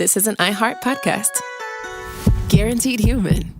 this is an iHeart podcast. Guaranteed human.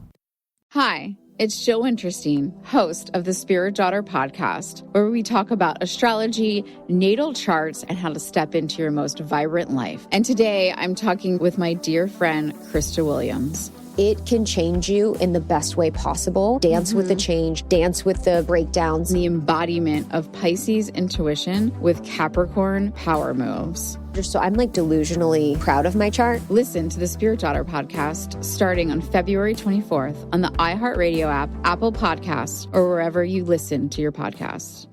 Hi, it's Jill Winterstein, host of the Spirit Daughter podcast, where we talk about astrology, natal charts, and how to step into your most vibrant life. And today I'm talking with my dear friend, Krista Williams. It can change you in the best way possible. Dance with the change, dance with the breakdowns. The embodiment of Pisces intuition with Capricorn power moves. So I'm like delusionally proud of my chart. Listen to the Spirit Daughter podcast starting on February 24th on the iHeartRadio app, Apple Podcasts, or wherever you listen to your podcasts.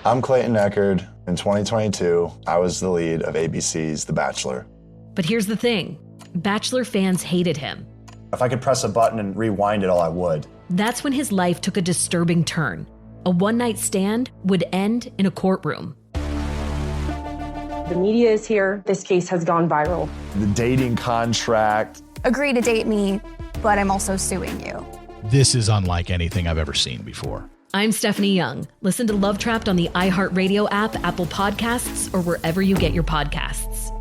I'm Clayton Eckerd. In 2022, I was the lead of ABC's The Bachelor. But here's the thing. Bachelor fans hated him. If I could press a button and rewind it all, I would. That's when his life took a disturbing turn. A one-night stand would end in a courtroom. The media is here. This case has gone viral. The dating contract. Agree to date me, but I'm also suing you. This is unlike anything I've ever seen before. I'm Stephanie Young. Listen to Love Trapped on the iHeartRadio app, Apple Podcasts, or wherever you get your podcasts.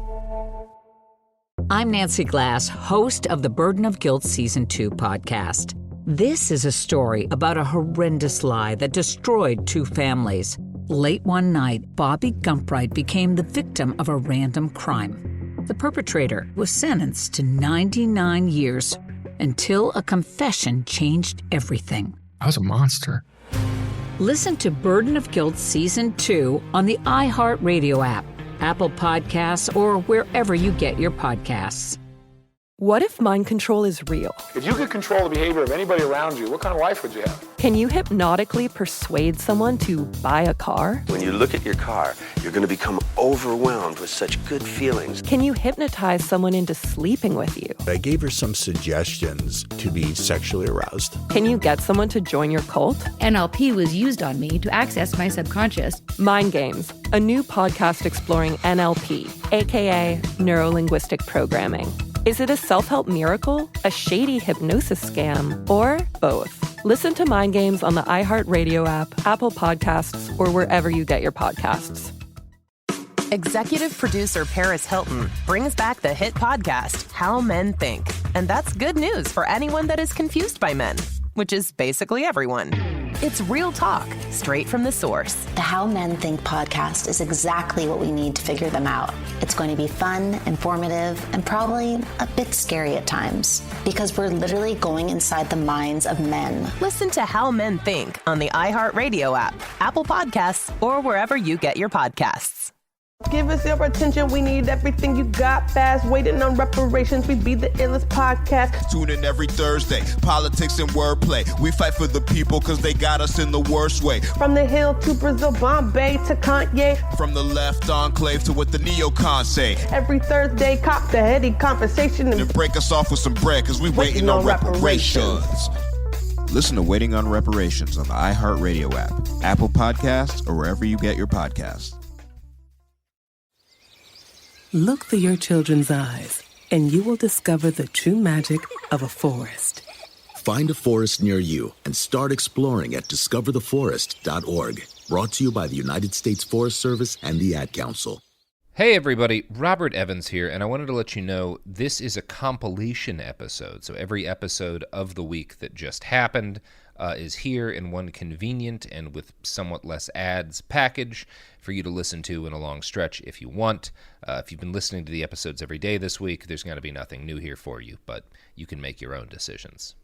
I'm Nancy Glass, host of the Burden of Guilt Season 2 podcast. This is a story about a horrendous lie that destroyed two families. Late one night, Bobby Gumpright became the victim of a random crime. The perpetrator was sentenced to 99 years until a confession changed everything. I was a monster. Listen to Burden of Guilt Season 2 on the iHeartRadio app, Apple Podcasts, or wherever you get your podcasts. What if mind control is real? If you could control the behavior of anybody around you, what kind of life would you have? Can you hypnotically persuade someone to buy a car? When you look at your car, you're going to become overwhelmed with such good feelings. Can you hypnotize someone into sleeping with you? I gave her some suggestions to be sexually aroused. Can you get someone to join your cult? NLP was used on me to access my subconscious. Mind Games, a new podcast exploring NLP, aka Neuro-Linguistic Programming. Is it a self-help miracle, a shady hypnosis scam, or both? Listen to Mind Games on the iHeartRadio app, Apple Podcasts, or wherever you get your podcasts. Executive producer Paris Hilton brings back the hit podcast, How Men Think. And that's good news for anyone that is confused by men, which is basically everyone. It's real talk, straight from the source. The How Men Think podcast is exactly what we need to figure them out. It's going to be fun, informative, and probably a bit scary at times, because we're literally going inside the minds of men. Listen to How Men Think on the iHeartRadio app, Apple Podcasts, or wherever you get your podcasts. Give us your attention, we need everything you got fast. Waiting on reparations, we be the illest podcast. Tune in every Thursday, politics and wordplay. We fight for the people cause they got us in the worst way. From the Hill to Brazil, Bombay to Kanye. From the left enclave to what the neocons say. Every Thursday, cop the heady conversation. And break us off with some bread cause we waiting on reparations. Listen to Waiting on Reparations on the iHeartRadio app, Apple Podcasts, or wherever you get your podcasts. Look through your children's eyes, and you will discover the true magic of a forest. Find a forest near you and start exploring at discovertheforest.org. Brought to you by the United States Forest Service and the Ad Council. Hey everybody, Robert Evans here, and I wanted to let you know this is a compilation episode. So every episode of the week that just happened is here in one convenient and with somewhat less ads package for you to listen to in a long stretch if you want. If you've been listening to the episodes every day this week, there's going to be nothing new here for you, but you can make your own decisions.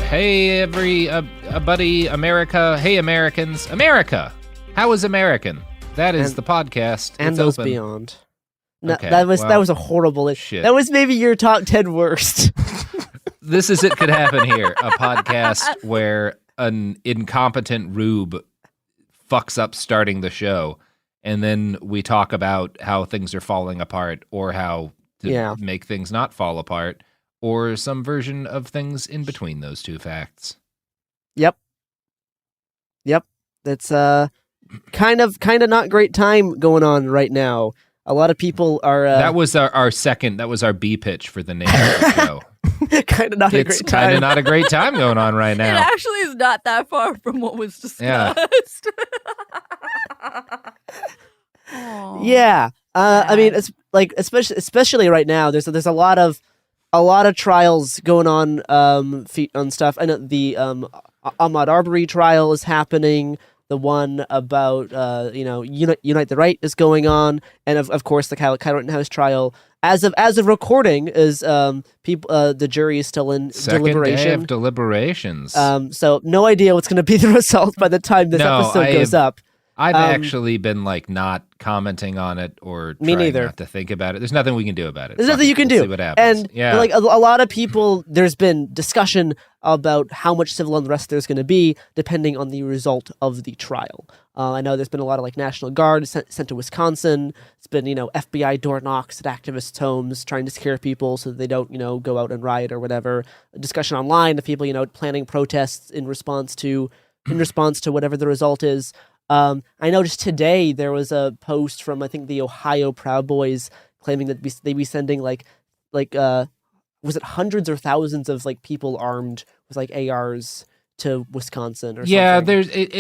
Hey everybody, America. Hey Americans. America! How is American? That is the podcast. And it's those open. beyond. No, Okay, that was well, a horrible shit. That was maybe your top 10 worst. This is It Could Happen Here, a podcast where an incompetent rube fucks up starting the show, and then we talk about how things are falling apart or how to make things not fall apart, or some version of things in between those two facts. Yep. That's kind of not great time going on right now. A lot of people are... that was our second, that was our B pitch for the name of the show. Kind of not a great time. It's kind of not a great time going on right now. It actually is not that far from what was discussed. Yeah. Yeah. I mean, it's like especially right now. There's a lot of trials going on on stuff. I know the Ahmaud Arbery trial is happening. The one about Unite the Right is going on, and of course the Kyle Rittenhouse trial. As of recording, is the jury is still in deliberation. Second day of deliberations. So no idea what's going to be the result by the time this episode goes up. I've actually been not commenting on it or trying not to think about it. There's nothing we can do about it. There's nothing you can do. See what happens. And a lot of people, there's been discussion about how much civil unrest there's going to be depending on the result of the trial. I know there's been a lot of National Guard sent to Wisconsin. It's been FBI door knocks at activists' homes trying to scare people so that they don't go out and riot or whatever. A discussion online of people planning protests in response to whatever the result is. I noticed today there was a post from I think the Ohio Proud Boys claiming that they'd be sending was it hundreds or thousands of people armed with ARs to Wisconsin or something. Yeah,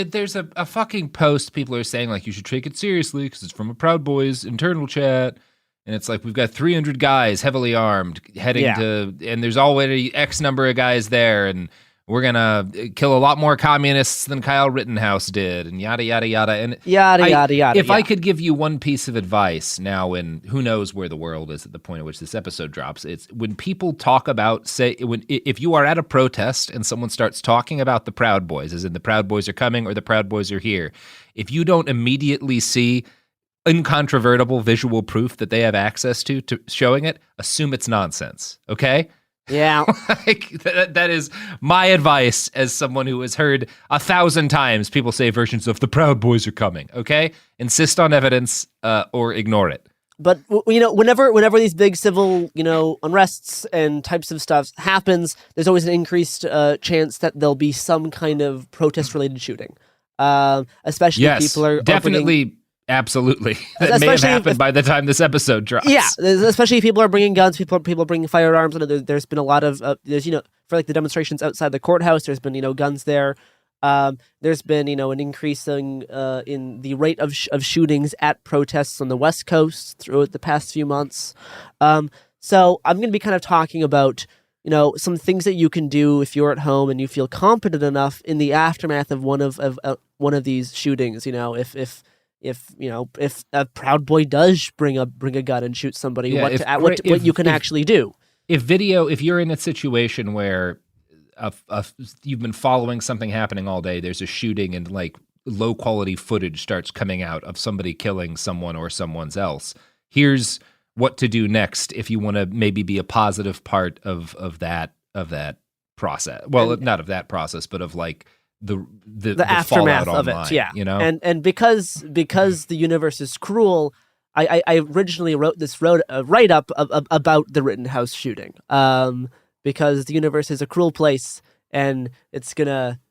there's a fucking post people are saying you should take it seriously because it's from a Proud Boys internal chat. And it's we've got 300 guys heavily armed heading to, and there's already X number of guys there, and we're going to kill a lot more communists than Kyle Rittenhouse did, and yada, yada, yada. And yada. If I could give you one piece of advice now, and who knows where the world is at the point at which this episode drops, it's when people talk about, if you are at a protest and someone starts talking about the Proud Boys, as in the Proud Boys are coming or the Proud Boys are here, if you don't immediately see incontrovertible visual proof that they have access to showing it, assume it's nonsense, okay? Yeah. That is my advice as someone who has heard 1,000 times people say versions of the Proud Boys are coming, okay? Insist on evidence or ignore it. But whenever these big civil unrests and types of stuff happens, there's always an increased chance that there'll be some kind of protest related shooting. Especially if people are definitely. Absolutely. That may have happened by the time this episode drops. Yeah, especially if people are bringing guns, people are bringing firearms. There's been a lot of, for the demonstrations outside the courthouse, there's been, guns there. There's been, an increasing in the rate of shootings at protests on the West Coast throughout the past few months. So I'm going to be kind of talking about, some things that you can do if you're at home and you feel competent enough in the aftermath of one of these shootings, if a Proud Boy does bring a gun and shoot somebody, what you can actually do. If you're in a situation where you've been following something happening all day, there's a shooting and low quality footage starts coming out of somebody killing someone or someone's else, here's what to do next if you want to maybe be a positive part of that process. Well, not of that process, but of the aftermath of online, it, yeah. And because the universe is cruel, I originally wrote this write up about the Rittenhouse shooting, because the universe is a cruel place, and it's gonna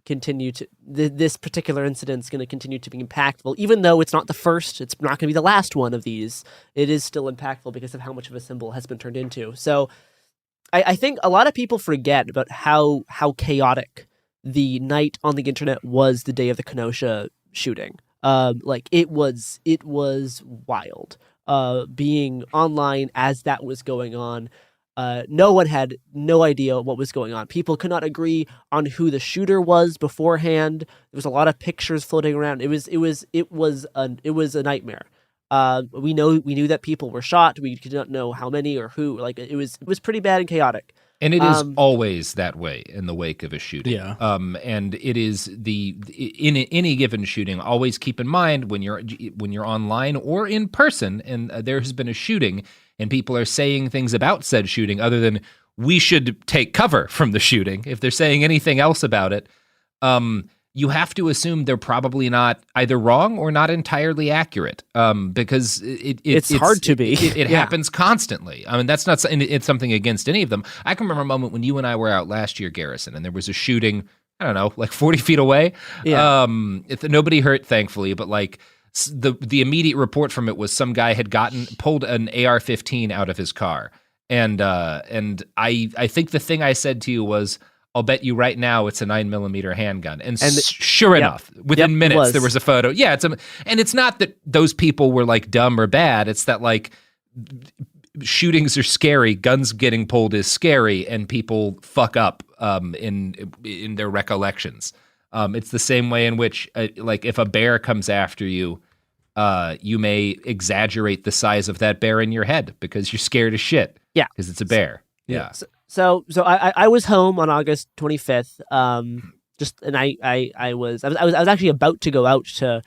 continue to this particular incident's gonna continue to be impactful, even though it's not the first, it's not gonna be the last one of these. It is still impactful because of how much of a symbol has been turned into. So I think a lot of people forget about how chaotic the night on the internet was the day of the Kenosha shooting. It was wild. Being online as that was going on, no one had no idea what was going on. People could not agree on who the shooter was beforehand. There was a lot of pictures floating around. It was a nightmare. We knew that people were shot. We did not know how many or who. It was pretty bad and chaotic. And it is always that way in the wake of a shooting. Yeah. And it is in any given shooting, always keep in mind when you're online or in person and there has been a shooting and people are saying things about said shooting other than we should take cover from the shooting. If they're saying anything else about it, you have to assume they're probably not either wrong or not entirely accurate, because it's hard to be. It happens constantly. I mean, that's not it's something against any of them. I can remember a moment when you and I were out last year, Garrison, and there was a shooting, I don't know, 40 feet away. Yeah. Nobody hurt, thankfully, but the immediate report from it was some guy had pulled an AR-15 out of his car. And I think the thing I said to you was, I'll bet you right now it's a 9mm handgun. And sure enough, within minutes, there was a photo. Yeah, and it's not that those people were like dumb or bad. It's that like shootings are scary, guns getting pulled is scary, and people fuck up in their recollections. It's the same way in which, like, if a bear comes after you, you may exaggerate the size of that bear in your head because you're scared as shit. Yeah, because it's a bear. Yeah. So I was home on August 25th. I was actually about to go out to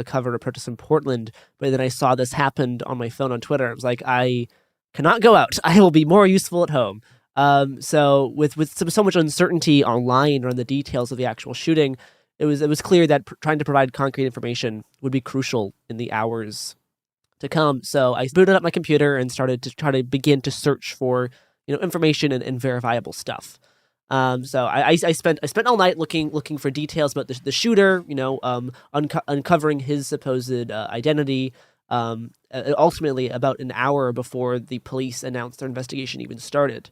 cover a protest in Portland, but then I saw this happened on my phone on Twitter. I was like, I cannot go out. I will be more useful at home. So with so much uncertainty online on the details of the actual shooting, it was clear that trying to provide concrete information would be crucial in the hours to come. So I booted up my computer and started to try to begin to search for information and verifiable stuff. So I spent all night looking for details about the shooter, uncovering his supposed identity. Ultimately, about an hour before the police announced their investigation even started,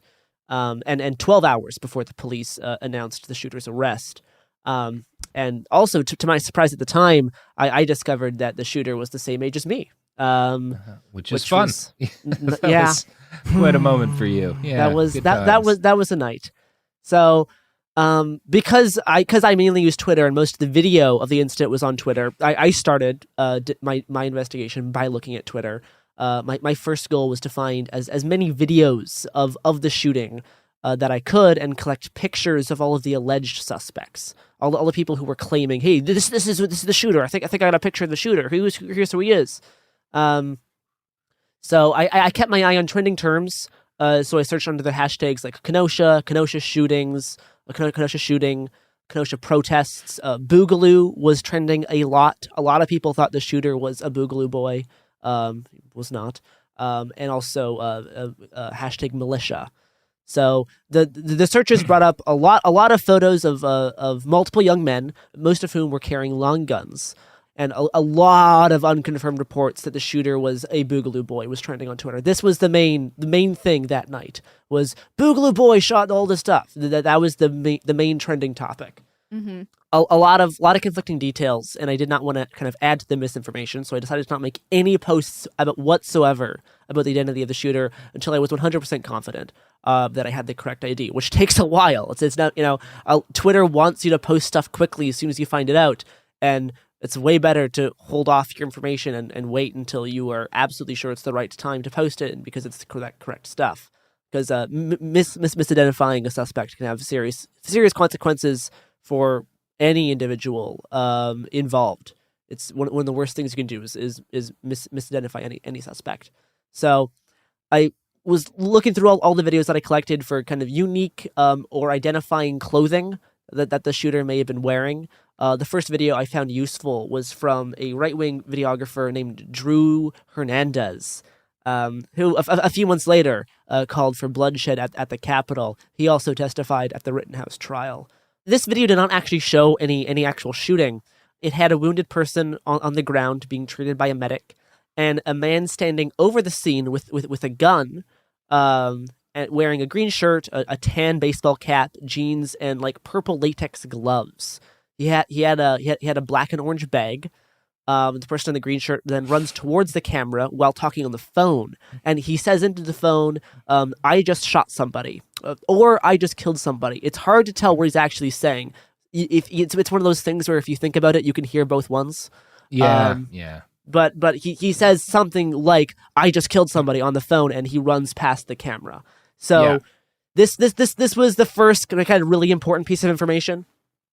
and 12 hours before the police announced the shooter's arrest. And also, to my surprise at the time, I discovered that the shooter was the same age as me. Which is fun. Was quite a moment for you. Yeah, that was a night. So, because I mainly use Twitter and most of the video of the incident was on Twitter, I started my investigation by looking at Twitter. My first goal was to find as many videos of the shooting that I could and collect pictures of all of the alleged suspects, all the people who were claiming, "Hey, this is the shooter. I think I got a picture of the shooter. Here's who he is." So I kept my eye on trending terms. So I searched under the hashtags like Kenosha shootings, Kenosha shooting, Kenosha protests. Boogaloo was trending a lot. A lot of people thought the shooter was a Boogaloo boy. Was not. And also hashtag militia. So the searches brought up a lot of photos of multiple young men, most of whom were carrying long guns. And a lot of unconfirmed reports that the shooter was a Boogaloo boy was trending on Twitter. This was the main thing that night was Boogaloo boy shot all this stuff. That was the main trending topic. Mm-hmm. A lot of conflicting details, and I did not want to kind of add to the misinformation, so I decided to not make any posts whatsoever about the identity of the shooter until I was 100% confident that I had the correct ID, which takes a while. It's not Twitter wants you to post stuff quickly as soon as you find it out, and it's way better to hold off your information and wait until you are absolutely sure it's the right time to post it, and because it's the correct stuff. Because misidentifying a suspect can have serious consequences for any individual involved. It's one of the worst things you can do is misidentify any suspect. So I was looking through all the videos that I collected for kind of unique or identifying clothing that the shooter may have been wearing. The first video I found useful was from a right-wing videographer named Drew Hernandez, who a few months later called for bloodshed at the Capitol. He also testified at the Rittenhouse trial. This video did not actually show any actual shooting. It had a wounded person on the ground being treated by a medic, and a man standing over the scene with a gun, and wearing a green shirt, a tan baseball cap, jeans, and like purple latex gloves. He had a black and orange bag. The person in the green shirt then runs towards the camera while talking on the phone, and he says into the phone, "I just shot somebody," or "I just killed somebody." It's hard to tell what he's actually saying. It's one of those things where if you think about it, you can hear both ones. Yeah. But he says something like, "I just killed somebody" on the phone, and he runs past the camera. So this was the first kind of really important piece of information.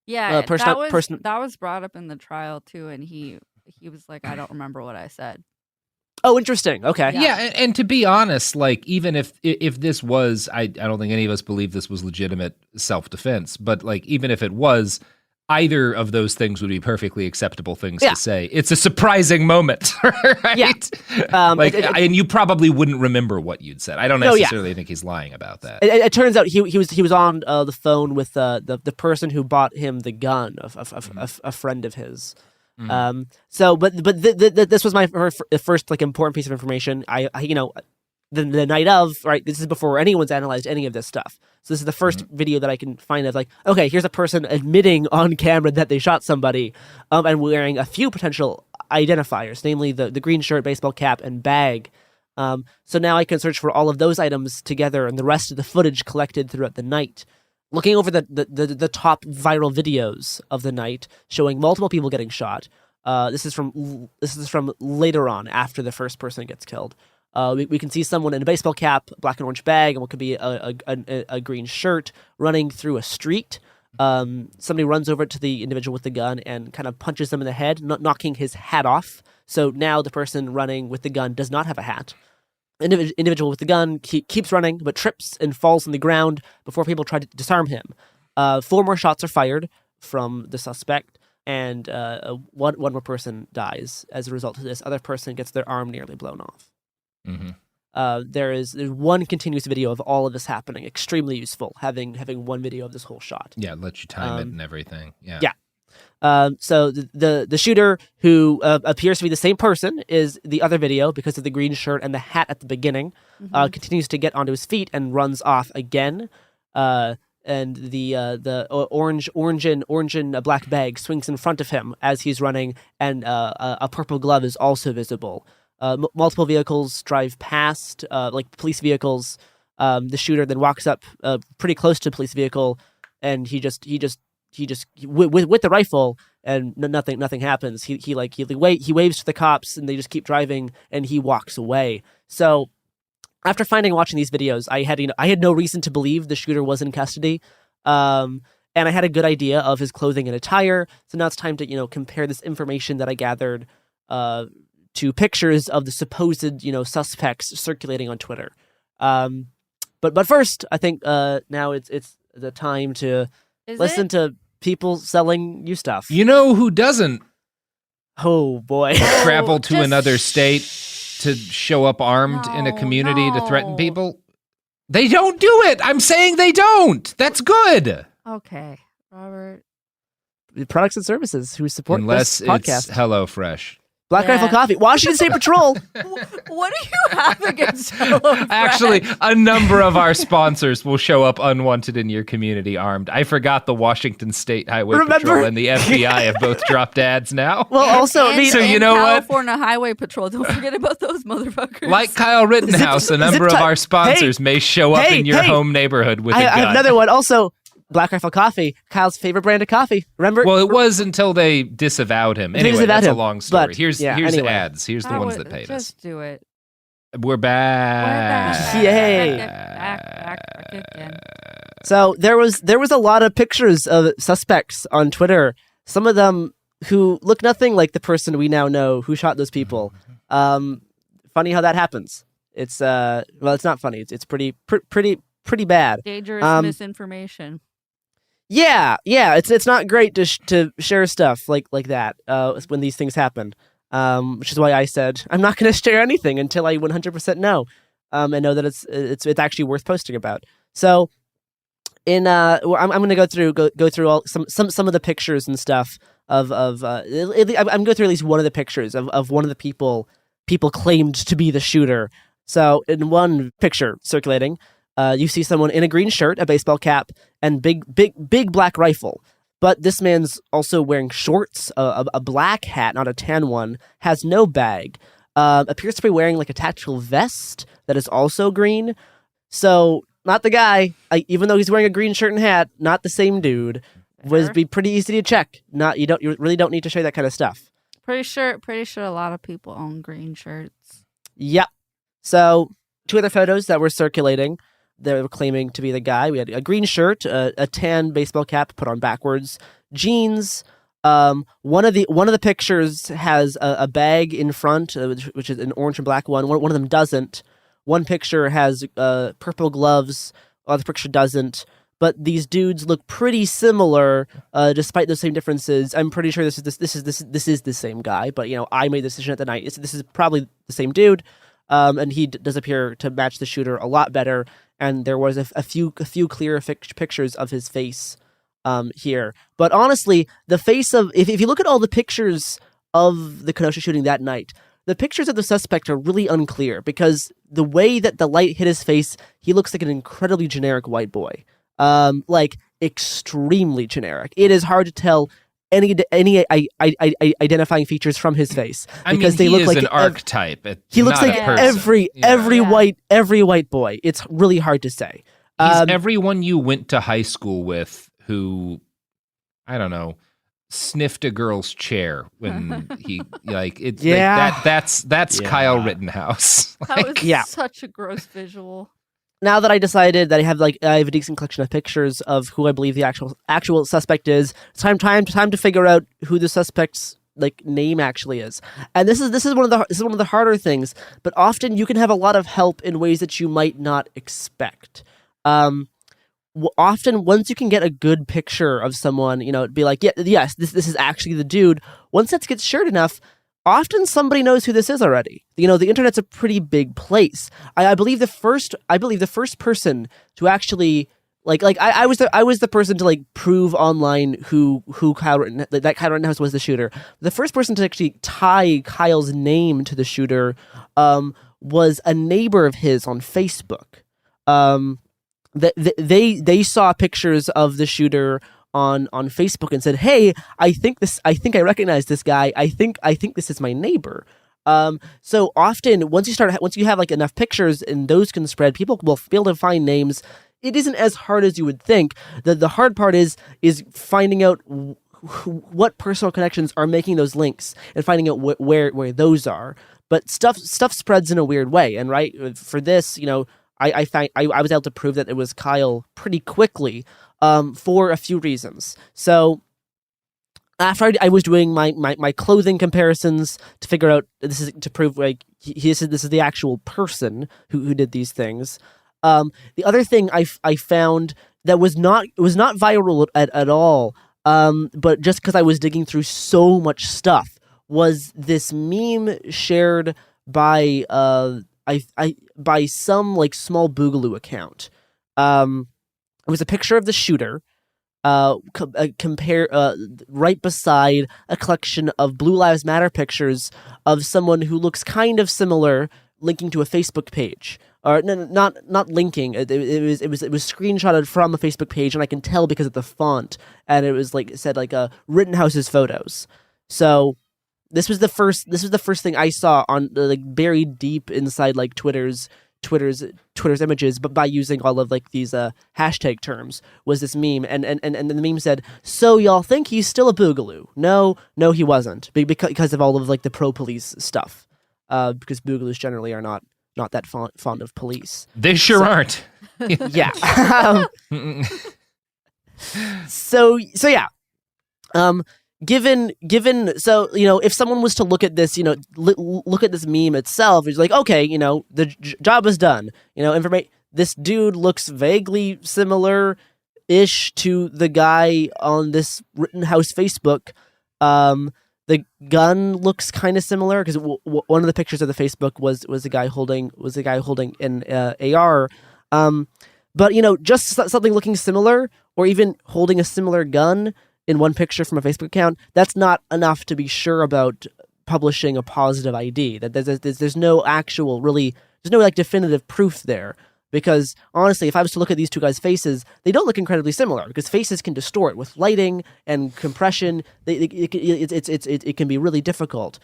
Yeah, that was brought up in the trial too, and he was like, "I don't remember what I said." Oh, interesting. Okay. Yeah, and to be honest, like even if this was, I don't think any of us believe this was legitimate self-defense, but like even if it was, either of those things would be perfectly acceptable things to say. It's a surprising moment, right? Yeah. And you probably wouldn't remember what you'd said. I don't necessarily think he's lying about that. It turns out he was on the phone with the person who bought him the gun, a friend of his. But this was my first like important piece of information. the night of, right? This is before anyone's analyzed any of this stuff. So this is the first video that I can find of like, okay, here's a person admitting on camera that they shot somebody, and wearing a few potential identifiers, namely the green shirt, baseball cap, and bag. So now I can search for all of those items together and the rest of the footage collected throughout the night. Looking over the top viral videos of the night showing multiple people getting shot. This is from later on, after the first person gets killed. We can see someone in a baseball cap, black and orange bag, and what could be a green shirt running through a street. Somebody runs over to the individual with the gun and kind of punches them in the head, knocking his hat off. So now the person running with the gun does not have a hat. Individual with the gun keeps running, but trips and falls on the ground before people try to disarm him. 4 more shots are fired from the suspect, and one more person dies as a result of this. Other person gets their arm nearly blown off. Mm-hmm. There's one continuous video of all of this happening. Extremely useful, having one video of this whole shot. Yeah, it lets you time it and everything. Yeah. Yeah. So the shooter, who appears to be the same person, is the other video because of the green shirt and the hat at the beginning. Continues to get onto his feet and runs off again. And the orange and black bag swings in front of him as he's running, and a purple glove is also visible. Multiple vehicles drive past, like police vehicles. The shooter then walks up pretty close to the police vehicle, and he just with the rifle, and nothing happens. He waves to the cops, and they just keep driving, and he walks away. So after watching these videos, I had no reason to believe the shooter was in custody, and I had a good idea of his clothing and attire. So now it's time to compare this information that I gathered to pictures of the supposed suspects circulating on Twitter. But first, I think now it's the time to listen to people selling you stuff. You know who doesn't? Oh boy! Travel to another state to show up armed in a community to threaten people? They don't do it. I'm saying they don't. That's good. Okay, Robert. Products and services who support Unless this podcast. It's HelloFresh. Black Rifle Coffee, Washington State Patrol. What do you have against HelloFresh? Actually, a number of our sponsors will show up unwanted in your community armed. I forgot the Washington State Highway Patrol and the FBI have both dropped ads now. Well, also, so you know California Highway Patrol. Don't forget about those motherfuckers. Like Kyle Rittenhouse, a number of our sponsors may show up in your home neighborhood with a gun. I have another one. Also, Black Rifle Coffee, Kyle's favorite brand of coffee. Remember? Well, it was until they disavowed him. Anyway, that's a long story. Here's the ads. Here's the ones that paid us. Just do it. We're back. Yay. Back again. So there was a lot of pictures of suspects on Twitter. Some of them who look nothing like the person we now know who shot those people. Funny how that happens. It's it's not funny. It's pretty bad. Dangerous misinformation. Yeah, it's not great to share stuff like that when these things happen. Which is why I said I'm not going to share anything until I 100% know, and know that it's actually worth posting about. So, I'm going to go through all some of the pictures and stuff of I'm going to go through at least one of the pictures of one of the people claimed to be the shooter. So, in one picture circulating, you see someone in a green shirt, a baseball cap, and big black rifle. But this man's also wearing shorts, a black hat, not a tan one, has no bag, appears to be wearing like a tactical vest that is also green. So, not the guy, even though he's wearing a green shirt and hat, not the same dude. Would be pretty easy to check. You really don't need to show that kind of stuff. Pretty sure a lot of people own green shirts. Yep. So, 2 other photos that were circulating. They were claiming to be the guy. We had a green shirt, a tan baseball cap put on backwards, jeans. One of the pictures has a bag in front, which is an orange and black one. One of them doesn't. One picture has purple gloves. Other picture doesn't. But these dudes look pretty similar, despite those same differences. I'm pretty sure this is the same guy. But I made the decision at the night. This is probably the same dude. And he does appear to match the shooter a lot better. And there was a few clearer pictures of his face here. But honestly, the face of if you look at all the pictures of the Kenosha shooting that night, the pictures of the suspect are really unclear because the way that the light hit his face, he looks like an incredibly generic white boy. Like extremely generic. It is hard to tell any identifying features from his face because they look like an archetype. He looks like every white boy. It's really hard to say. He's everyone you went to high school with who, I don't know, sniffed a girl's chair when he like it. Yeah, like that's Kyle Rittenhouse. That was such a gross visual. Now that I decided that I have a decent collection of pictures of who I believe the actual suspect is, it's time to figure out who the suspect's name actually is. And this is one of the harder things, but often you can have a lot of help in ways that you might not expect. Often, once you can get a good picture of someone, it'd be like, yes, this is actually the dude. Once that gets shared enough, often somebody knows who this is already. The internet's a pretty big place. I believe the first person to actually I was the person to prove online who Kyle Rittenhouse was the shooter. The first person to actually tie Kyle's name to the shooter was a neighbor of his on Facebook. They saw pictures of the shooter on Facebook and said, "Hey, I think I recognize this guy. I think this is my neighbor." So often, once you have enough pictures and those can spread, people will be able to find names. It isn't as hard as you would think. The hard part is finding out what personal connections are making those links and finding out where those are. But stuff spreads in a weird way, and right for this, I was able to prove that it was Kyle pretty quickly, for a few reasons. So after I was doing my clothing comparisons to figure out to prove this is the actual person who did these things. The other thing I found that was not viral at all, but just because I was digging through so much stuff, was this meme shared by by some small Boogaloo account. It was a picture of the shooter, right beside a collection of Blue Lives Matter pictures of someone who looks kind of similar, linking to a Facebook page. Or no, not linking. It was screenshotted from a Facebook page, and I can tell because of the font. And it was it said Rittenhouse's photos. So this was the first thing I saw on buried deep inside Twitter's images, but by using all of these hashtag terms, was this meme, and the meme said, "So y'all think he's still a Boogaloo? No, he wasn't, because of all of the pro-police stuff, because Boogaloos generally are not that fond of police. They sure aren't. Yeah. So yeah. Given if someone was to look at this, look at this meme itself, it's okay, the job is done. This dude looks vaguely similar-ish to the guy on this Rittenhouse Facebook. The gun looks kind of similar because one of the pictures of the Facebook was a guy holding an AR. But just something looking similar, or even holding a similar gun in one picture from a Facebook account, that's not enough to be sure about publishing a positive ID. That there's no actual there's no definitive proof there. Because honestly, if I was to look at these two guys' faces, they don't look incredibly similar, because faces can distort with lighting and compression. It can be really difficult.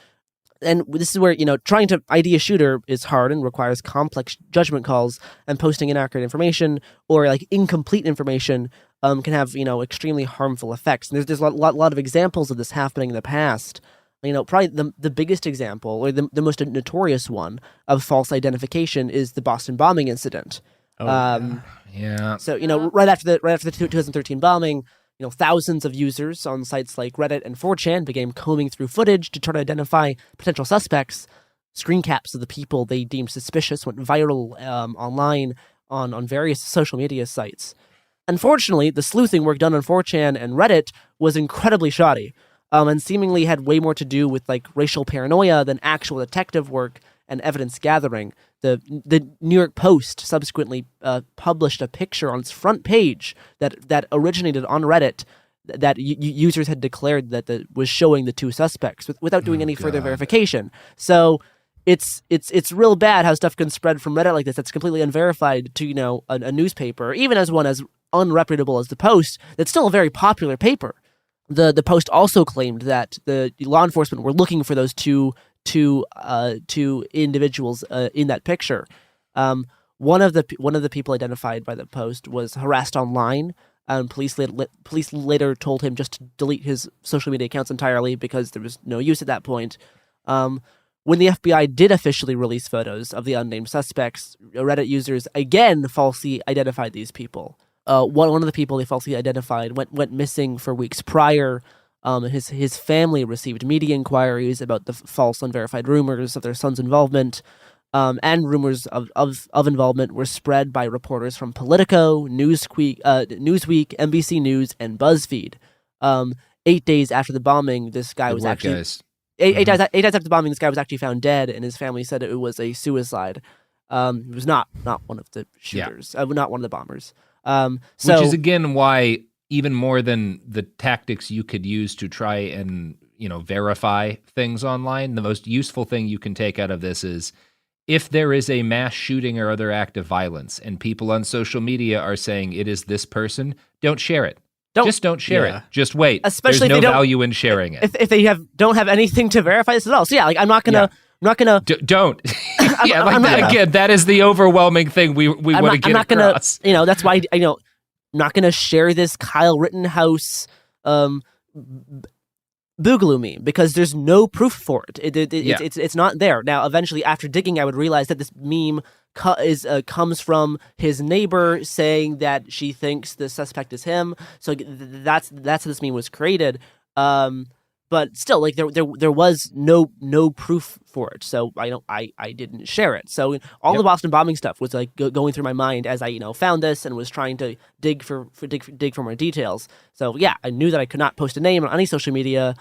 And this is where, trying to ID a shooter is hard and requires complex judgment calls, and posting inaccurate information or incomplete information can have, extremely harmful effects. And there's a lot of examples of this happening in the past. Probably the biggest example, or the most notorious one of false identification, is the Boston bombing incident. Yeah. So right after the 2013 bombing, thousands of users on sites like Reddit and 4chan began combing through footage to try to identify potential suspects. Screen caps of the people they deemed suspicious went viral online on various social media sites. Unfortunately, the sleuthing work done on 4chan and Reddit was incredibly shoddy. And seemingly had way more to do with racial paranoia than actual detective work and evidence gathering. The New York Post subsequently published a picture on its front page that originated on Reddit that users had declared that was showing the two suspects without doing any further verification. So it's real bad how stuff can spread from Reddit like this that's completely unverified to a newspaper, even as one as unreputable as the Post. That's still a very popular paper. The Post also claimed that the law enforcement were looking for those two individuals in that picture. One of the people identified by the Post was harassed online. Police later told him just to delete his social media accounts entirely because there was no use at that point. When the FBI did officially release photos of the unnamed suspects, Reddit users again falsely identified these people. One of the people they falsely identified went missing for weeks prior. His family received media inquiries about the false, unverified rumors of their son's involvement, and rumors of involvement were spread by reporters from Politico, Newsweek, NBC News, and BuzzFeed. 8 days after the bombing, this guy was actually... Eight days after the bombing, this guy was actually found dead, and his family said it was a suicide. It was not one of the shooters, not one of the bombers. Which is again why, even more than the tactics you could use to try and verify things online, the most useful thing you can take out of this is if there is a mass shooting or other act of violence, and people on social media are saying it is this person, don't share it. Just don't share it. Just wait. Especially there's if no value in sharing it. If they don't have anything to verify this at all. So yeah, I'm not gonna. Don't. Again, that is the overwhelming thing we want to get across. That's why I'm not gonna share this Kyle Rittenhouse Boogaloo meme because there's no proof for it. It's not there. Now, eventually, after digging, I would realize that this meme comes from his neighbor saying that she thinks the suspect is him. So that's how this meme was created. But still, there was no proof for it. So I didn't share it. So all the Boston bombing stuff was going through my mind as I I this and was trying to dig for more details. So yeah, I knew that I could not post a name on any social media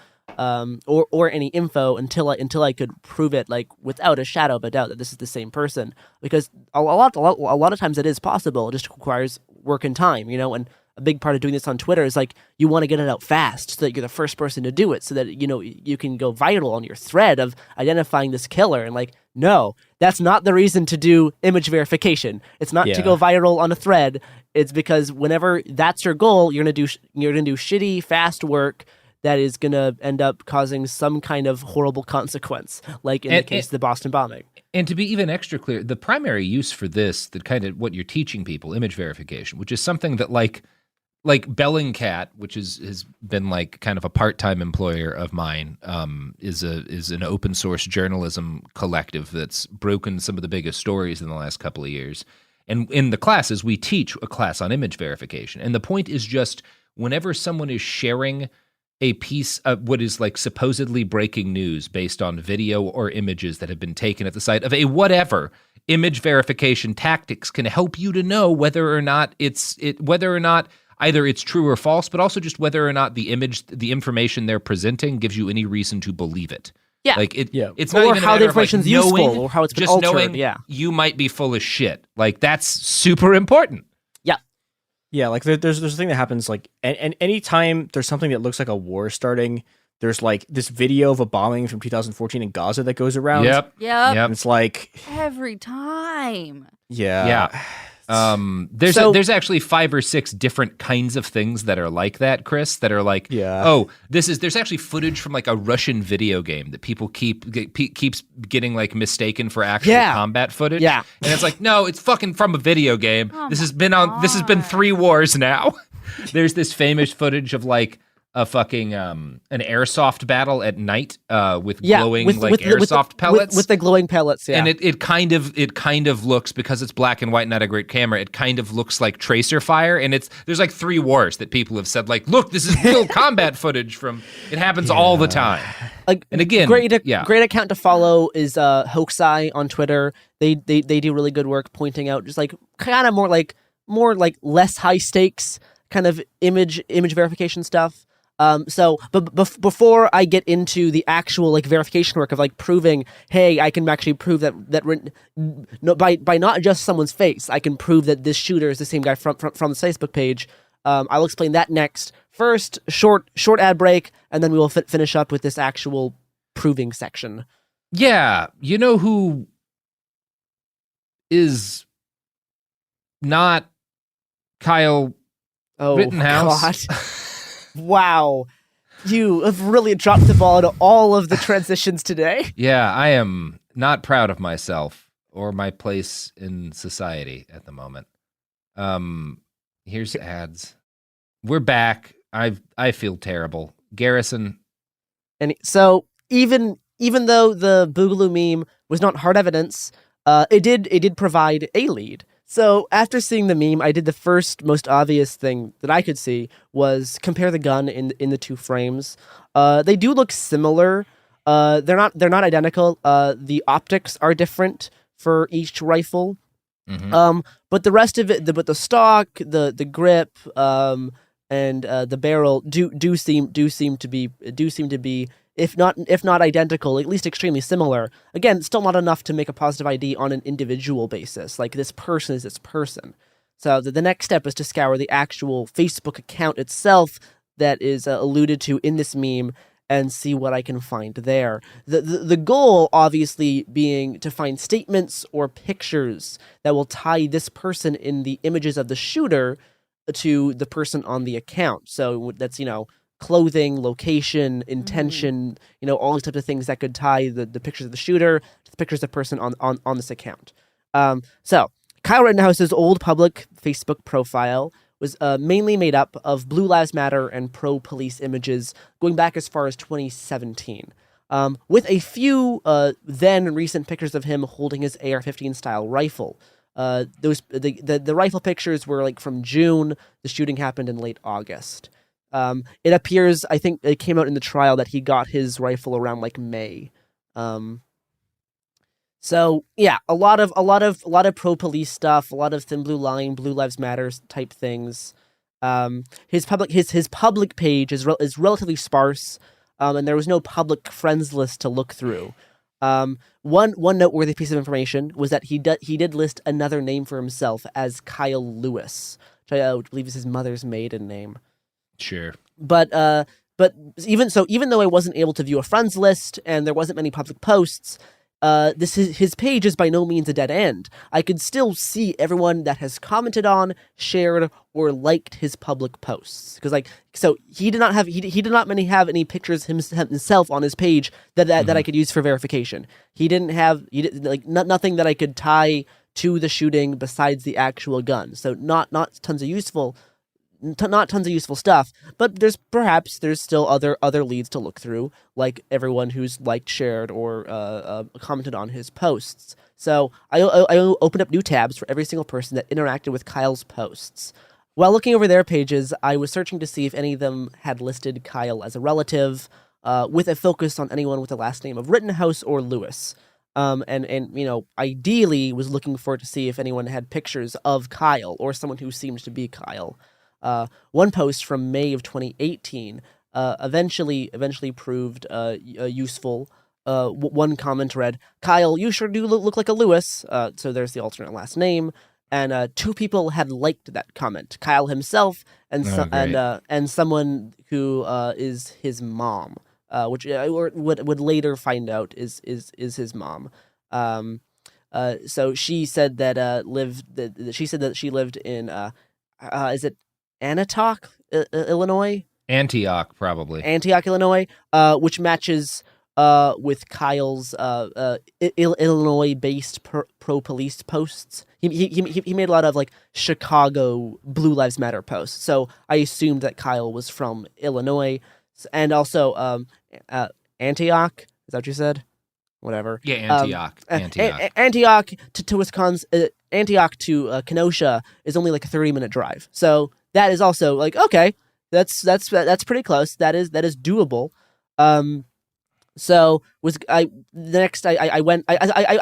or any info until I could prove it without a shadow of a doubt that this is the same person, because a lot of times it is possible. It just requires work and time, and a big part of doing this on Twitter is you want to get it out fast so that you're the first person to do it, so that you can go viral on your thread of identifying this killer. And no, that's not the reason to do image verification. It's not to go viral on a thread. It's because whenever that's your goal, you're gonna do shitty fast work that is going to end up causing some kind of horrible consequence, like in the case of the Boston bombing. And to be even extra clear, the primary use for this, that kind of what you're teaching people, image verification, which is something that like Bellingcat, which has been kind of a part-time employer of mine, is an open source journalism collective that's broken some of the biggest stories in the last couple of years. And in the classes, we teach a class on image verification. And the point is just whenever someone is sharing a piece of what is supposedly breaking news based on video or images that have been taken at the site of a whatever, image verification tactics can help you to know whether or not either it's true or false, but also just whether or not the information they're presenting gives you any reason to believe it. Yeah. It's not even how the information's useful or how it's been just altered. Knowing you might be full of shit. That's super important. Yeah, there's a thing that happens and anytime there's something that looks like a war starting, there's this video of a bombing from 2014 in Gaza that goes around. Yep. And it's every time. Yeah. There's actually 5 or 6 different kinds of things that are like that, Chris, that are there's actually footage from a Russian video game that people keeps getting mistaken for actual combat footage. Yeah. And it's no, it's fucking from a video game. This has been 3 wars now. There's this famous footage of a fucking an airsoft battle at night with glowing airsoft pellets with the glowing pellets, and it kind of looks, because it's black and white, not a great camera, it kind of looks like tracer fire, and there's 3 wars that people have said look, this is real combat footage from it happens all the time. And again, great account to follow is Hoaxeye on Twitter. They do really good work pointing out just kind of more less high stakes kind of image verification stuff. But before I get into the actual verification work of proving, hey, I can actually prove that by not just someone's face, I can prove that this shooter is the same guy from the Facebook page. I'll explain that next. First, short ad break, and then we will finish up with this actual proving section. Yeah, you know who is not Kyle Rittenhouse? God. Wow. You have really dropped the ball into all of the transitions today. Yeah, I am not proud of myself or my place in society at the moment. Here's ads. We're back. I feel terrible. Garrison. And so even though the Boogaloo meme was not hard evidence, it did provide a lead. So after seeing the meme, I did the first most obvious thing that I could see was compare the gun in the two frames. They do look similar. They're not identical. The optics are different for each rifle. Mm-hmm. But the rest of it, but the stock, the grip, and the barrel do seem to be if not identical, at least extremely similar. Again, still not enough to make a positive ID on an individual basis. Like, this person is this person. So the next step is to scour the actual Facebook account itself that is alluded to in this meme and see what I can find there. The goal, obviously, being to find statements or pictures that will tie this person in the images of the shooter to the person on the account. So that's, clothing, location, intention, all these types of things that could tie the pictures of the shooter to the pictures of the person on this account. So Kyle Rittenhouse's old public Facebook profile was mainly made up of Blue Lives Matter and pro-police images going back as far as 2017, with a few then recent pictures of him holding his AR-15 style rifle. The rifle pictures were like from June. The shooting happened in late August. It appears, I think it came out in the trial, that he got his rifle around like May. So yeah, a lot of pro-police stuff, a lot of Thin Blue Line, Blue Lives Matter type things. His public page is relatively sparse, and there was no public friends list to look through. One noteworthy piece of information was that he did list another name for himself as Kyle Lewis, which I believe is his mother's maiden name. Sure. But even though I wasn't able to view a friends list and there wasn't many public posts, his page is by no means a dead end. I could still see everyone that has commented on, shared, or liked his public posts. Because he did not have any pictures himself on his page that I could use for verification. He didn't have nothing that I could tie to the shooting besides the actual gun. So not tons of useful stuff, but there's still other leads to look through, like everyone who's liked, shared, or commented on his posts. So I opened up new tabs for every single person that interacted with Kyle's posts. While looking over their pages, I was searching to see if any of them had listed Kyle as a relative, with a focus on anyone with the last name of Rittenhouse or Lewis. And ideally was looking for to see if anyone had pictures of Kyle or someone who seemed to be Kyle. One post from May of 2018 eventually proved useful. One comment read, "Kyle, you sure do look like a Lewis." So there's the alternate last name, and two people had liked that comment: Kyle himself and someone who is his mom, which I would later find out is his mom. So she said that she lived in is it Antioch, Illinois? Antioch, probably. Antioch, Illinois, which matches with Kyle's Illinois-based pro-police posts. He made a lot of like Chicago Blue Lives Matter posts, so I assumed that Kyle was from Illinois, and also Antioch. Is that what you said? Whatever. Yeah, Antioch. Antioch to Wisconsin. Antioch to Kenosha is only like a 30-minute drive. So that is also like, okay, that's pretty close. That is doable. So I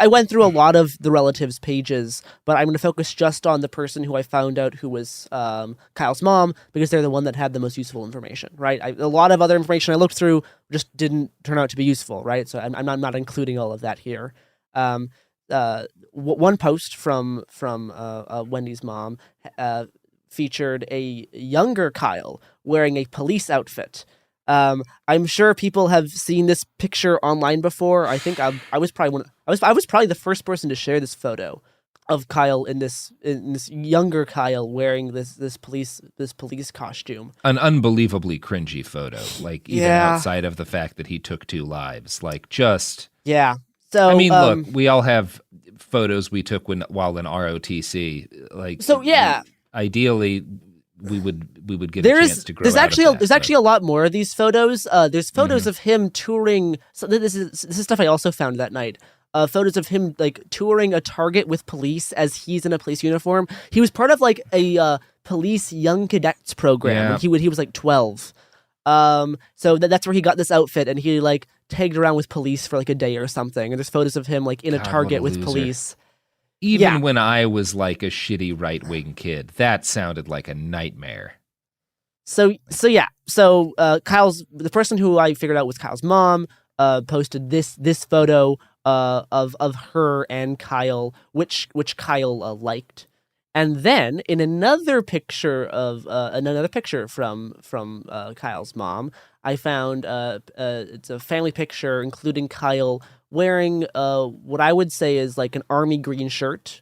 went through a lot of the relatives' pages, but I'm going to focus just on the person who I found out who was Kyle's mom, because they're the one that had the most useful information, right? A lot of other information I looked through just didn't turn out to be useful, right? So I'm not including all of that here. One post from Wendy's mom featured a younger Kyle wearing a police outfit. I'm sure people have seen this picture online before. I think I was probably the first person to share this photo of Kyle in this younger Kyle wearing this police costume. An unbelievably cringy photo, like even outside of the fact that he took 2 lives, like just So I mean, look, we all have photos we took while in ROTC, like ideally. We would get a chance to grow. There's actually a lot more of these photos. There's photos of him touring. So this is stuff I also found that night. Photos of him like touring a Target with police as he's in a police uniform. He was part of like a police young cadets program. When he was like 12. So that's where he got this outfit, and he like tagged around with police for like a day or something. And there's photos of him like in a Target with police. Even when I was like a shitty right-wing kid, that sounded like a nightmare. So Kyle's, the person who I figured out was Kyle's mom, posted this photo of her and Kyle, which Kyle liked. And then in another picture from Kyle's mom, I found it's a family picture including Kyle wearing what I would say is like an army green shirt,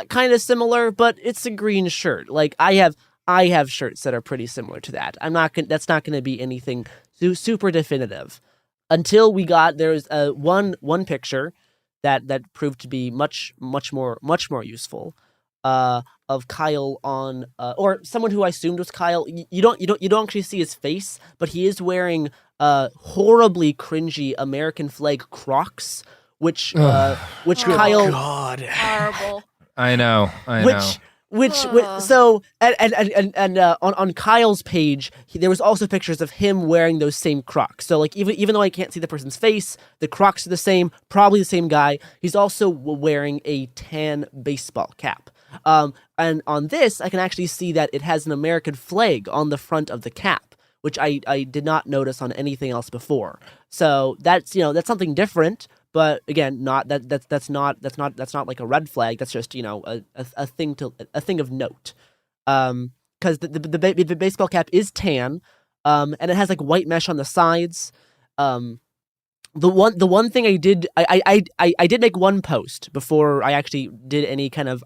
kind of similar, but it's a green shirt. Like I have shirts that are pretty similar to that. That's not gonna be anything super definitive until we got there's one picture that proved to be much more useful of Kyle on or someone who I assumed was Kyle. You don't actually see his face, but he is wearing horribly cringy American flag Crocs, which Kyle horrible. I know. So on Kyle's page, there was also pictures of him wearing those same Crocs. So like even though I can't see the person's face, the Crocs are the same, probably the same guy. He's also wearing a tan baseball cap. And on this, I can actually see that it has an American flag on the front of the cap, which I did not notice on anything else before. So that's something different. But again, that's not like a red flag. That's just a thing of note. Because the baseball cap is tan, and it has like white mesh on the sides. The one thing I did make one post before I actually did any kind of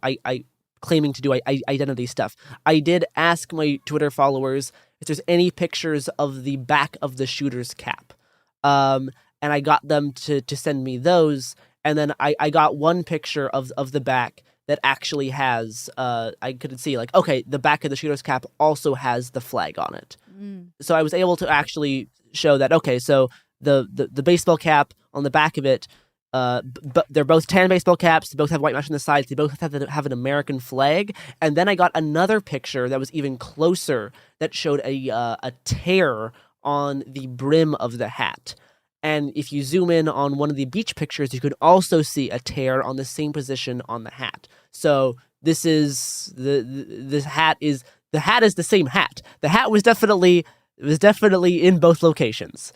claiming to do identity stuff. I did ask my Twitter followers if there's any pictures of the back of the shooter's cap. And I got them to send me those, and then I got one picture of the back that actually has I could see like, okay, the back of the shooter's cap also has the flag on it. So I was able to actually show that, okay, so the baseball cap on the back of it, but they're both tan baseball caps, they both have white mesh on the sides, they both have an American flag. And then I got another picture that was even closer that showed a tear on the brim of the hat. And if you zoom in on one of the beach pictures, you could also see a tear on the same position on the hat. So this is the hat is the same hat. The hat was definitely in both locations.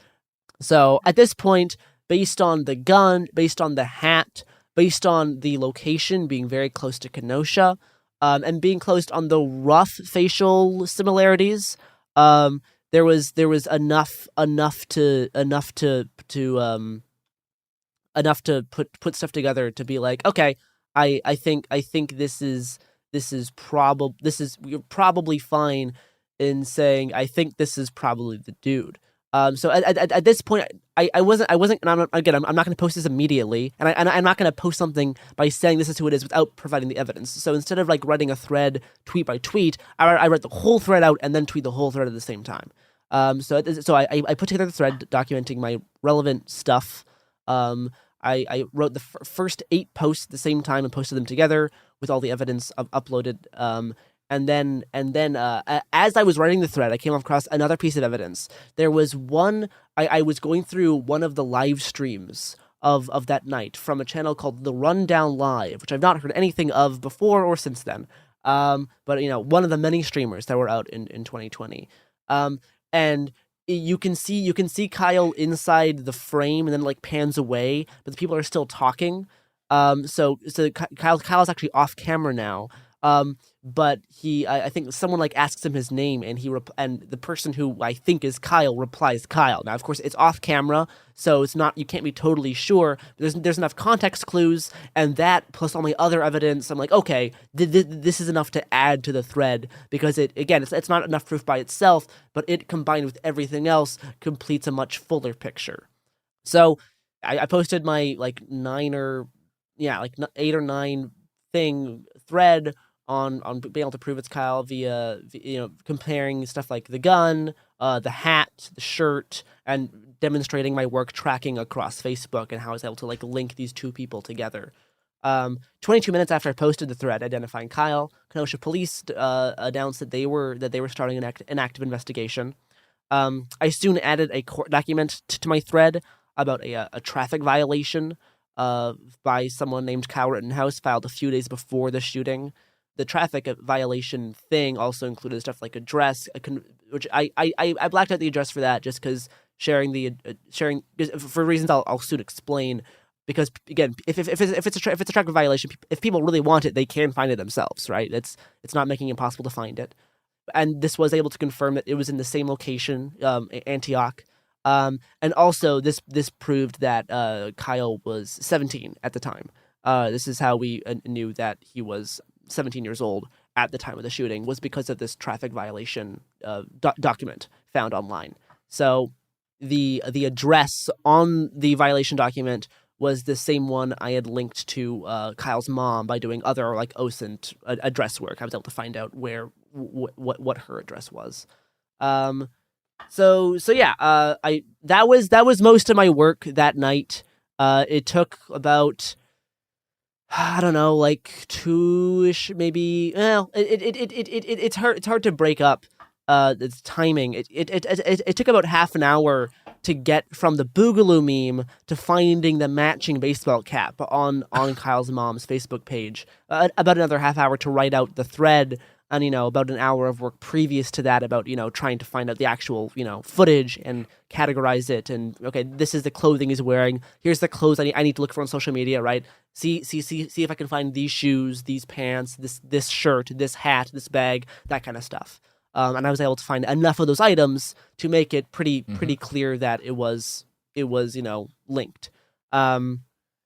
So at this point, based on the gun, based on the hat, based on the location being very close to Kenosha, and being close on the rough facial similarities, there was enough to put stuff together to be like, okay, I think you're probably fine in saying I think this is probably the dude. So at this point, I wasn't, and I'm not going to post this immediately, and I'm not going to post something by saying this is who it is without providing the evidence. So instead of like writing a thread tweet by tweet, I write the whole thread out and then tweet the whole thread at the same time. So I put together the thread documenting my relevant stuff. I wrote the first 8 posts at the same time and posted them together with all the evidence uploaded. And then as I was writing the thread, I came across another piece of evidence. There was one, I was going through one of the live streams of that night from a channel called The Rundown Live, which I've not heard anything of before or since then. But one of the many streamers that were out in 2020. And you can see Kyle inside the frame and then like pans away, but the people are still talking. So Kyle's actually off camera now. but I think someone like asks him his name, and and the person who I think is Kyle replies Kyle. Now, of course, it's off camera, so it's not, you can't be totally sure. There's enough context clues, and that plus all my other evidence, I'm like, okay, this is enough to add to the thread, because it's not enough proof by itself, but it combined with everything else completes a much fuller picture. So I posted my 8 or 9 thing thread on being able to prove it's Kyle via comparing stuff like the gun, the hat, the shirt, and demonstrating my work tracking across Facebook and how I was able to link these two people together. 22 minutes after I posted the thread identifying Kyle, Kenosha police announced that they were starting an active investigation. I soon added a court document to my thread about a traffic violation by someone named Kyle Rittenhouse filed a few days before the shooting. The traffic violation thing also included stuff like address, which I blacked out the address for that just because sharing for reasons I'll soon explain. Because again, if it's a traffic violation, if people really want it, they can find it themselves, right? It's not making it impossible to find it. And this was able to confirm that it was in the same location, Antioch. And also this proved that Kyle was 17 at the time. This is how we knew that he was 17 years old at the time of the shooting, was because of this traffic violation document found online. So the address on the violation document was the same one I had linked to Kyle's mom by doing other OSINT address work. I was able to find out what her address was. So yeah, that was most of my work that night. It took about, I don't know, 2-ish maybe. Well, it's hard to break up its timing. It took about half an hour to get from the Boogaloo meme to finding the matching baseball cap on Kyle's mom's Facebook page. About another half hour to write out the thread, and about an hour of work previous to that about trying to find out the actual footage and categorize it, and okay, this is the clothing he's wearing, here's the clothes I need to look for on social media, right? See if I can find these shoes, these pants, this shirt, this hat, this bag, that kind of stuff. And I was able to find enough of those items to make it pretty clear that it was linked. And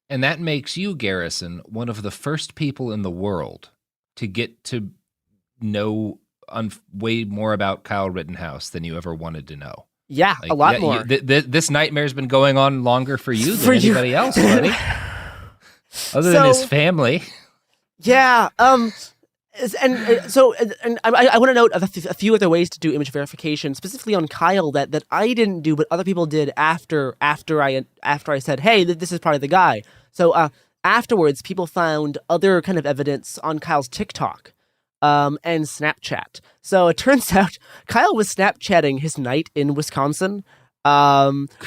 that makes you, Garrison, one of the first people in the world to get to know way more about Kyle Rittenhouse than you ever wanted to know. Yeah, a lot more. This nightmare's been going on longer for you than anybody else, buddy. Other than his family. Yeah. I want to note a few other ways to do image verification, specifically on Kyle that I didn't do, but other people did after I said, hey, this is probably the guy. So afterwards, people found other kind of evidence on Kyle's TikTok and Snapchat. So it turns out Kyle was Snapchatting his night in Wisconsin,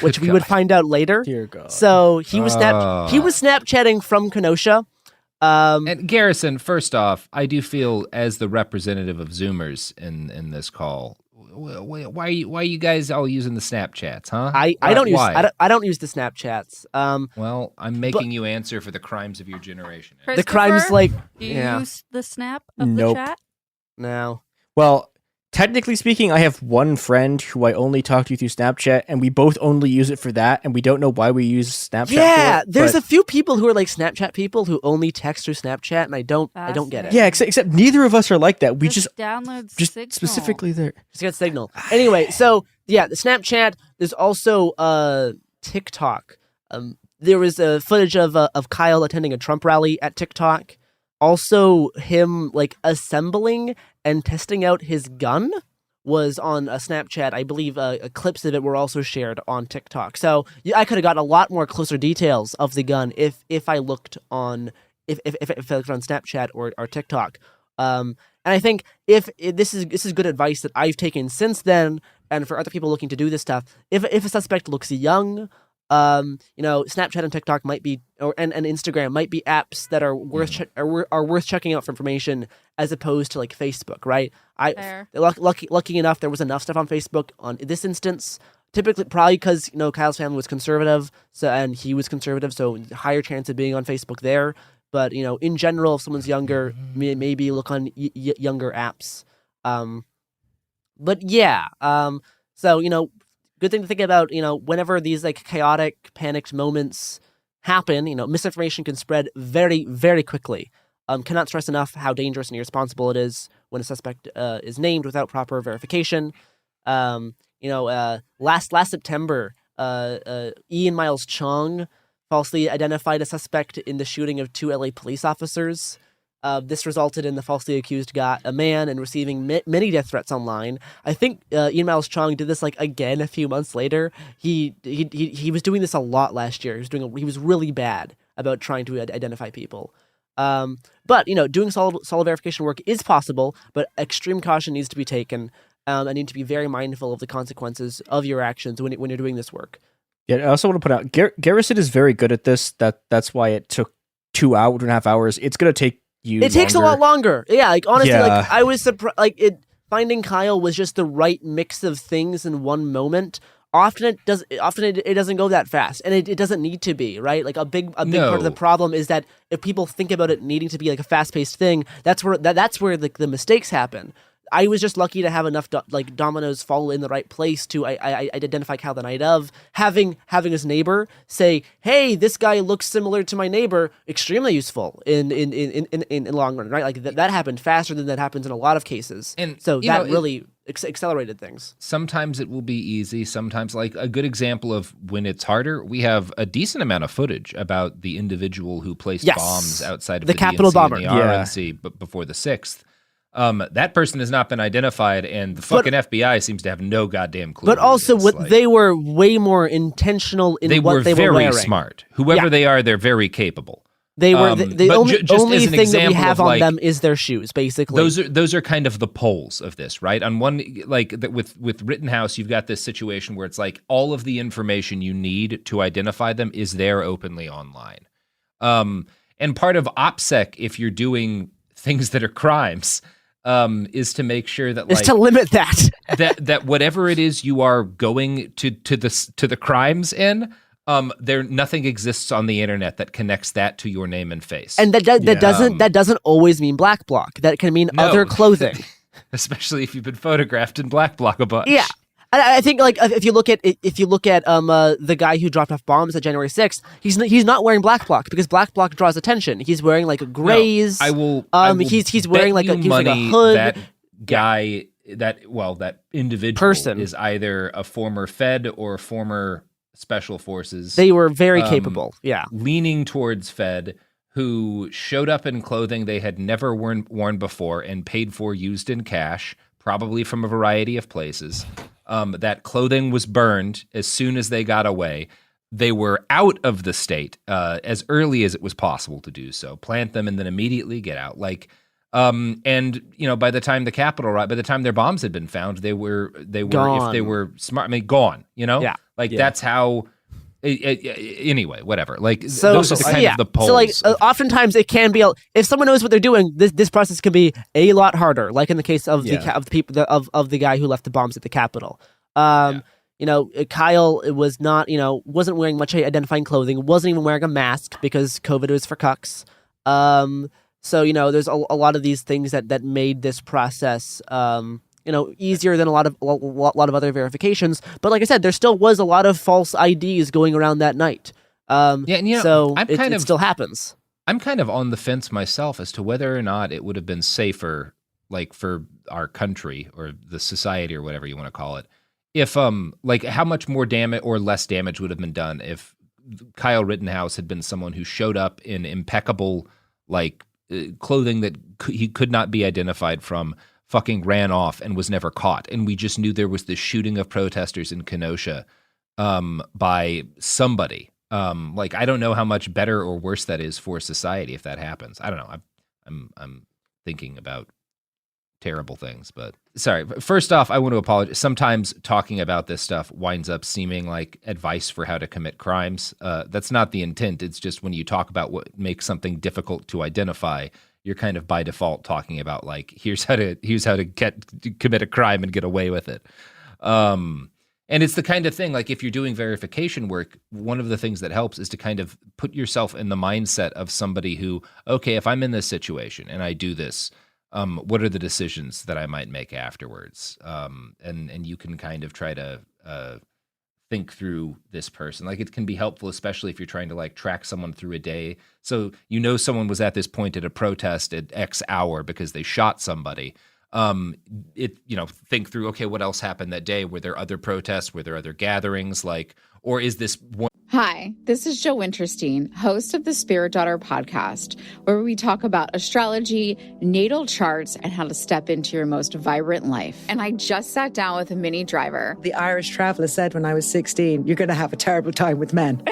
which we would find out later. Dear God. So he was Snapchatting from Kenosha. And Garrison, first off, I do feel as the representative of Zoomers in this call, why are you guys all using the Snapchats, huh? I don't use the Snapchats. Well, I'm making you answer for the crimes of your generation. The crimes do you use the snap of the chat? No. Well, technically speaking, I have one friend who I only talk to through Snapchat, and we both only use it for that, and we don't know why we use Snapchat. Yeah, there's a few people who are like Snapchat people who only text through Snapchat, and I don't get it. Yeah, except neither of us are like that. We just download Signal. Specifically there. Just get Signal. Anyway, so yeah, the Snapchat. There's also TikTok. There was footage of Kyle attending a Trump rally at TikTok. Also, him assembling and testing out his gun was on a Snapchat. I believe clips of it were also shared on TikTok. So I could have gotten a lot more closer details of the gun if I looked on if I looked on Snapchat or TikTok. And I think if this is good advice that I've taken since then, and for other people looking to do this stuff. If a suspect looks young, Snapchat and TikTok might be, and Instagram might be apps that are worth checking out for information as opposed to Facebook, right? Lucky enough, there was enough stuff on Facebook on this instance. Typically, probably because Kyle's family was conservative, and he was conservative, so higher chance of being on Facebook there. But in general, if someone's younger, maybe look on younger apps. But yeah, so good thing to think about. Whenever these like chaotic, panicked moments happen, misinformation can spread very, very quickly. Cannot stress enough how dangerous and irresponsible it is when a suspect is named without proper verification. Last September, Ian Miles Chong falsely identified a suspect in the shooting of 2 LA police officers. This resulted in the falsely accused a man and receiving many death threats online. I think Ian Miles Chong did this again a few months later. He was doing this a lot last year. He was really bad about trying to identify people. But doing solid verification work is possible, but extreme caution needs to be taken. And need to be very mindful of the consequences of your actions when you're doing this work. Yeah, I also want to put out Garrison is very good at this. That's why it took 2.5 hours. It's gonna take you. It takes a lot longer. Yeah, honestly, I was surprised. Finding Kyle was just the right mix of things in one moment. Often it doesn't go that fast, and it doesn't need to be, right? Like a big part of the problem is that if people think about it needing to be like a fast paced thing, that's where the mistakes happen. I was just lucky to have enough dominoes fall in the right place to I identify Kyle the night of. Having his neighbor say, "Hey, this guy looks similar to my neighbor," extremely useful in long run, right? Like that happened faster than that happens in a lot of cases, and so that really accelerated things. Sometimes it will be easy. Sometimes, like a good example of when it's harder, we have a decent amount of footage about the individual who placed bombs outside of the Capitol DNC bomber, and the RNC, but before the 6th. That person has not been identified, and the fucking FBI seems to have no goddamn clue. But also, they were way more intentional in what they were wearing. They were very smart. Whoever they are, they're very capable. They were the only thing that we have on them is their shoes, basically. Those are kind of the poles of this, right? On one, with Rittenhouse, you've got this situation where it's like all of the information you need to identify them is there openly online. And part of OPSEC, if you're doing things that are crimes, is to make sure that is to limit that that whatever it is you are going to the crimes in, nothing exists on the internet that connects that to your name and face. And that doesn't always mean black bloc. That can mean other clothing, especially if you've been photographed in black bloc a bunch. Yeah. I think if you look at the guy who dropped off bombs at January 6th, he's not wearing black bloc because black bloc draws attention. He's wearing grays. I will he's wearing bet he's money like a hood. That guy that individual person is either a former Fed or former Special Forces. They were very capable. Yeah, leaning towards Fed, who showed up in clothing they had never worn before and paid for used in cash, probably from a variety of places. That clothing was burned as soon as they got away. They were out of the state as early as it was possible to do so. Plant them and then immediately get out. And by the time the Capitol, by the time their bombs had been found, they were gone. If they were smart, gone. Yeah. That's how. Anyway, whatever. Those are the kind of the polls. So oftentimes it can be if someone knows what they're doing, this process can be a lot harder. Like in the case of the people of the guy who left the bombs at the Capitol. Kyle was not, wasn't wearing much identifying clothing. Wasn't even wearing a mask because COVID was for cucks. So there's a lot of these things that made this process easier than a lot of other verifications. But like I said, there still was a lot of false IDs going around that night. So it still happens. I'm kind of on the fence myself as to whether or not it would have been safer, for our country or the society or whatever you want to call it, if how much more damage or less damage would have been done if Kyle Rittenhouse had been someone who showed up in impeccable clothing that he could not be identified from, fucking ran off and was never caught, and we just knew there was this shooting of protesters in Kenosha by somebody. I don't know how much better or worse that is for society if that happens. I don't know. I'm thinking about terrible things, but sorry. First off, I want to apologize. Sometimes talking about this stuff winds up seeming like advice for how to commit crimes. That's not the intent. It's just when you talk about what makes something difficult to identify, you're kind of by default talking about here's how to commit a crime and get away with it. And it's the kind of thing, like if you're doing verification work, one of the things that helps is to kind of put yourself in the mindset of somebody who, okay, if I'm in this situation and I do this, what are the decisions that I might make afterwards? And you can kind of try to think through this person. Like it can be helpful, especially if you're trying to like track someone through a day. So you know someone was at this point at a protest at X hour because they shot somebody. Think through, okay, what else happened that day? Were there other protests? Were there other gatherings? Or is this one? Hi, this is Jill Winterstein, host of the Spirit Daughter podcast, where we talk about astrology, natal charts, and how to step into your most vibrant life. And I just sat down with a Minnie Driver. The Irish traveler said when I was 16, you're going to have a terrible time with men.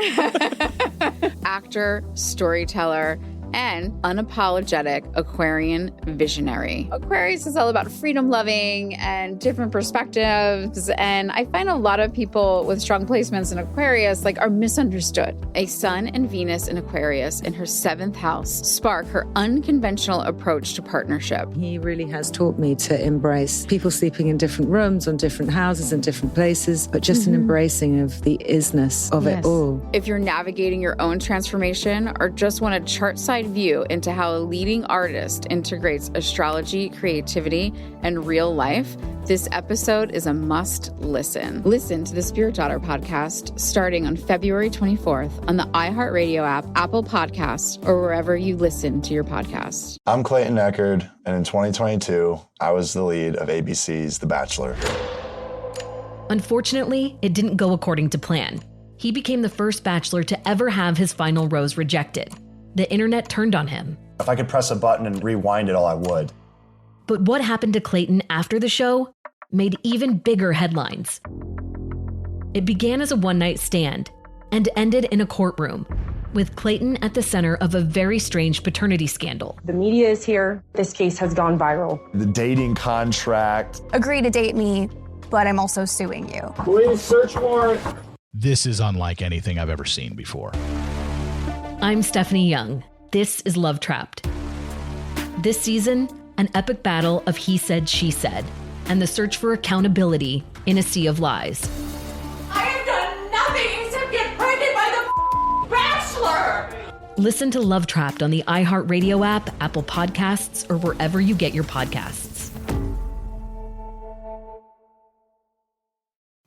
Actor, storyteller, and unapologetic Aquarian visionary. Aquarius is all about freedom-loving and different perspectives, and I find a lot of people with strong placements in Aquarius are misunderstood. A Sun and Venus in Aquarius in her 7th house spark her unconventional approach to partnership. He really has taught me to embrace people sleeping in different rooms, on different houses, in different places, but just an embracing of the isness of it all. If you're navigating your own transformation or just want a chart-side view into how a leading artist integrates astrology, creativity, and real life, this episode is a must listen. Listen to the Spirit Daughter podcast starting on February 24th on the iHeartRadio app, Apple Podcasts, or wherever you listen to your podcasts. I'm Clayton Eckerd, and in 2022, I was the lead of ABC's The Bachelor. Unfortunately, it didn't go according to plan. He became the first Bachelor to ever have his final rose rejected. The internet turned on him. If I could press a button and rewind it all, I would. But what happened to Clayton after the show made even bigger headlines. It began as a one-night stand and ended in a courtroom, with Clayton at the center of a very strange paternity scandal. The media is here. This case has gone viral. The dating contract. Agree to date me, but I'm also suing you. Please search warrant. This is unlike anything I've ever seen before. I'm Stephanie Young. This is Love Trapped. This season, an epic battle of he said, she said, and the search for accountability in a sea of lies. I have done nothing except get pregnant by the Bachelor! Listen to Love Trapped on the iHeartRadio app, Apple Podcasts, or wherever you get your podcasts.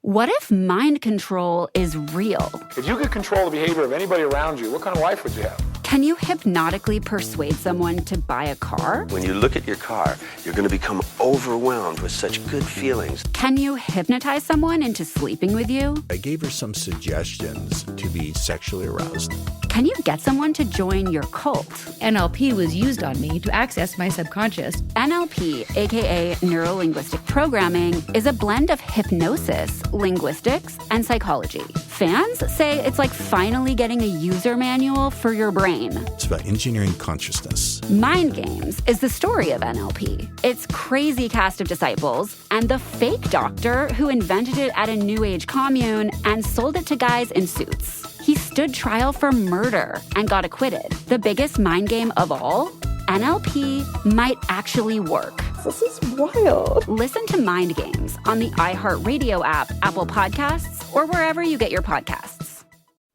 What if mind control is real? If you could control the behavior of anybody around you, what kind of life would you have? Can you hypnotically persuade someone to buy a car? When you look at your car, you're going to become overwhelmed with such good feelings. Can you hypnotize someone into sleeping with you? I gave her some suggestions to be sexually aroused. Can you get someone to join your cult? NLP was used on me to access my subconscious. NLP, aka Neuro-Linguistic Programming, is a blend of hypnosis, linguistics, and psychology. Fans say it's like finally getting a user manual for your brain. It's about engineering consciousness. Mind Games is the story of NLP. Its crazy cast of disciples and the fake doctor who invented it at a New Age commune and sold it to guys in suits. He stood trial for murder and got acquitted. The biggest mind game of all? NLP might actually work. This is wild. Listen to Mind Games on the iHeartRadio app, Apple Podcasts, or wherever you get your podcasts.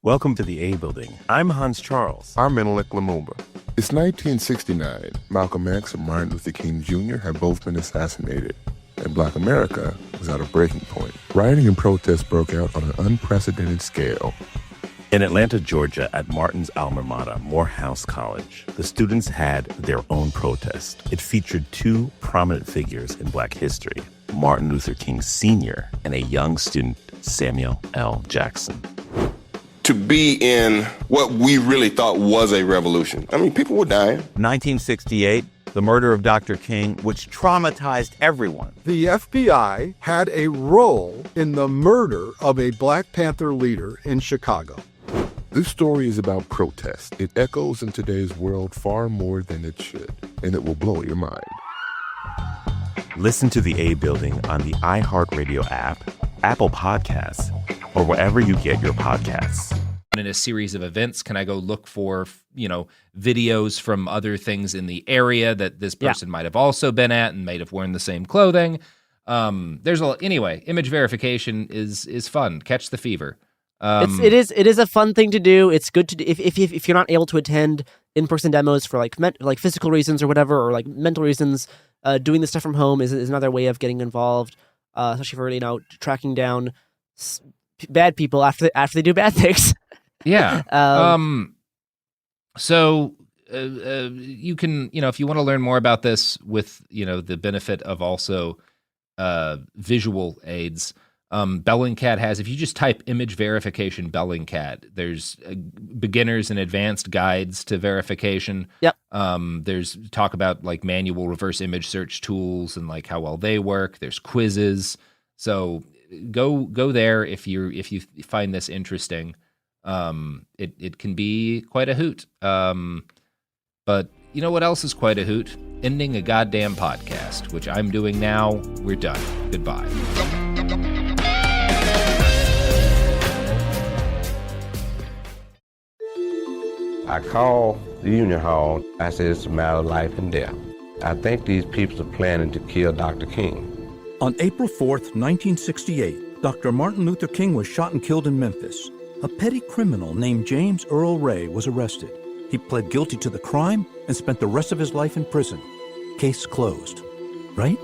Welcome to the A Building. I'm Hans Charles. I'm Menelik Lumumba. It's 1969. Malcolm X and Martin Luther King Jr. had both been assassinated, and Black America was at a breaking point. Rioting and protests broke out on an unprecedented scale. In Atlanta, Georgia, at Martin's alma mater, Morehouse College, the students had their own protest. It featured two prominent figures in Black history, Martin Luther King Sr. and a young student, Samuel L. Jackson. To be in what we really thought was a revolution. I mean, people were dying. 1968, the murder of Dr. King, which traumatized everyone. The FBI had a role in the murder of a Black Panther leader in Chicago. This story is about protest. It echoes in today's world far more than it should, and it will blow your mind. Listen to the A Building on the iHeartRadio app, Apple Podcasts, or wherever you get your podcasts. In a series of events, can I go look for, videos from other things in the area that this person might have also been at and might have worn the same clothing? Anyway, image verification is fun. Catch the fever. It is a fun thing to do. It's good to do if you're not able to attend in-person demos for like physical reasons or whatever, or like mental reasons. Doing this stuff from home is another way of getting involved, especially for tracking down bad people after they do bad things. Yeah. So you can, if you want to learn more about this with, the benefit of also visual aids, Bellingcat has, if you just type image verification Bellingcat, there's beginners and advanced guides to verification. Yep. There's talk about like manual reverse image search tools and like how well they work. There's quizzes. So go there if you find this interesting. It can be quite a hoot. But you know what else is quite a hoot? Ending a goddamn podcast, which I'm doing now. We're done. Goodbye. I called the Union Hall. I said it's a matter of life and death. I think these people are planning to kill Dr. King. On April 4th, 1968, Dr. Martin Luther King was shot and killed in Memphis. A petty criminal named James Earl Ray was arrested. He pled guilty to the crime and spent the rest of his life in prison. Case closed. Right?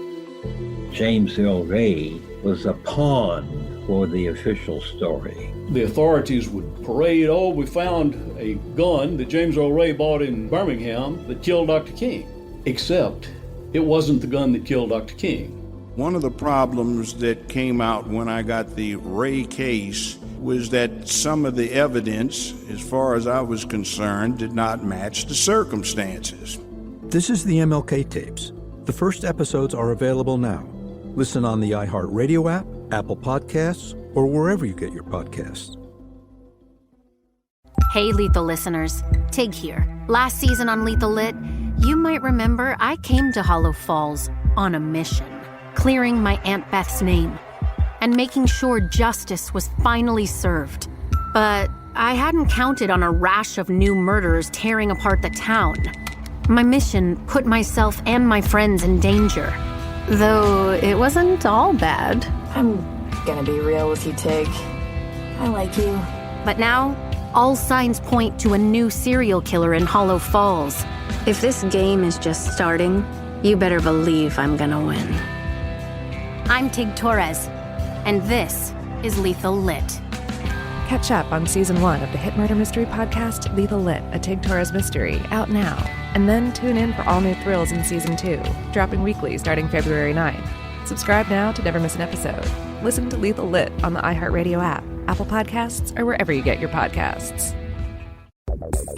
James Earl Ray was a pawn for the official story. The authorities would parade, we found a gun that James Earl Ray bought in Birmingham that killed Dr. King. Except it wasn't the gun that killed Dr. King. One of the problems that came out when I got the Ray case was that some of the evidence, as far as I was concerned, did not match the circumstances. This is the MLK tapes. The first episodes are available now. Listen on the iHeartRadio app, Apple Podcasts, or wherever you get your podcasts. Hey, Lethal listeners. Tig here. Last season on Lethal Lit, you might remember I came to Hollow Falls on a mission, clearing my Aunt Beth's name and making sure justice was finally served. But I hadn't counted on a rash of new murderers tearing apart the town. My mission put myself and my friends in danger. Though it wasn't all bad. I'm gonna be real with you, Tig. I like you. But now, all signs point to a new serial killer in Hollow Falls. If this game is just starting, you better believe I'm gonna win. I'm Tig Torres, and this is Lethal Lit. Catch up on Season 1 of the hit murder mystery podcast, Lethal Lit, a Tig Torres mystery, out now. And then tune in for all new thrills in Season 2, dropping weekly starting February 9th. Subscribe now to never miss an episode. Listen to Lethal Lit on the iHeartRadio app, Apple Podcasts, or wherever you get your podcasts.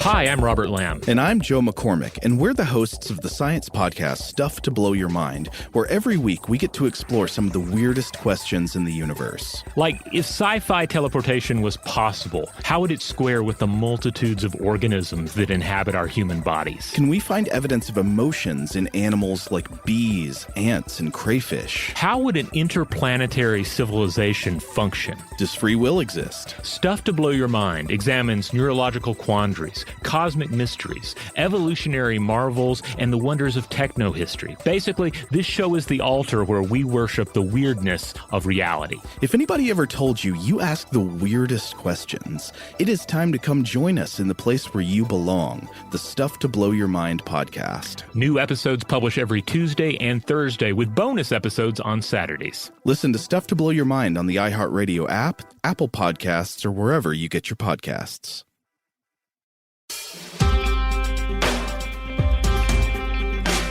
Hi, I'm Robert Lamb. And I'm Joe McCormick, and we're the hosts of the science podcast Stuff to Blow Your Mind, where every week we get to explore some of the weirdest questions in the universe. Like, if sci-fi teleportation was possible, how would it square with the multitudes of organisms that inhabit our human bodies? Can we find evidence of emotions in animals like bees, ants, and crayfish? How would an interplanetary civilization function? Does free will exist? Stuff to Blow Your Mind examines neurological quandaries, cosmic mysteries, evolutionary marvels, and the wonders of techno-history. Basically, this show is the altar where we worship the weirdness of reality. If anybody ever told you you ask the weirdest questions, it is time to come join us in the place where you belong, the Stuff to Blow Your Mind podcast. New episodes publish every Tuesday and Thursday, with bonus episodes on Saturdays. Listen to Stuff to Blow Your Mind on the iHeartRadio app, Apple Podcasts, or wherever you get your podcasts.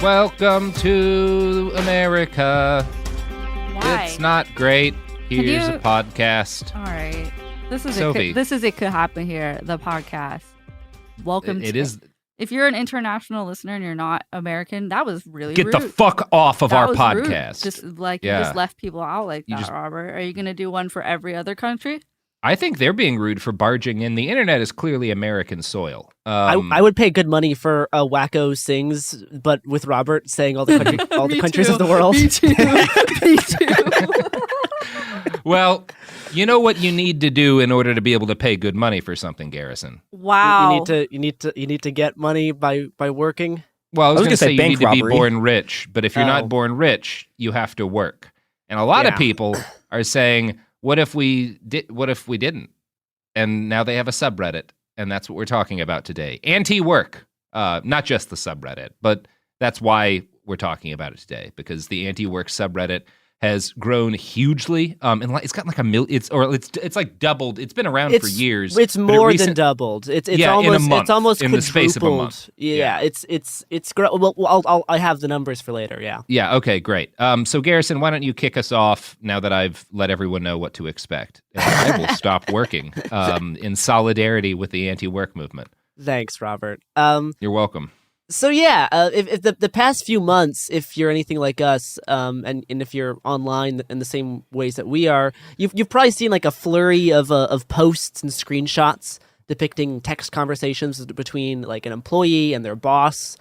Welcome to America. Why? It's not great. Here's a podcast. All right. This is Sophie. It Could Happen Here, the podcast. Welcome It to is. If you're an international listener and you're not American, that was really Get rude. the fuck off of That our was rude. podcast. Just like Yeah. you just left people out like You that, just- Robert. Are you going to do one for every other country? I think they're being rude for barging in. The internet is clearly American soil. I would pay good money for a Wacko Sings, but with Robert saying all the countries of the world. Me too. Me too. Well, you know what you need to do in order to be able to pay good money for something, Garrison. Wow. You need to get money by working. Well, I was going to say you bank need to be robbery. born rich, but if you're not born rich, you have to work. And a lot of Yeah. people are saying, what if we didn't? And now they have a subreddit, and that's what we're talking about today. Anti-work, not just the subreddit, but that's why we're talking about it today, because the anti-work subreddit has grown hugely. And it's got like it's like doubled. It's been around for years. It's more than doubled. It's almost in a month, it's almost in the space of a month. quadrupled. Yeah, it's well, I have the numbers for later. Yeah. Yeah. Okay. Great. So Garrison, why don't you kick us off now that I've let everyone know what to expect? And I will stop working in solidarity with the anti-work movement. Thanks, Robert. You're welcome. So yeah, if the past few months, if you're anything like us, and if you're online in the same ways that we are, you've probably seen like a flurry of posts and screenshots depicting text conversations between like an employee and their boss.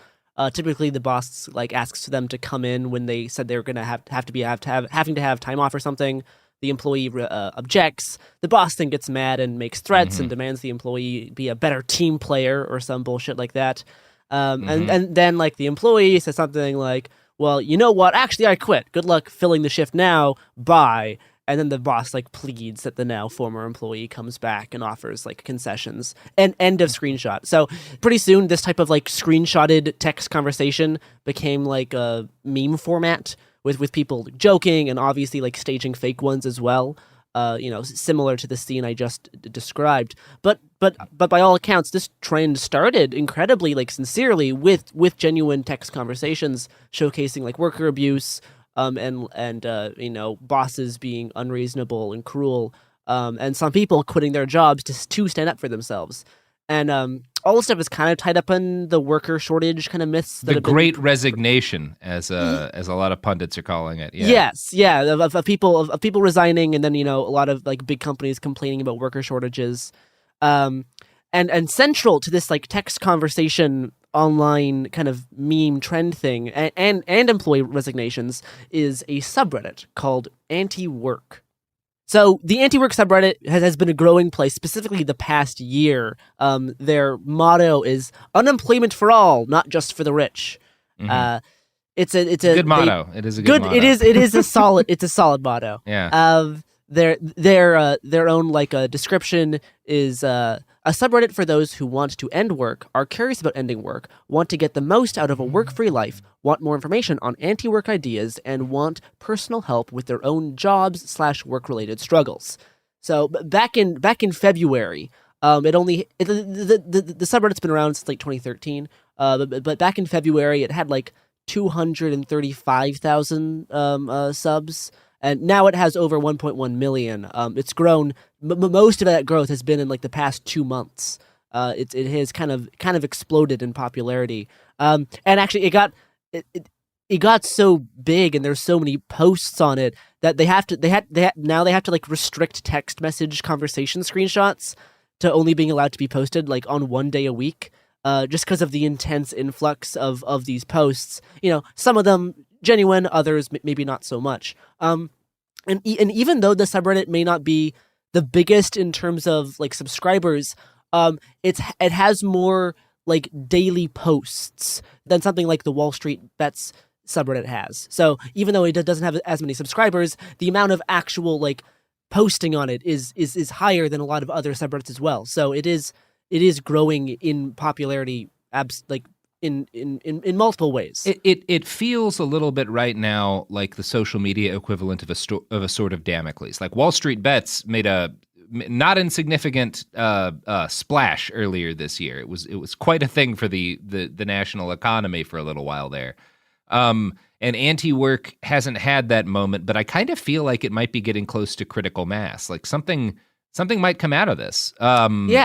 Typically, the boss like asks them to come in when they said they were going to having to have time off or something. The employee objects. The boss then gets mad and makes threats and demands the employee be a better team player or some bullshit like that. And then like the employee says something like, well, you know what? Actually, I quit. Good luck filling the shift now. Bye. And then the boss like pleads that the now former employee comes back and offers like concessions. And end of screenshot. So pretty soon this type of like screenshotted text conversation became like a meme format with people joking and obviously like staging fake ones as well. Similar to the scene I just described, but by all accounts, this trend started incredibly, like sincerely, with genuine text conversations showcasing like worker abuse, and bosses being unreasonable and cruel, and some people quitting their jobs to stand up for themselves, and all this stuff is kind of tied up in the worker shortage kind of myths. The Great Resignation, as a lot of pundits are calling it. Yeah. Yes, yeah, of people resigning, and then a lot of like big companies complaining about worker shortages, and central to this like text conversation online kind of meme trend thing and employee resignations is a subreddit called Anti-Work. So the anti-work subreddit has been a growing place, specifically the past year. Their motto is unemployment for all, not just for the rich. Mm-hmm. It's a good motto. It is a good motto. It is a solid. It's a solid motto. Yeah. Their own like description is a subreddit for those who want to end work, are curious about ending work, want to get the most out of a work-free life, want more information on anti-work ideas, and want personal help with their own jobs/work-related struggles. So back in February, the subreddit's been around since like 2013. But back in February, it had like 235,000 subs. And now it has over 1.1 million. It's grown. Most of that growth has been in like the past 2 months. It has kind of exploded in popularity. And actually, it got so big, and there's so many posts on it that they have to like restrict text message conversation screenshots to only being allowed to be posted like on 1 day a week. Just because of the intense influx of these posts. Some of them genuine, others maybe not so much. And even though the subreddit may not be the biggest in terms of like subscribers, it has more like daily posts than something like the Wall Street Bets subreddit has. So even though it doesn't have as many subscribers, the amount of actual like posting on it is higher than a lot of other subreddits as well. So it is growing in popularity, in multiple ways. It feels a little bit right now like the social media equivalent of a sort of Damocles. Like Wall Street Bets made a not insignificant splash earlier this year. It was quite a thing for the national economy for a little while there. And anti-work hasn't had that moment, but I kind of feel like it might be getting close to critical mass. Like something might come out of this.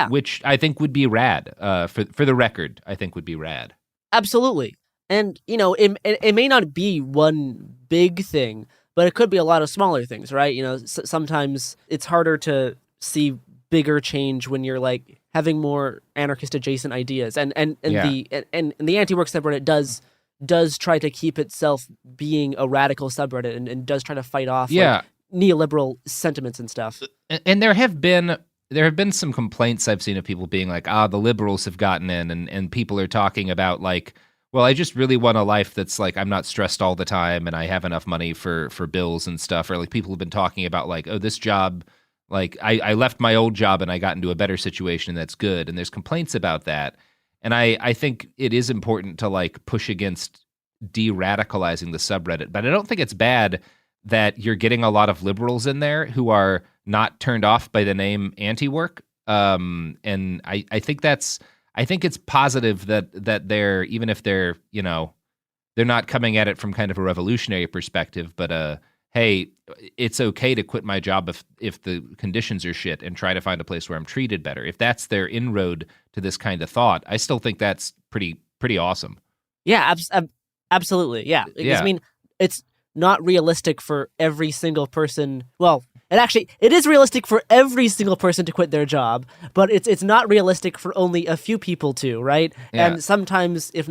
Which I think would be rad. For the record, I think would be rad. Absolutely. And, it may not be one big thing, but it could be a lot of smaller things, right? Sometimes it's harder to see bigger change when you're like having more anarchist adjacent ideas. And the anti-work subreddit does try to keep itself being a radical subreddit and does try to fight off like, neoliberal sentiments and stuff. And there have been some complaints I've seen of people being like, the liberals have gotten in, and people are talking about like, well, I just really want a life that's like I'm not stressed all the time and I have enough money for bills and stuff. Or like people have been talking about like, oh, this job, like I left my old job and I got into a better situation. That's good. And there's complaints about that. And I think it is important to like push against de-radicalizing the subreddit. But I don't think it's bad that you're getting a lot of liberals in there who are not turned off by the name anti-work. And I think it's positive that they're, even if they're, you know, they're not coming at it from kind of a revolutionary perspective, but hey, it's okay to quit my job if the conditions are shit and try to find a place where I'm treated better. If that's their inroad to this kind of thought, I still think that's pretty awesome. Yeah, absolutely. Yeah. Because, I mean, it's not realistic for every single person. Well, it is realistic for every single person to quit their job, but it's not realistic for only a few people to, right? Yeah. And sometimes if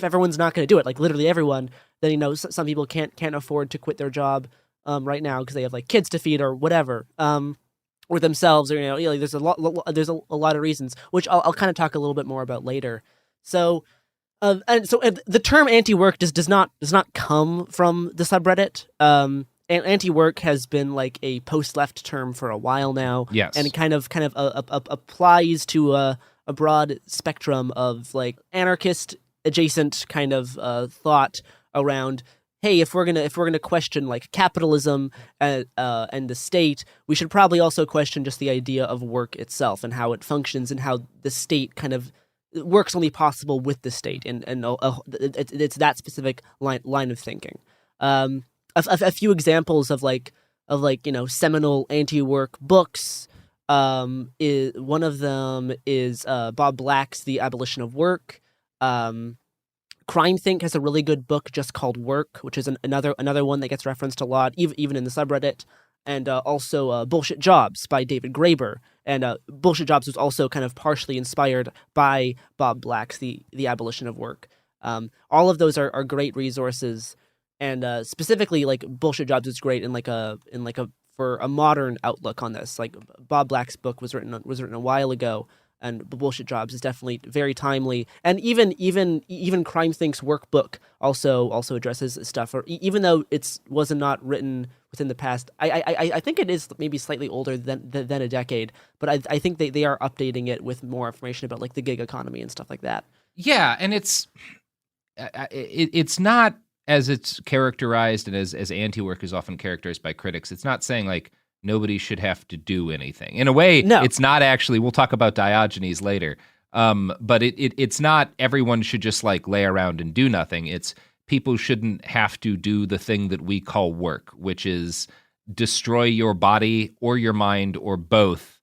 everyone's not going to do it, like literally everyone, then, you know, some people can't afford to quit their job right now because they have like kids to feed or whatever, or themselves, or you know, there's a lot of reasons, which I'll kind of talk a little bit more about later. So. And the term anti-work does not come from the subreddit. And anti-work has been like a post-left term for a while now. Yes. And it kind of applies to a broad spectrum of like anarchist adjacent kind of thought around, hey, if we're gonna question like capitalism and the state, we should probably also question just the idea of work itself and how it functions and how the state kind of work's only possible with the state, and it's that specific line of thinking. A few examples of like you know, seminal anti-work books. Is one of them is Bob Black's The Abolition of Work. Crime Think has a really good book just called Work, which is another one that gets referenced a lot, even in the subreddit. And also Bullshit Jobs by David Graeber. And Bullshit Jobs was also kind of partially inspired by Bob Black's The Abolition of Work. All of those are great resources, and specifically like Bullshit Jobs is great in for a modern outlook on this. Like Bob Black's book was written a while ago, and Bullshit Jobs is definitely very timely. And even Crime Think's workbook also addresses stuff, or even though it was not written within the past, I think it is maybe slightly older than a decade, but I think they are updating it with more information about like the gig economy and stuff like that. Yeah, and it's not as it's characterized, and as anti-work is often characterized by critics. It's not saying like nobody should have to do anything. In a way, no. It's not actually. We'll talk about Diogenes later, but it's not everyone should just like lay around and do nothing. It's people shouldn't have to do the thing that we call work, which is destroy your body or your mind or both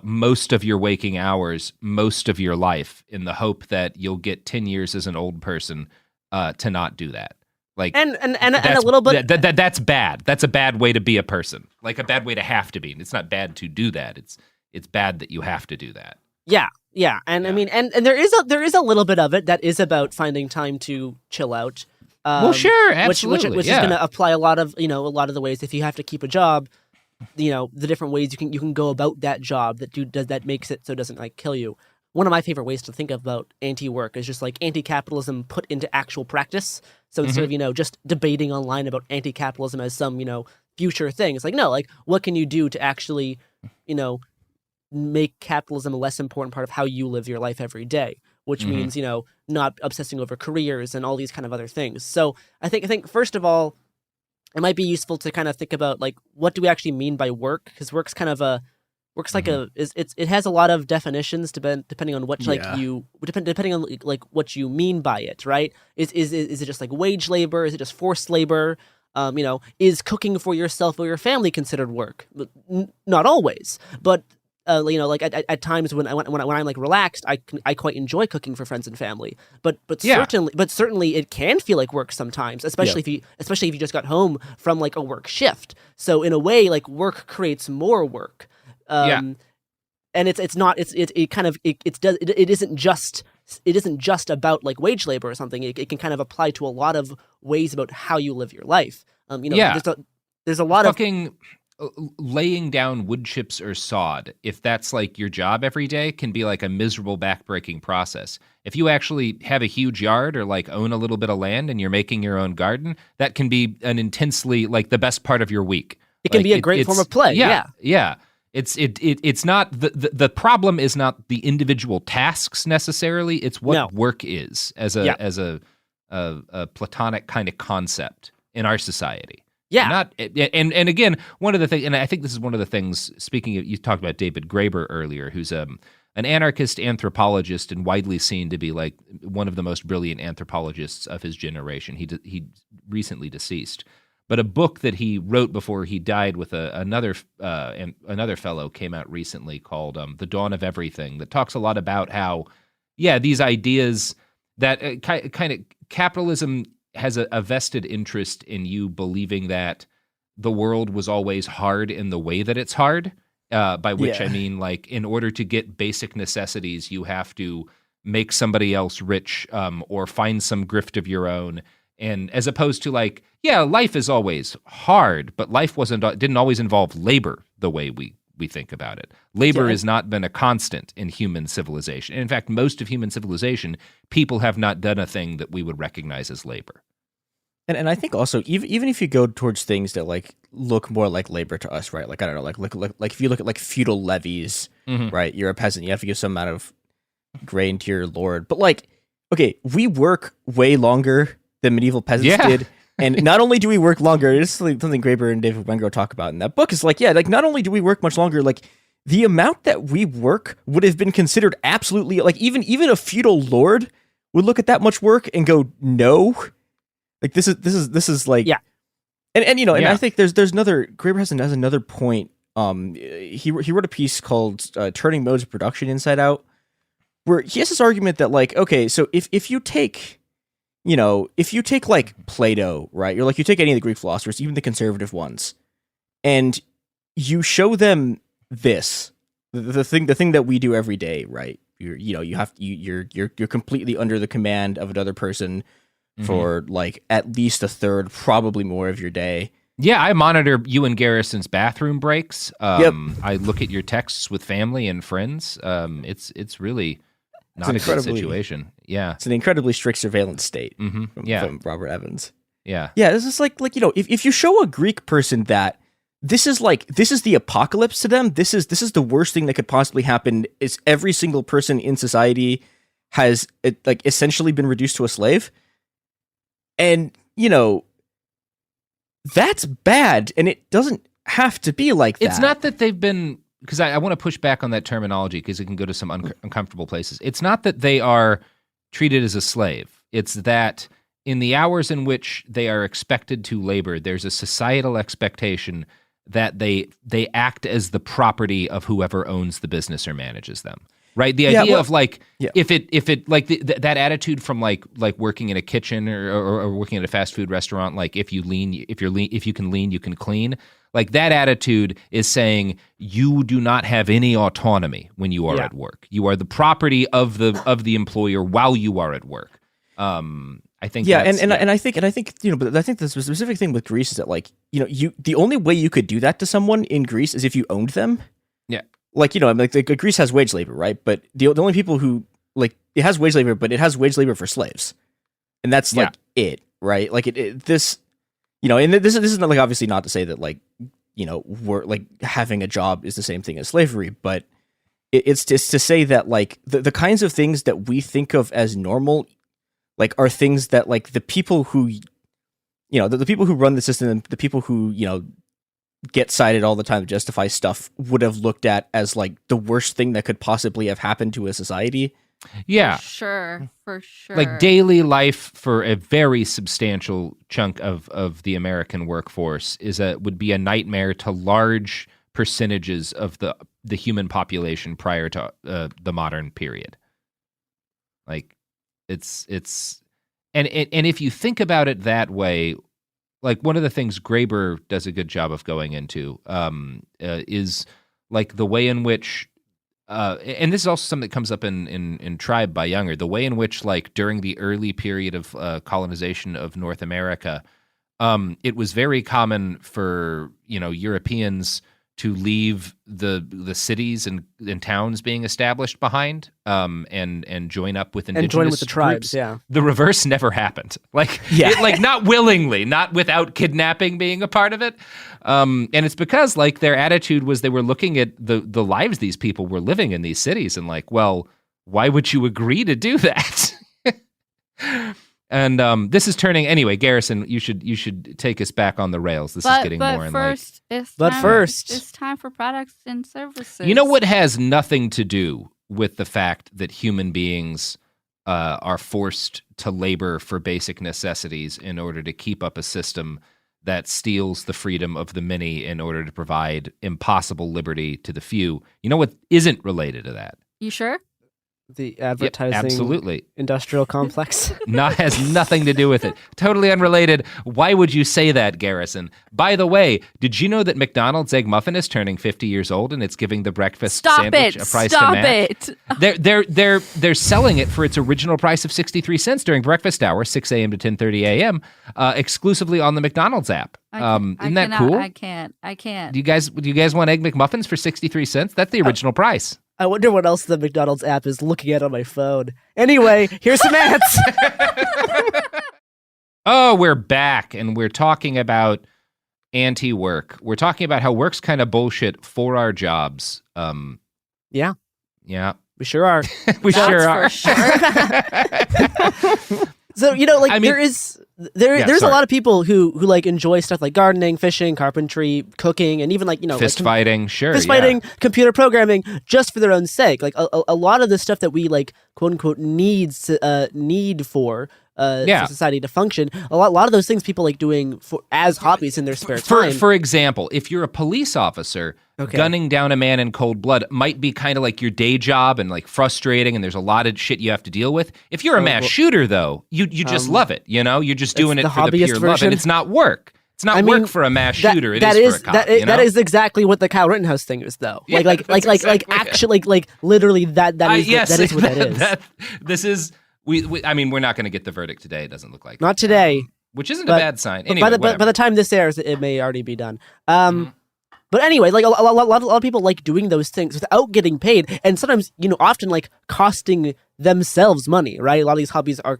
most of your waking hours, most of your life, in the hope that you'll get 10 years as an old person to not do that. Like, and a little bit that's bad. That's a bad way to be a person. Like a bad way to have to be. It's not bad to do that. It's bad that you have to do that. Yeah, and I mean, and there is a little bit of it that is about finding time to chill out. Well, sure, absolutely, which is going to apply a lot of the ways. If you have to keep a job, you know, the different ways you can go about that job that makes it so it doesn't like kill you. One of my favorite ways to think about anti-work is just like anti-capitalism put into actual practice. So instead of, you know, just debating online about anti-capitalism as some, you know, future thing, it's like, no, like what can you do to actually, you know, make capitalism a less important part of how you live your life every day, which means, you know, not obsessing over careers and all these kind of other things. So I think first of all, it might be useful to kind of think about like, what do we actually mean by work? Because work's kind of it has a lot of definitions depending on what depending on like what you mean by it, right? Is it just like wage labor? Is it just forced labor? You know, is cooking for yourself or your family considered work? Not always, but you know, like at times when I'm like relaxed, I quite enjoy cooking for friends and family. But certainly it can feel like work sometimes, especially if you just got home from like a work shift. So in a way, like work creates more work. And it isn't just about like wage labor or something. It can kind of apply to a lot of ways about how you live your life. You know, there's a lot of laying down wood chips or sod, if that's like your job every day, can be like a miserable backbreaking process. If you actually have a huge yard or like own a little bit of land and you're making your own garden, that can be an intensely like the best part of your week. It can be a great form of play. Yeah. It's not the problem is not the individual tasks necessarily. It's what work is as a platonic kind of concept in our society. Yeah. And again, one of the things, and I think this is one of the things, speaking of, you talked about David Graeber earlier, who's an anarchist anthropologist and widely seen to be like one of the most brilliant anthropologists of his generation. He recently deceased. But a book that he wrote before he died with another fellow came out recently called The Dawn of Everything, that talks a lot about how, these ideas that kind of capitalism has a vested interest in you believing that the world was always hard in the way that it's hard, by which I mean, like, in order to get basic necessities, you have to make somebody else rich or find some grift of your own. And as opposed to like, life is always hard, but life didn't always involve labor the way we think about it. Labor has not been a constant in human civilization. And in fact, most of human civilization, people have not done a thing that we would recognize as labor. And I think also, even if you go towards things that like look more like labor to us, right? Like, I don't know, like if you look at like feudal levies, right? You're a peasant, you have to give some amount of grain to your lord. But like, okay, we work way longer than medieval peasants did. And not only do we work longer, this is something Graeber and David Wengrow talk about in that book, is like, like not only do we work much longer, like the amount that we work would have been considered absolutely, like even a feudal lord would look at that much work and go, no, like this is like, and you know, and I think there's another, Graeber has another point. He wrote a piece called Turning Modes of Production Inside Out, where he has this argument that like, okay, so if you take like Plato, right? You take any of the Greek philosophers, even the conservative ones, and you show them this, the thing that we do every day, right? You're completely under the command of another person for like at least a third, probably more of your day. Yeah, I monitor you and Garrison's bathroom breaks. I look at your texts with family and friends. It's really not a good situation. Yeah, it's an incredibly strict surveillance state. From Robert Evans. Yeah. This is like if you show a Greek person that this is the apocalypse to them, this is the worst thing that could possibly happen. Is every single person in society has essentially been reduced to a slave, and that's bad, and it doesn't have to be like that. It's not that they've been. Because I want to push back on that terminology because it can go to some uncomfortable places. It's not that they are treated as a slave. It's that in the hours in which they are expected to labor, there's a societal expectation that they act as the property of whoever owns the business or manages them. Right? The idea of like, if it like that attitude from like working in a kitchen or working at a fast food restaurant, like if you can lean, you can clean. Like that attitude is saying you do not have any autonomy when you are at work. You are the property of the employer while you are at work. I think and I think but I think the specific thing with Greece is that like the only way you could do that to someone in Greece is if you owned them. Yeah. Like Greece has wage labor, right? But the only people who like it has wage labor, but it has wage labor for slaves, and that's like it, right? Like this. And this is not like obviously not to say that like, we're like having a job is the same thing as slavery, but it's just to say that like the kinds of things that we think of as normal, like are things that like the people who, the people who run the system, the people who, get cited all the time to justify stuff would have looked at as like the worst thing that could possibly have happened to a society. Yeah. For sure. Like daily life for a very substantial chunk of the American workforce would be a nightmare to large percentages of the human population prior to the modern period. Like it's and if you think about it that way, like one of the things Graeber does a good job of going into is like the way in which and this is also something that comes up in Tribe by Younger, the way in which, like, during the early period of colonization of North America, it was very common for, Europeans to leave the cities and towns being established behind, and join up with indigenous and join with the tribes. groups. Yeah, the reverse never happened. Not willingly, not without kidnapping being a part of it. And it's because their attitude was they were looking at the lives these people were living in these cities and well, why would you agree to do that? And this is turning anyway. Garrison, you should take us back on the rails. This is getting more in first, it's time for products and services. You know what has nothing to do with the fact that human beings are forced to labor for basic necessities in order to keep up a system that steals the freedom of the many in order to provide impossible liberty to the few. You know what isn't related to that? You sure? The advertising absolutely. Industrial complex. Has nothing to do with it. Totally unrelated. Why would you say that, Garrison? By the way, did you know that McDonald's Egg Muffin is turning 50 years old and it's giving the breakfast sandwich a price to match? They're selling it for its original price of 63 cents during breakfast hour, 6 a.m. to 10:30 a.m., exclusively on the McDonald's app. Isn't that cool? I can't. Do you guys want Egg McMuffins for 63 cents? That's the original price. I wonder what else the McDonald's app is looking at on my phone. Anyway, here's some ads. Oh, we're back, and we're talking about anti-work. We're talking about how work's kind of bullshit for our jobs. Yeah. Yeah. We sure are. We sure are. For sure. So, there's a lot of people who enjoy stuff like gardening, fishing, carpentry, cooking, and even fist fighting, computer programming, just for their own sake. Like a lot of the stuff that we quote unquote need for society to function. A lot of those things people like doing as hobbies in their spare time. For example, if you're a police officer, gunning down a man in cold blood might be kind of like your day job and frustrating, and there's a lot of shit you have to deal with. If you're a mass shooter, though, you just love it. You're just doing it for the pure love, and it's not work. It's not work for a mass shooter. It is for a cop. That is exactly what the Kyle Rittenhouse thing is, though. Actually, literally that is what that is. This is. We're not going to get the verdict today. It doesn't look like not today, which isn't a bad sign. Anyway, by the time this airs, it may already be done. But anyway, a lot of people like doing those things without getting paid, and sometimes often costing themselves money. Right, a lot of these hobbies are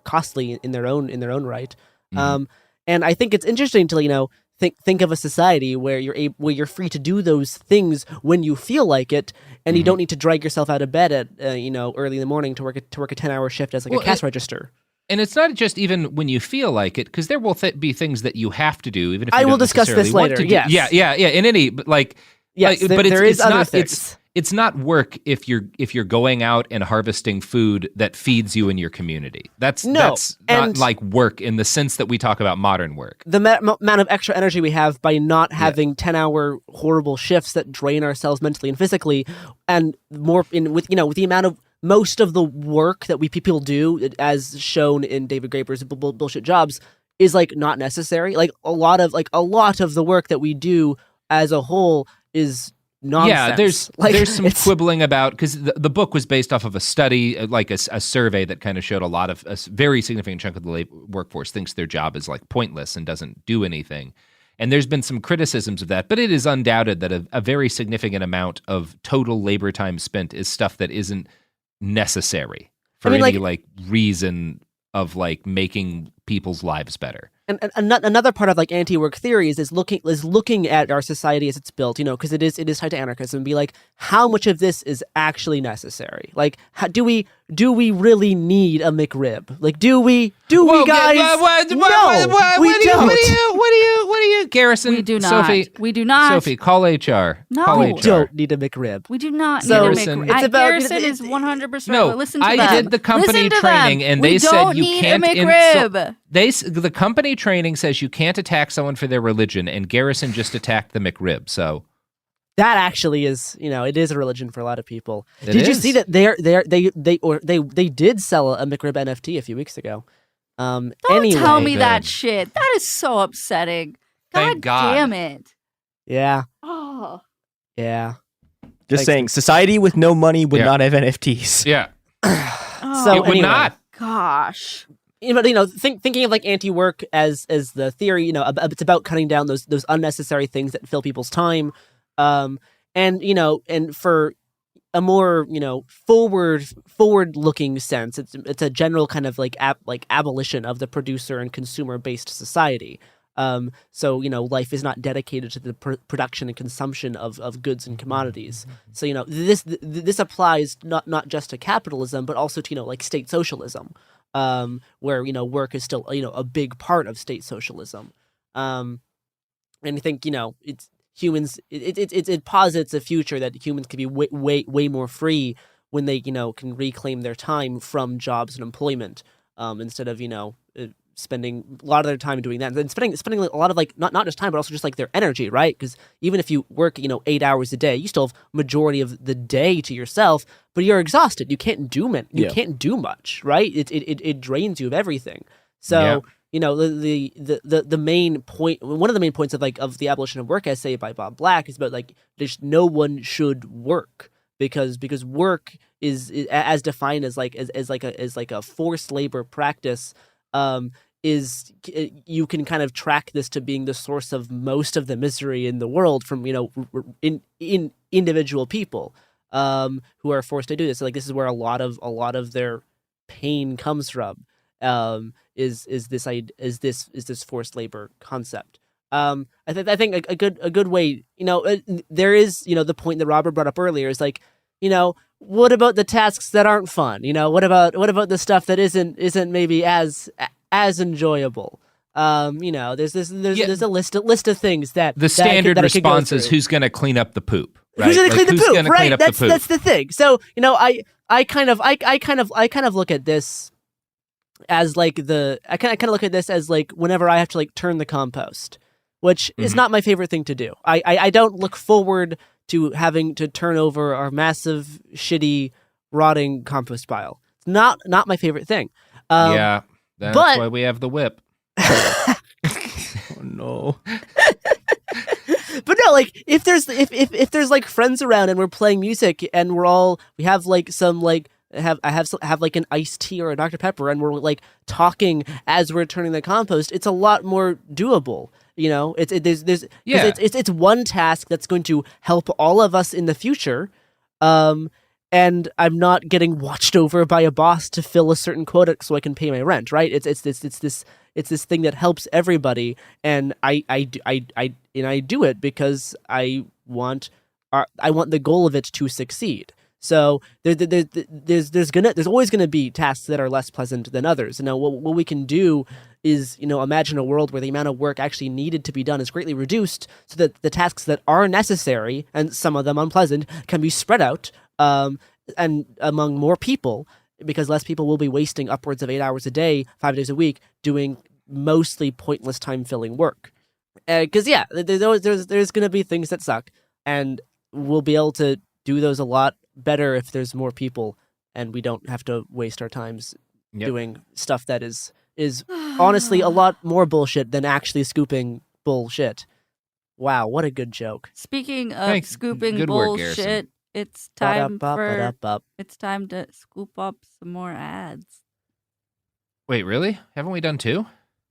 costly in their own right. And I think it's interesting to think of a society where you're free to do those things when you feel like it, and you don't need to drag yourself out of bed at early in the morning to work a 10-hour shift as a cash register. And it's not just even when you feel like it, because there will be things that you have to do, even if you I will don't discuss this later. Yes. Yeah. In any, but it's not work if you're going out and harvesting food that feeds you and your community. That's not like work in the sense that we talk about modern work. The amount of extra energy we have by not having 10-hour horrible shifts that drain ourselves mentally and physically, and more with the amount of most of the work that people do, as shown in David Graeber's bullshit jobs, is not necessary. A lot of the work that we do as a whole is nonsense. Yeah, there's some quibbling about, because the book was based off of a study, a survey that kind of showed a very significant chunk of the workforce thinks their job is pointless and doesn't do anything. And there's been some criticisms of that, but it is undoubted that a very significant amount of total labor time spent is stuff that isn't necessary for any reason of making people's lives better. And another part of anti-work theories is looking at our society as it's built, because it is tied to anarchism, and be how much of this is actually necessary? Do we really need a McRib? Do we guys? No, we don't. What do you, Garrison? We do not. Sophie, we do not. Sophie, call HR. No, call we HR. don't need a McRib. We do not So, need a McRib. it's about- Garrison is 100%. No, listen to I them. did the company Listen to training, them. and We they said don't you need can't a McRib. The company training says you can't attack someone for their religion, and Garrison just attacked the McRib. So that actually is, it is a religion for a lot of people. It Did you is. see that they did sell a McRib NFT a few weeks ago? Don't Anyway. tell me that shit. That is so upsetting. Thank God. Damn it. Yeah. Oh. Yeah. Just saying, society with no money would not have NFTs. Yeah. So it would anyway. not. Gosh. thinking of like anti-work as the theory, it's about cutting down those unnecessary things that fill people's time, and for a more forward-looking sense, it's a general kind of like abolition of the producer and consumer-based society. So life is not dedicated to the production and consumption of goods and commodities. So this applies not just to capitalism, but also to like state socialism, where work is still a big part of state socialism. And I think it's humans. It posits a future that humans can be way more free when they can reclaim their time from jobs and employment, instead of spending a lot of their time doing that, and then spending a lot of like not just time, but also just like their energy, right? Because even if you work 8 hours a day, you still have majority of the day to yourself, but you're exhausted. You can't do can't do much, right? It drains you of everything. So the main point, one of the main points of the abolition of work essay by Bob Black is about like there's no one should work because work is as defined as like a forced labor practice. Is you can kind of track this to being the source of most of the misery in the world from in individual people who are forced to do this. So, like, this is where a lot of their pain comes from. Is this forced labor concept? I think a good way, there is the point that Robert brought up earlier is like, what about the tasks that aren't fun? What about the stuff that isn't maybe as enjoyable? There's a list of things that the standard response is who's going to clean up the poop, right? Who's going to clean the poop, right? That's the thing. So I kind of look at this as like I kind of look at this as like whenever I have to like turn the compost, which is not my favorite thing to do. I don't look forward to having to turn over our massive, shitty, rotting compost pile. It's not my favorite thing. That's why we have the whip. Oh no. But no, like if there's like friends around and we're playing music and we have like some like have like an iced tea or a Dr. Pepper and we're like talking as we're turning the compost, it's a lot more doable. It's one task that's going to help all of us in the future, and I'm not getting watched over by a boss to fill a certain quota so I can pay my rent, right? It's this thing that helps everybody, and I do it because I want the goal of it to succeed. So there's always gonna be tasks that are less pleasant than others. And now what we can do is imagine a world where the amount of work actually needed to be done is greatly reduced, so that the tasks that are necessary and some of them unpleasant can be spread out and among more people, because less people will be wasting upwards of 8 hours a day, 5 days a week, doing mostly pointless time-filling work. Because there's gonna be things that suck, and we'll be able to do those a lot better if there's more people and we don't have to waste our times doing stuff that is honestly a lot more bullshit than actually scooping bullshit. Wow, what a good joke. Speaking of scooping bullshit, it's time to scoop up some more ads. Wait, really? Haven't we done two?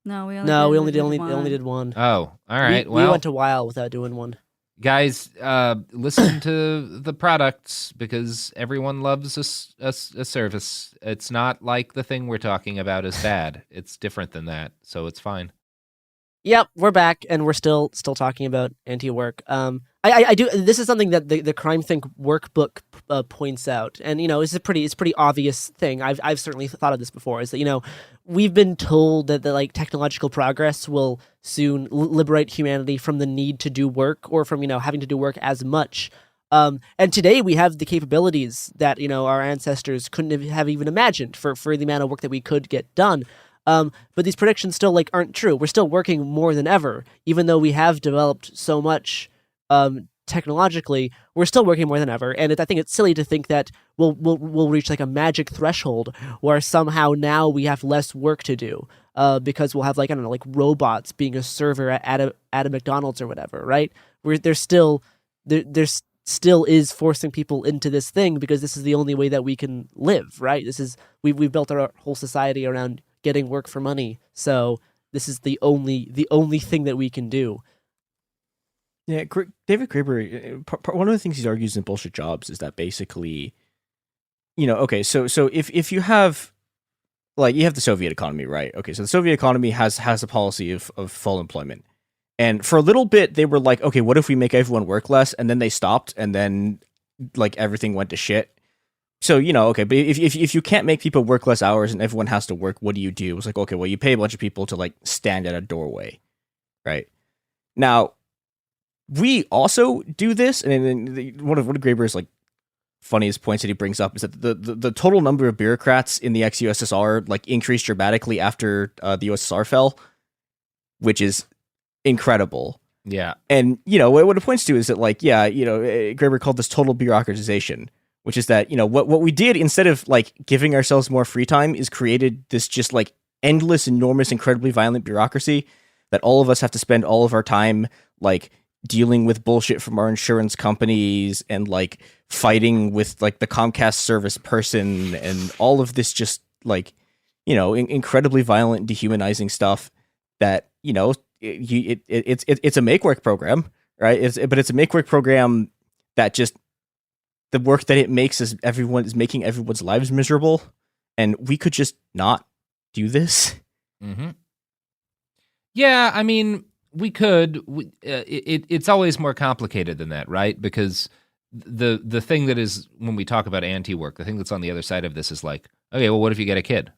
No, we only did one. Oh, all right. We went a while without doing one. Guys, listen to the products, because everyone loves a service. It's not like the thing we're talking about is bad. It's different than that, so it's fine. Yep, we're back, and we're still talking about anti-work. I do. This is something that the Crime Think workbook points out, and it's a pretty obvious thing. I've certainly thought of this before. Is that we've been told that the technological progress will soon liberate humanity from the need to do work, or from having to do work as much. And today we have the capabilities that our ancestors couldn't have even imagined for the amount of work that we could get done. But these predictions still aren't true. We're still working more than ever, even though we have developed so much technologically. We're still working more than ever, and I think it's silly to think that we'll reach a magic threshold where somehow now we have less work to do because we'll have robots being a server at a McDonald's or whatever, right? There's still is forcing people into this thing because this is the only way that we can live, right? We've built our whole society around getting work for money. So this is the only thing that we can do. Yeah, David Graeber, one of the things he argues in Bullshit Jobs is that basically, okay, so if you have, like, you have the Soviet economy, right? Okay, so the Soviet economy has a policy of full employment. And for a little bit, they were like, okay, what if we make everyone work less? And then they stopped, and then, like, everything went to shit. So, okay, but if you can't make people work less hours and everyone has to work, what do you do? It's like, okay, well, you pay a bunch of people to, like, stand at a doorway, right? Now, we also do this, and one of Graeber's, like, funniest points that he brings up is that the total number of bureaucrats in the ex-USSR, like, increased dramatically after the USSR fell, which is incredible. Yeah. And, what it points to is that, like, Graeber called this total bureaucratization, which is that, what we did instead of, like, giving ourselves more free time is created this just, like, endless, enormous, incredibly violent bureaucracy that all of us have to spend all of our time, like, dealing with bullshit from our insurance companies and, like, fighting with, like, the Comcast service person and all of this just, like, incredibly violent, dehumanizing stuff that, it's a make-work program, right? But it's a make-work program that just, the work that it makes is making everyone's lives miserable, and we could just not do this. Mm-hmm. Yeah, I mean, we could. It's always more complicated than that, right? Because the thing that is, when we talk about anti-work, the thing that's on the other side of this is like, okay, well, what if you get a kid?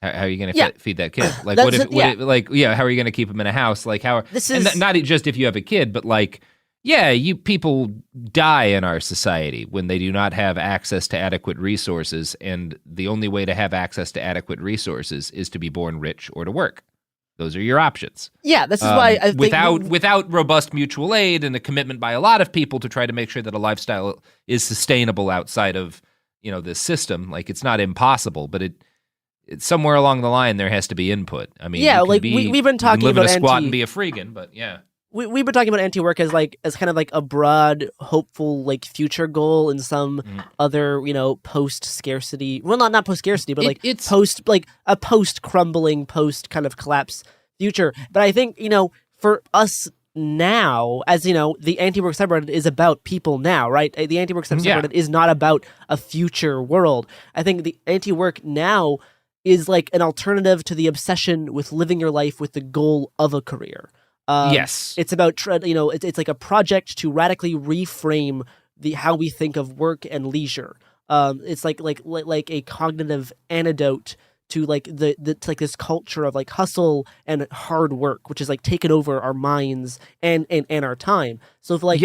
How are you going to feed that kid? Like, how are you going to keep him in a house? Like, not just if you have a kid, but like, people die in our society when they do not have access to adequate resources, and the only way to have access to adequate resources is to be born rich or to work. Those are your options. Yeah, this is why I think without robust mutual aid and a commitment by a lot of people to try to make sure that a lifestyle is sustainable outside of this system. Like, it's not impossible, but it's somewhere along the line there has to be input. I mean, we've been talking live about in a squat and be a freegan, but yeah. We've been talking about anti-work as kind of like a broad, hopeful, like, future goal in some other, post-scarcity. Well, not post-scarcity, but it's a post-crumbling, post-kind of collapse future. But I think, for us now, as the anti-work subreddit is about people now, right? The anti-work subreddit is not about a future world. I think the anti-work now is like an alternative to the obsession with living your life with the goal of a career. Yes, it's about it's like a project to radically reframe how we think of work and leisure. It's like a cognitive antidote to like this culture of like hustle and hard work, which is like taken over our minds and our time. So if like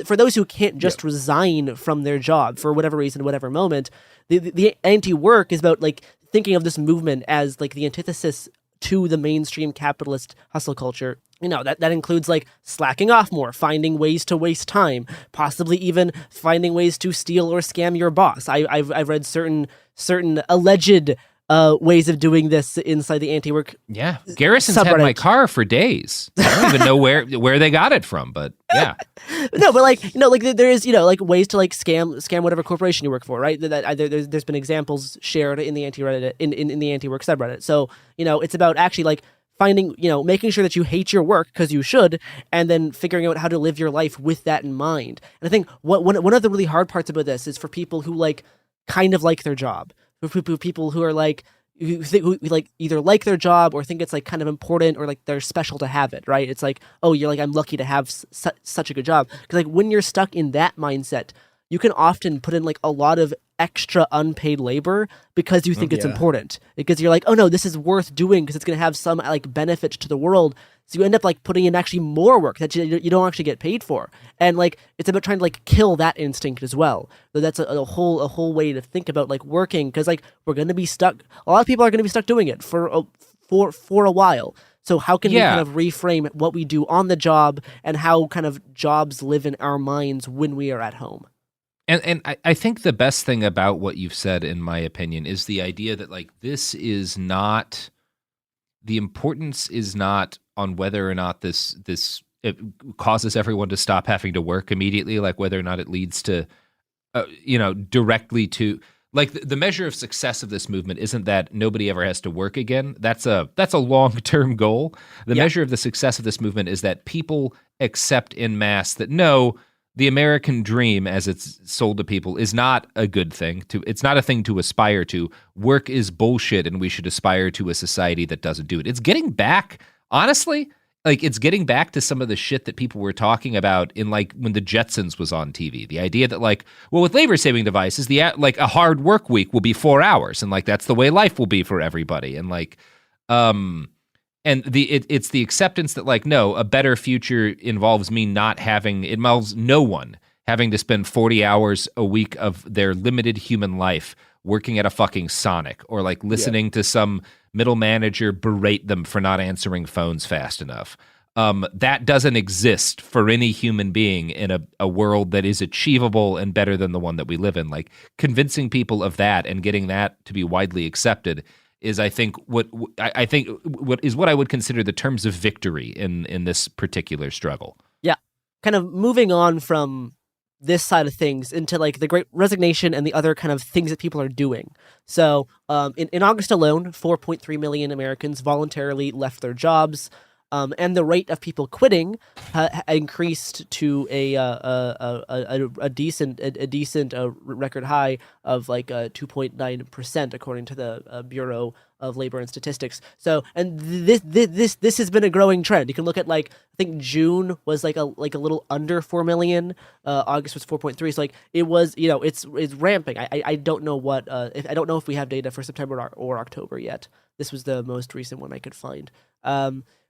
for those who can't just resign from their job for whatever reason, whatever moment, the anti-work is about like thinking of this movement as like the antithesis to the mainstream capitalist hustle culture. That includes like slacking off more, finding ways to waste time, possibly even finding ways to steal or scam your boss. I've read certain alleged ways of doing this inside the anti-work. Yeah, Garrison's subreddit. Had my car for days. I don't even know where they got it from, but yeah. No, but there is ways to like scam whatever corporation you work for, right? There's been examples shared in the anti-Reddit in the anti-work subreddit. So it's about actually like finding, making sure that you hate your work because you should, and then figuring out how to live your life with that in mind. And I think one of the really hard parts about this is for people who like kind of like their job, for people who are like who like either like their job or think it's like kind of important or like they're special to have it, right? It's like, oh, you're like, I'm lucky to have such a good job. Because like when you're stuck in that mindset, you can often put in like a lot of extra unpaid labor because you think it's important, because you're like, oh no, this is worth doing because it's going to have some like benefit to the world. So you end up like putting in actually more work that you don't actually get paid for. And like, it's about trying to like kill that instinct as well. So that's a whole way to think about like working, because like we're going to be stuck. A lot of people are going to be stuck doing it for a while. So how can we kind of reframe what we do on the job and how kind of jobs live in our minds when we are at home? And I think the best thing about what you've said, in my opinion, is the idea that like this is not, the importance is not on whether or not this it causes everyone to stop having to work immediately, like whether or not it leads to, directly to, Like the measure of success of this movement isn't that nobody ever has to work again. That's a long-term goal. The measure of the success of this movement is that people accept en masse that no, the American dream as it's sold to people is not a good thing. It's not a thing to aspire to. Work is bullshit and we should aspire to a society that doesn't do it. It's getting back, honestly, like it's getting back to some of the shit that people were talking about in like when the Jetsons was on TV. The idea that like, well, with labor saving devices, like a hard work week will be 4 hours, and like that's the way life will be for everybody. And like, and it's the acceptance that like, no, a better future involves no one having to spend 40 hours a week of their limited human life working at a fucking Sonic or like listening to some middle manager berate them for not answering phones fast enough. That doesn't exist for any human being in a world that is achievable and better than the one that we live in. Like convincing people of that and getting that to be widely accepted is, I think, what I would consider the terms of victory in this particular struggle. Yeah, kind of moving on from this side of things into like the Great Resignation and the other kind of things that people are doing. So in August alone, 4.3 million Americans voluntarily left their jobs, and the rate of people quitting increased to a decent record high of like 2.9%, according to the Bureau of Labor and Statistics. So, and this has been a growing trend. You can look at like, I think June was like a little under 4 million. August was 4.3. So like it was, it's ramping. I don't know what I don't know if we have data for September or October yet. This was the most recent one I could find.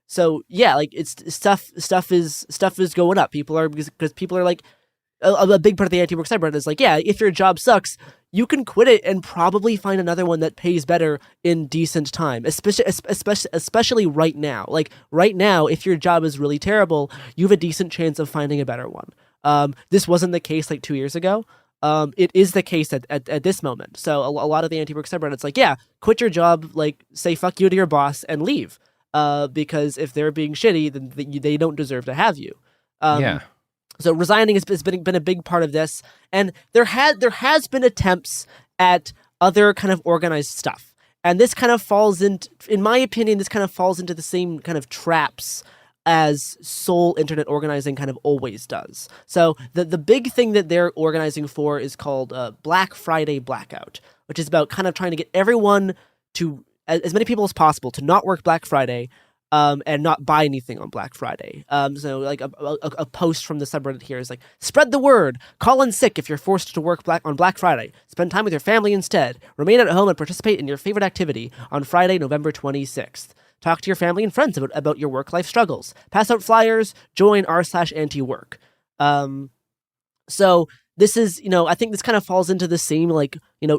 So yeah, like it's stuff is going up. Because people are like, a big part of the anti-work subreddit is like, yeah, if your job sucks, you can quit it and probably find another one that pays better in decent time, especially right now. Like right now, if your job is really terrible, you have a decent chance of finding a better one. This wasn't the case like 2 years ago. It is the case at this moment. So a lot of the anti-work subreddit's like, yeah, quit your job, like say fuck you to your boss and leave. Because if they're being shitty, then they don't deserve to have you. So resigning has been a big part of this, and there has been attempts at other kind of organized stuff, and this kind of falls in my opinion, this kind of falls into the same kind of traps as sole internet organizing kind of always does. So the big thing that they're organizing for is called Black Friday Blackout, which is about kind of trying to get everyone to, as many people as possible, to not work Black Friday, and not buy anything on Black Friday. So like a post from the subreddit here is like, spread the word, call in sick if you're forced to work on Black Friday, spend time with your family instead, remain at home and participate in your favorite activity on Friday, November 26th. Talk to your family and friends about your work-life struggles. Pass out flyers, join r/anti-work. So this is, I think this kind of falls into the same, like,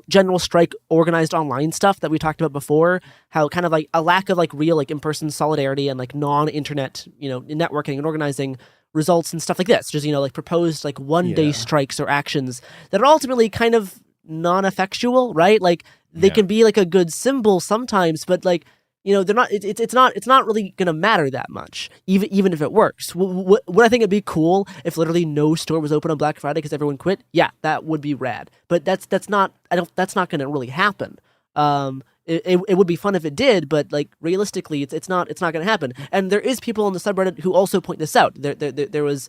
general strike organized online stuff that we talked about before, how kind of like a lack of like real like in-person solidarity and like non-internet, networking and organizing results and stuff like this. Just, like proposed like one-day strikes or actions that are ultimately kind of non-effectual, right? Like they can be like a good symbol sometimes, but like, they're not. It's not really gonna matter that much, even if it works. Would I think it'd be cool if literally no store was open on Black Friday because everyone quit? Yeah, that would be rad. But that's not gonna really happen. It would be fun if it did, but like realistically, it's not gonna happen. And there is people on the subreddit who also point this out. There was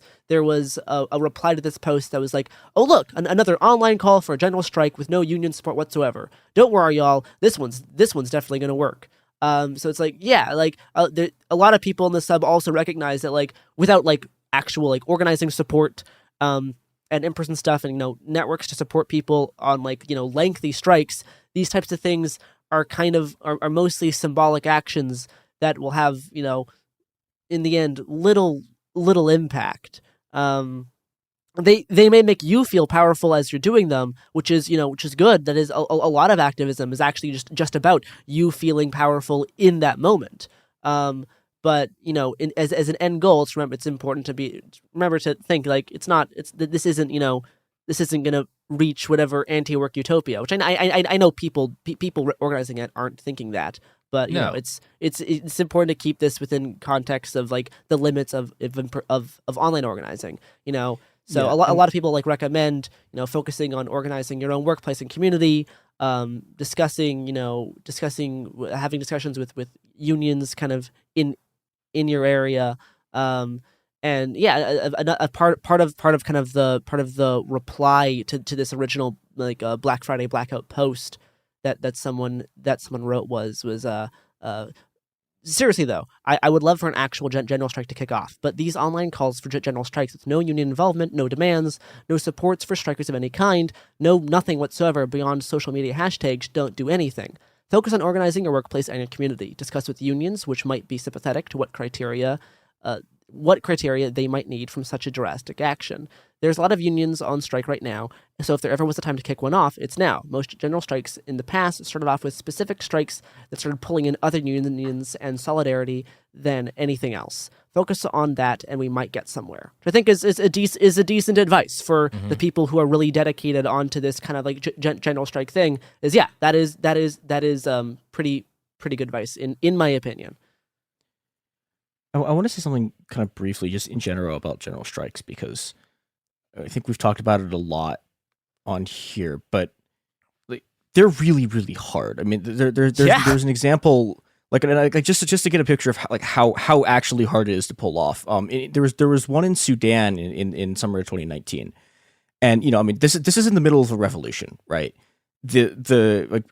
a reply to this post that was like, oh look, another online call for a general strike with no union support whatsoever. Don't worry, y'all. This one's definitely gonna work. So it's like, yeah, like a lot of people in the sub also recognize that like without like actual like organizing support, and in-person stuff and, networks to support people on like, lengthy strikes, these types of things are kind of are mostly symbolic actions that will have, in the end, little impact. They may make you feel powerful as you're doing them, which is good. That is a lot of activism is actually just about you feeling powerful in that moment. But as an end goal, it's important to remember to think like this isn't gonna reach whatever anti-work utopia, which I know people organizing it aren't thinking that. But it's important to keep this within context of like the limits of online organizing. So a lot of people like recommend, focusing on organizing your own workplace and community, having discussions with unions kind of in your area. And yeah, a part of kind of the reply to this original like Black Friday blackout post that someone wrote was seriously though, I would love for an actual general strike to kick off, but these online calls for general strikes with no union involvement, no demands, no supports for strikers of any kind, nothing whatsoever beyond social media hashtags don't do anything. Focus on organizing your workplace and your community. Discuss with unions, which might be sympathetic to what criteria they might need from such a drastic action. There's a lot of unions on strike right now, so if there ever was a time to kick one off, it's now. Most general strikes in the past started off with specific strikes that started pulling in other unions and solidarity than anything else. Focus on that, and we might get somewhere. Which I think is a decent advice for the people who are really dedicated onto this kind of like general strike thing. That is pretty good advice in my opinion. I want to say something kind of briefly, just in general, about general strikes, because I think we've talked about it a lot on here, but like they're really, really hard. I mean, there's an example, like just to get a picture of how actually hard it is to pull off. There was one in Sudan in summer of 2019, and I mean, this is in the middle of a revolution, right? Sudan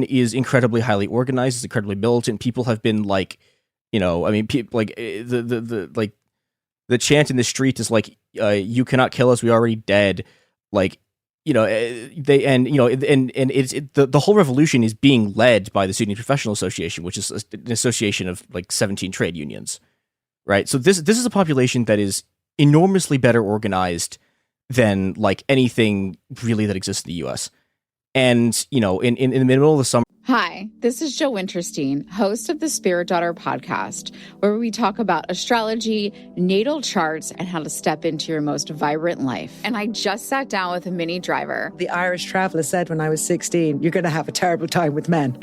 is incredibly highly organized, it's incredibly militant. People have been like. I mean, like the chant in the street is like, "You cannot kill us. We are already dead." Like, the whole revolution is being led by the Sudanese Professional Association, which is an association of like 17 trade unions, right? So this is a population that is enormously better organized than like anything really that exists in the U.S. And in the middle of the summer. Hi, this is Joe Winterstein, host of the Spirit Daughter podcast, where we talk about astrology, natal charts, and how to step into your most vibrant life. And I just sat down with a Minnie Driver. The Irish traveler said when I was 16, you're going to have a terrible time with men.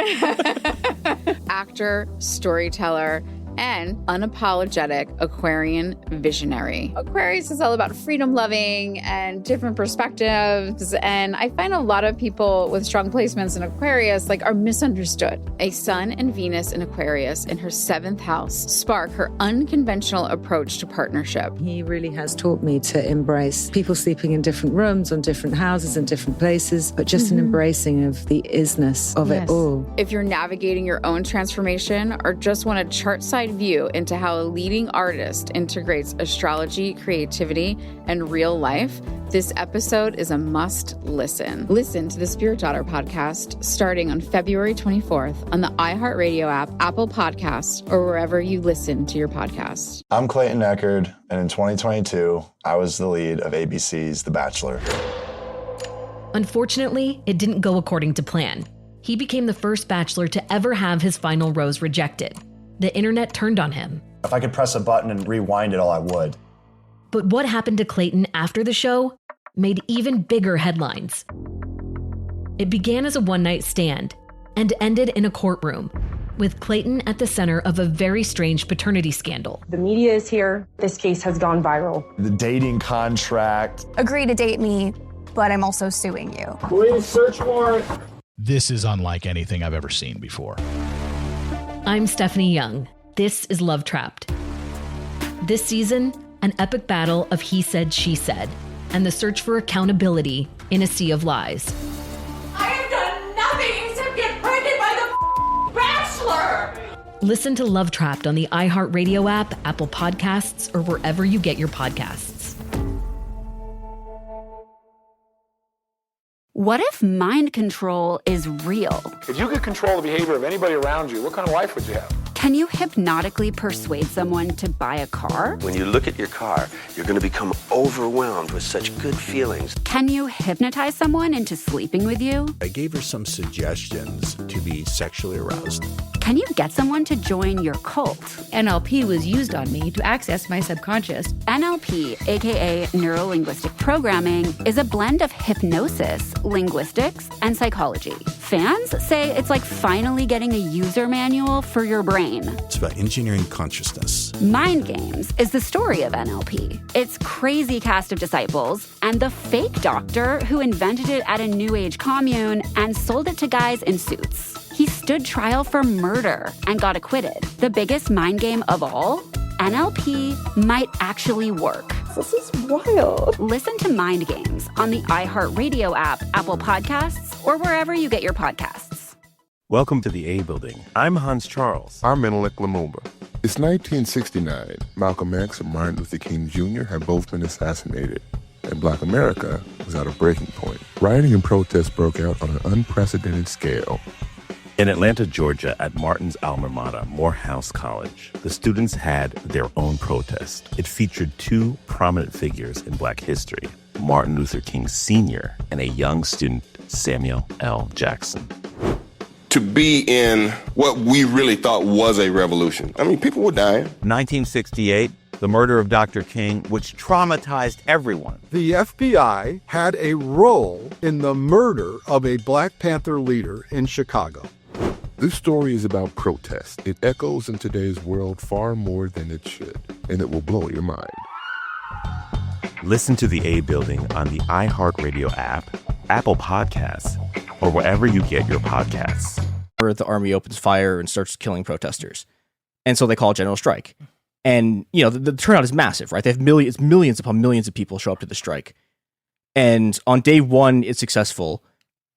Actor, storyteller, and unapologetic Aquarian visionary. Aquarius is all about freedom loving and different perspectives. And I find a lot of people with strong placements in Aquarius are misunderstood. A Sun and Venus in Aquarius in her 7th house spark her unconventional approach to partnership. He really has taught me to embrace people sleeping in different rooms, on different houses, in different places, but just an embracing of the isness of it all. If you're navigating your own transformation or just want a chart side view into how a leading artist integrates astrology, creativity, and real life, this episode is a must listen. Listen to the Spirit Daughter podcast starting on February 24th on the iHeartRadio app, Apple Podcasts, or wherever you listen to your podcasts. I'm Clayton Eckerd, and in 2022, I was the lead of ABC's The Bachelor. Unfortunately, it didn't go according to plan. He became the first Bachelor to ever have his final rose rejected. The internet turned on him. If I could press a button and rewind it all, I would. But what happened to Clayton after the show made even bigger headlines. It began as a one-night stand and ended in a courtroom, with Clayton at the center of a very strange paternity scandal. The media is here. This case has gone viral. The dating contract. Agree to date me, but I'm also suing you. Please search warrant. This is unlike anything I've ever seen before. I'm Stephanie Young. This is Love Trapped. This season, an epic battle of he said, she said, and the search for accountability in a sea of lies. I have done nothing except get pregnant by the Bachelor! Listen to Love Trapped on the iHeartRadio app, Apple Podcasts, or wherever you get your podcasts. What if mind control is real? If you could control the behavior of anybody around you, what kind of life would you have? Can you hypnotically persuade someone to buy a car? When you look at your car, you're going to become overwhelmed with such good feelings. Can you hypnotize someone into sleeping with you? I gave her some suggestions to be sexually aroused. Can you get someone to join your cult? NLP was used on me to access my subconscious. NLP, aka Neuro-Linguistic Programming, is a blend of hypnosis, linguistics, and psychology. Fans say it's like finally getting a user manual for your brain. It's about engineering consciousness. Mind Games is the story of NLP. Its crazy cast of disciples and the fake doctor who invented it at a New Age commune and sold it to guys in suits. He stood trial for murder and got acquitted. The biggest mind game of all? NLP might actually work. This is wild. Listen to Mind Games on the iHeartRadio app, Apple Podcasts, or wherever you get your podcasts. Welcome to the A Building. I'm Hans Charles. I'm Menelik Lumumba. It's 1969. Malcolm X and Martin Luther King Jr. had both been assassinated, and Black America was at a breaking point. Rioting and protests broke out on an unprecedented scale. In Atlanta, Georgia, at Martin's alma mater, Morehouse College, the students had their own protest. It featured two prominent figures in Black history, Martin Luther King Sr. and a young student, Samuel L. Jackson. To be in what we really thought was a revolution. I mean, people were dying. 1968, the murder of Dr. King, which traumatized everyone. The FBI had a role in the murder of a Black Panther leader in Chicago. This story is about protest. It echoes in today's world far more than it should, and it will blow your mind. Listen to the A Building on the iHeartRadio app, Apple Podcasts, or wherever you get your podcasts. Where the army opens fire and starts killing protesters. And so they call a general strike. And, you know, the turnout is massive, right? They have millions upon millions of people show up to the strike. And on day one, it's successful.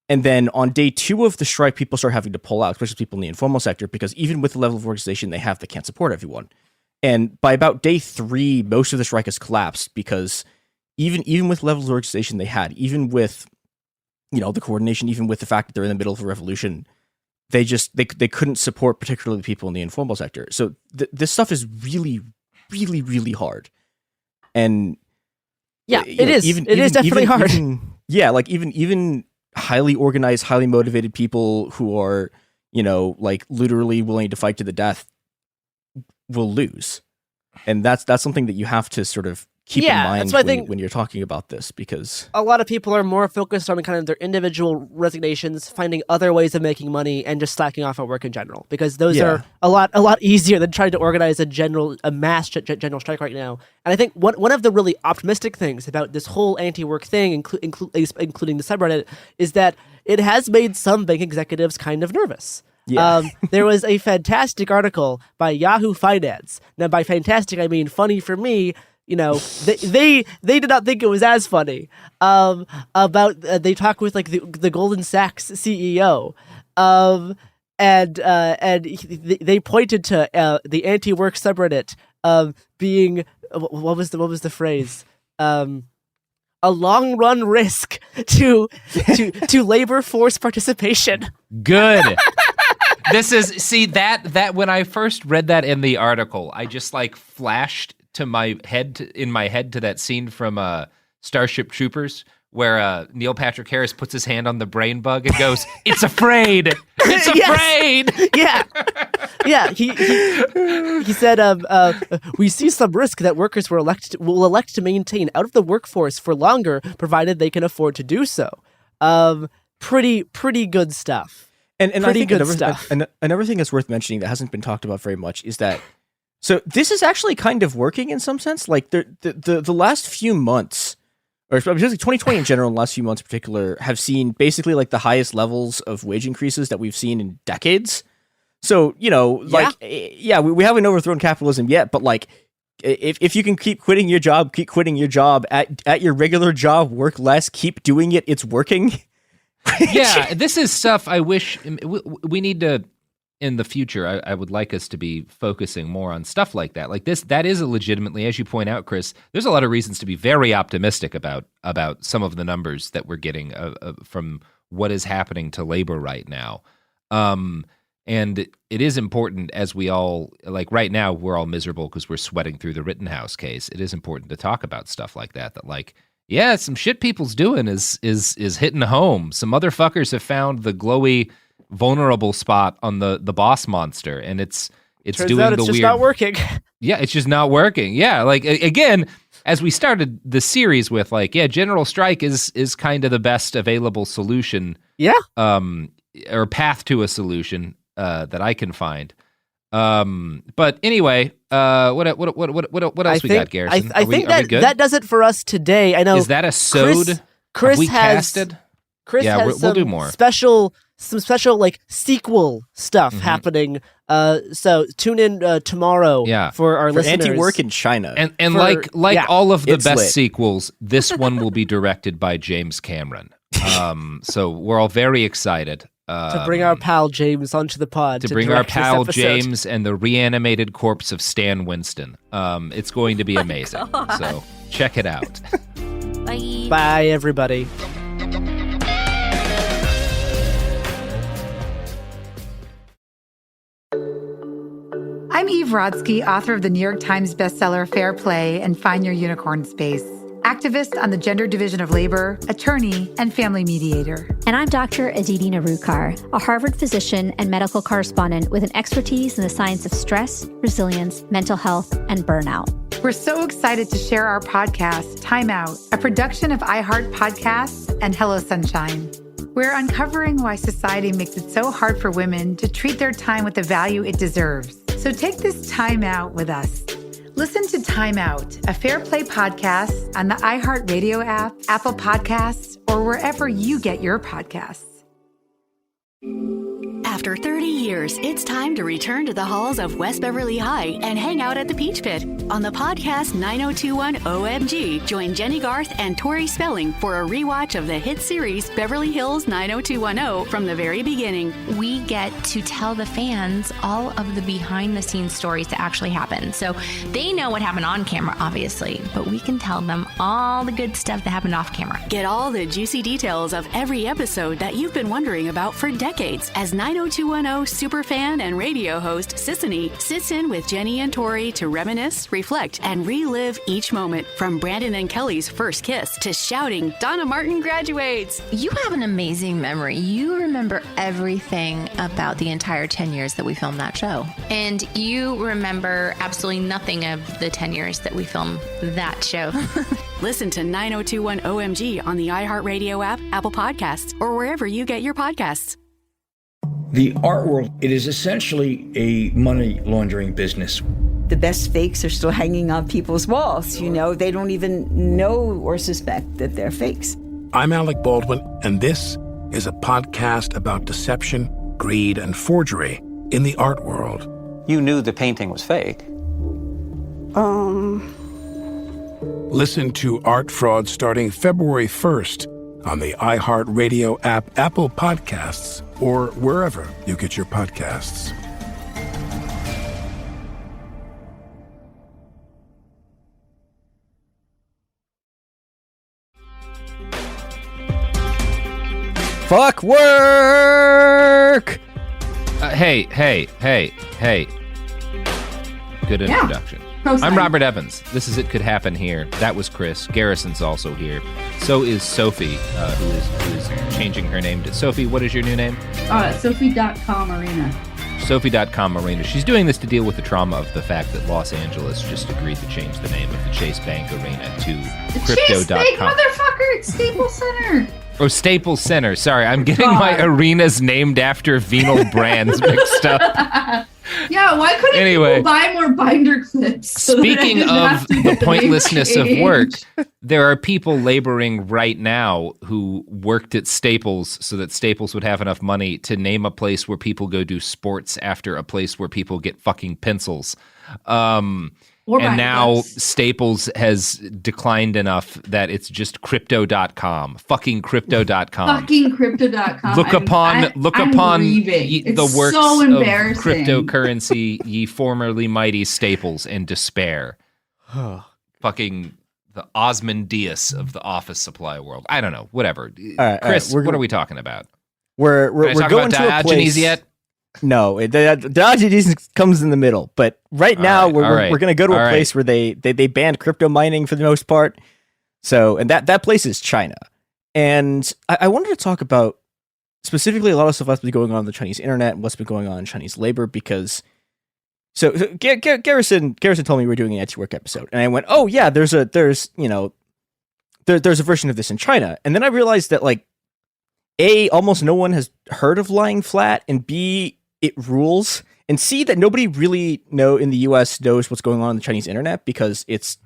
And then on day two of the strike, people start having to pull out, especially people in the informal sector, because even with the level of organization they have, they can't support everyone. And by about day three, most of the strike has collapsed because even with levels of organization they had, even with, you know, the coordination, even with the fact that they're in the middle of a revolution, they couldn't support particularly people in the informal sector. So this stuff is really, really, really hard. And yeah, it is definitely hard. Even highly organized, highly motivated people who are, you know, like literally willing to fight to the death will lose. And that's something that you have to sort of keep in mind when you're talking about this, because a lot of people are more focused on kind of their individual resignations, finding other ways of making money, and just slacking off at work in general, because those are a lot easier than trying to organize a mass general strike right now. And I think one of the really optimistic things about this whole anti-work thing, including the subreddit, is that it has made some bank executives kind of nervous. Yeah. There was a fantastic article by Yahoo Finance. Now, by fantastic, I mean funny for me. You know, they did not think it was as funny. About they talked with like the Goldman Sachs CEO, and they pointed to the anti-work subreddit being what was the phrase? A long run risk to labor force participation. Good. This is that when I first read that in the article, I just like flashed to my head to that scene from Starship Troopers where Neil Patrick Harris puts his hand on the brain bug and goes, "It's afraid. It's afraid." Yeah. He said, "We see some risk that workers will elect to maintain out of the workforce for longer, provided they can afford to do so." Pretty good stuff. And I think another thing that's worth mentioning that hasn't been talked about very much is that. So this is actually kind of working in some sense. Like the last few months, or especially 2020 in general, the last few months in particular, have seen basically like the highest levels of wage increases that we've seen in decades. So, you know, like, we haven't overthrown capitalism yet, but like, if you can keep quitting your job at your regular job, work less, keep doing it, it's working. Yeah, this is stuff I wish we need to. In the future, I would like us to be focusing more on stuff like that. Like this, that is a legitimately, as you point out, Chris, there's a lot of reasons to be very optimistic about some of the numbers that we're getting from what is happening to labor right now. And it is important, as we all, like right now, we're all miserable because we're sweating through the Rittenhouse case. It is important to talk about stuff like that like, yeah, some shit people's doing is hitting home. Some motherfuckers have found the glowy, vulnerable spot on the boss monster, and it's Turns doing out the it's weird. just not working. Yeah, it's just not working. Yeah, like again, as we started the series with, like, yeah, general strike is kind of the best available solution. Yeah. or path to a solution that I can find. But anyway, what else we got, Garrison? I think that does it for us today. I know. Is that a sewed? Chris Have we has casted? Chris yeah, has we'll do more. Some special like sequel stuff happening. So tune in tomorrow for our listeners. Anti-Work in China. And like all of the best lit. sequels, this one will be directed by James Cameron. So we're all very excited. To bring our pal James onto the pod. To bring our direct this pal episode. James and the reanimated corpse of Stan Winston. It's going to be amazing. So check it out. Bye. Bye, everybody. I'm Eve Rodsky, author of the New York Times bestseller Fair Play and Find Your Unicorn Space, activist on the gender division of labor, attorney, and family mediator. And I'm Dr. Aditi Narukar, a Harvard physician and medical correspondent with an expertise in the science of stress, resilience, mental health, and burnout. We're so excited to share our podcast, Time Out, a production of iHeart Podcasts and Hello Sunshine. We're uncovering why society makes it so hard for women to treat their time with the value it deserves. So take this time out with us. Listen to Time Out, a Fair Play podcast on the iHeartRadio app, Apple Podcasts, or wherever you get your podcasts. After 30 years, it's time to return to the halls of West Beverly High and hang out at the Peach Pit. On the podcast 9021 OMG, join Jenny Garth and Tori Spelling for a rewatch of the hit series Beverly Hills 90210 from the very beginning. We get to tell the fans all of the behind-the-scenes stories that actually happen. So they know what happened on camera, obviously, but we can tell them all the good stuff that happened off camera. Get all the juicy details of every episode that you've been wondering about for decades as 90210 superfan and radio host Sissany sits in with Jenny and Tori to reminisce, reflect, and relive each moment, from Brandon and Kelly's first kiss to shouting, Donna Martin graduates. You have an amazing memory. You remember everything about the entire 10 years that we filmed that show. And you remember absolutely nothing of the 10 years that we filmed that show. Listen to 9021 OMG on the iHeartRadio app, Apple Podcasts, or wherever you get your podcasts. The art world, it is essentially a money laundering business. The best fakes are still hanging on people's walls. You know, they don't even know or suspect that they're fakes. I'm Alec Baldwin, and this is a podcast about deception, greed, and forgery in the art world. You knew the painting was fake. Listen to Art Fraud starting February 1st on the iHeartRadio app, Apple Podcasts, or wherever you get your podcasts. Fuck work! Hey. Good introduction. I'm Robert Evans. This is It Could Happen Here. That was Chris. Garrison's also here. So is Sophie, who is changing her name to Sophie. What is your new name? Sophie.com Arena. Sophie.com Arena. She's doing this to deal with the trauma of the fact that Los Angeles just agreed to change the name of the Chase Bank Arena to Crypto.com. Chase Bank, motherfucker! It's Staples Center. Oh, Staples Center. Sorry, I'm getting my arenas named after venal brands mixed up. Yeah, why couldn't people buy more binder clips? Speaking of the pointlessness of work, there are people laboring right now who worked at Staples so that Staples would have enough money to name a place where people go do sports after a place where people get fucking pencils. And now Staples has declined enough that it's just Crypto.com. Fucking Crypto.com. Fucking Crypto.com. Look upon the works so of embarrassing. cryptocurrency, ye formerly mighty Staples, in despair. Fucking the Osmondius of the office supply world. I don't know. Whatever. Chris, what are we talking about? We're going about to Diogenes yet? No, Diogenes comes in the middle. But right now, we're going to go to a place where they banned crypto mining for the most part. So, and that place is China. And I wanted to talk about specifically a lot of stuff that's been going on the Chinese internet and what's been going on in Chinese labor, because Garrison told me we were doing an anti-work episode, and I went, oh yeah, there's a version of this in China. And then I realized that, like, A, almost no one has heard of Lying Flat, and B, it rules, and C, that nobody really in the US knows what's going on the Chinese internet because it's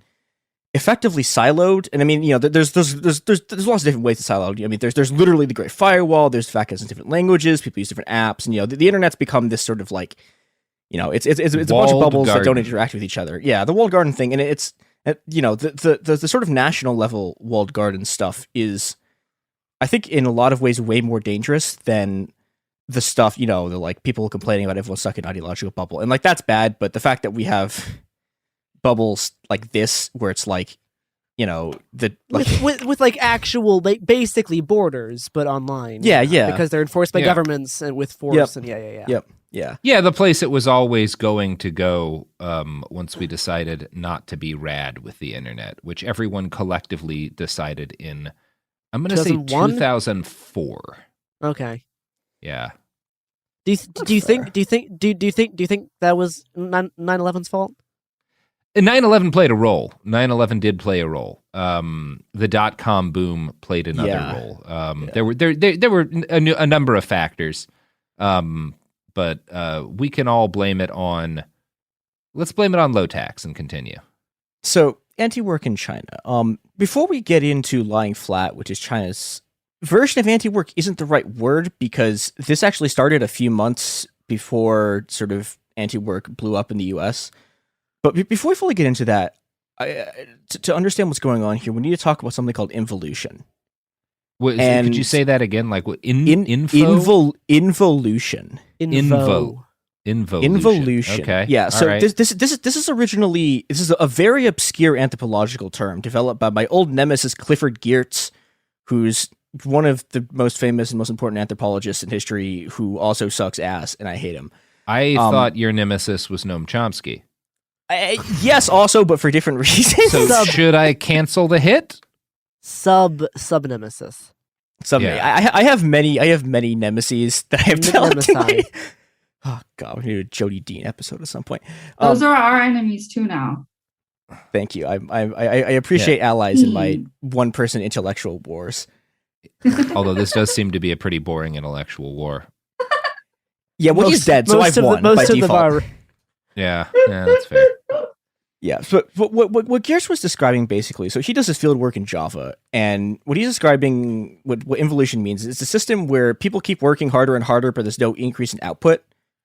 effectively siloed. And I mean, there's lots of different ways to silo. I mean, there's literally the Great Firewall, there's the fact that it's in different languages, people use different apps, and the internet's become this sort of like, it's a bunch of bubbles that don't interact with each other. Yeah, the walled garden thing, and it's the sort of national level walled garden stuff is, I think, in a lot of ways way more dangerous than the stuff, the like people complaining about everyone's stuck in an ideological bubble. And like that's bad, but the fact that we have bubbles like this where it's like, with like actual basically borders but online. Yeah. Because they're enforced by governments and with force and Yeah, the place it was always going to go once we decided not to be rad with the internet, which everyone collectively decided in, I'm going to say 2004. Okay. Yeah. Do you think that was 9/11's fault? 9/11 played a role. 9/11 did play a role. The .com boom played another role. There were a number of factors. But we can all blame it on. Let's blame it on low tax and continue. So, anti-work in China. Before we get into Lying Flat, which is China's version of anti-work, isn't the right word because this actually started a few months before sort of anti-work blew up in the U.S. But before we fully get into that, to understand what's going on here, we need to talk about something called involution. Could you say that again? Like what? Involution. Involution. Okay. Yeah. So this is originally a very obscure anthropological term developed by my old nemesis Clifford Geertz, who's one of the most famous and most important anthropologists in history, who also sucks ass, and I hate him. I thought your nemesis was Noam Chomsky. Yes, also, but for different reasons. So should I cancel the hit? Sub-nemesis. I have many nemeses that I have dealt. Oh God, we need a Jody Dean episode at some point. Those are our enemies too now. Thank you. I appreciate allies in my one-person intellectual wars. Although this does seem to be a pretty boring intellectual war. Yeah, well, he's dead, so I've won by default. Yeah, that's fair. Yeah, but what Geertz was describing basically, so he does his field work in Java, and what he's describing, what involution means, is a system where people keep working harder and harder, but there's no increase in output,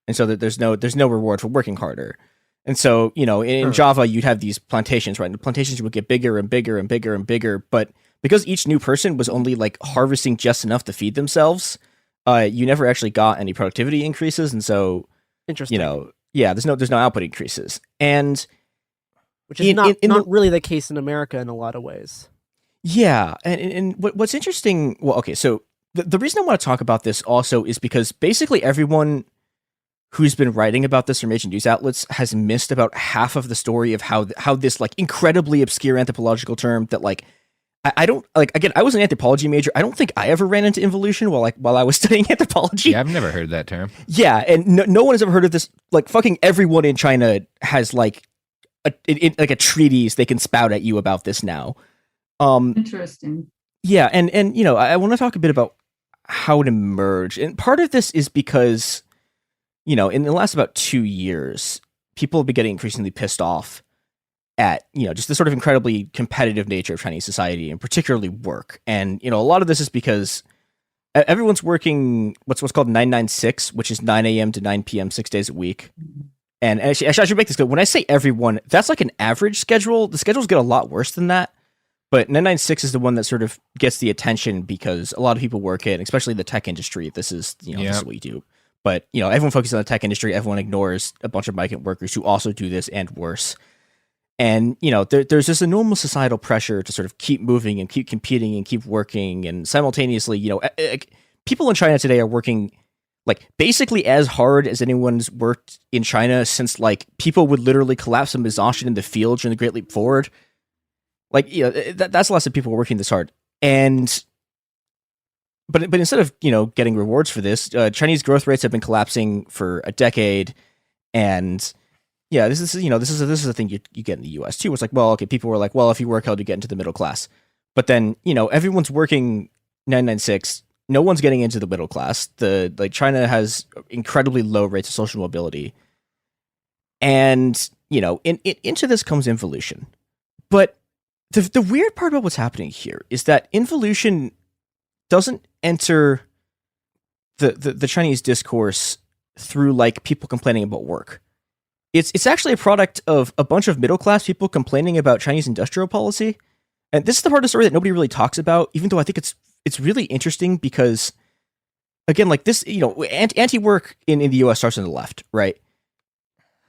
and so that there's no reward for working harder. And so, in Java, you'd have these plantations, right? And the plantations would get bigger and bigger and bigger and bigger, but because each new person was only like harvesting just enough to feed themselves, you never actually got any productivity increases, and so, interesting. There's no output increases, and which is not really the case in America in a lot of ways. Yeah, and what's interesting, well, okay, so the reason I want to talk about this also is because basically everyone who's been writing about this from major news outlets has missed about half of the story of how this like incredibly obscure anthropological term that like I don't like. Again, I was an anthropology major. I don't think I ever ran into involution while I was studying anthropology. Yeah, I've never heard that term. Yeah, and no one has ever heard of this. Like fucking everyone in China has like a treatise they can spout at you about this now. Interesting. Yeah, and I want to talk a bit about how it emerged, and part of this is because in the last about 2 years, people have been getting increasingly pissed off at just the sort of incredibly competitive nature of Chinese society, and particularly work. And a lot of this is because everyone's working what's called 996, which is 9 a.m. to 9 p.m. 6 days a week. And actually, I should make this clear. When I say everyone, that's like an average schedule. The schedules get a lot worse than that. But 996 is the one that sort of gets the attention because a lot of people work it, especially the tech industry. This is this is what we do. But everyone focuses on the tech industry. Everyone ignores a bunch of migrant workers who also do this and worse. And there's this enormous societal pressure to sort of keep moving and keep competing and keep working. And simultaneously, people in China today are working like basically as hard as anyone's worked in China since like people would literally collapse some exhaustion in the field during the Great Leap Forward. Like, that's the last of people working this hard. And but instead of getting rewards for this, Chinese growth rates have been collapsing for a decade. And yeah, this is a thing you get in the US too. It's like, well, okay, people were like, well, if you work hard, you get into the middle class. But then everyone's working 996, no one's getting into the middle class. China has incredibly low rates of social mobility. And, into this comes involution. But the weird part about what's happening here is that involution doesn't enter the Chinese discourse through like people complaining about work. It's actually a product of a bunch of middle class people complaining about Chinese industrial policy. And this is the part of the story that nobody really talks about, even though I think it's really interesting because, again, like this, anti-work in the US starts on the left, right?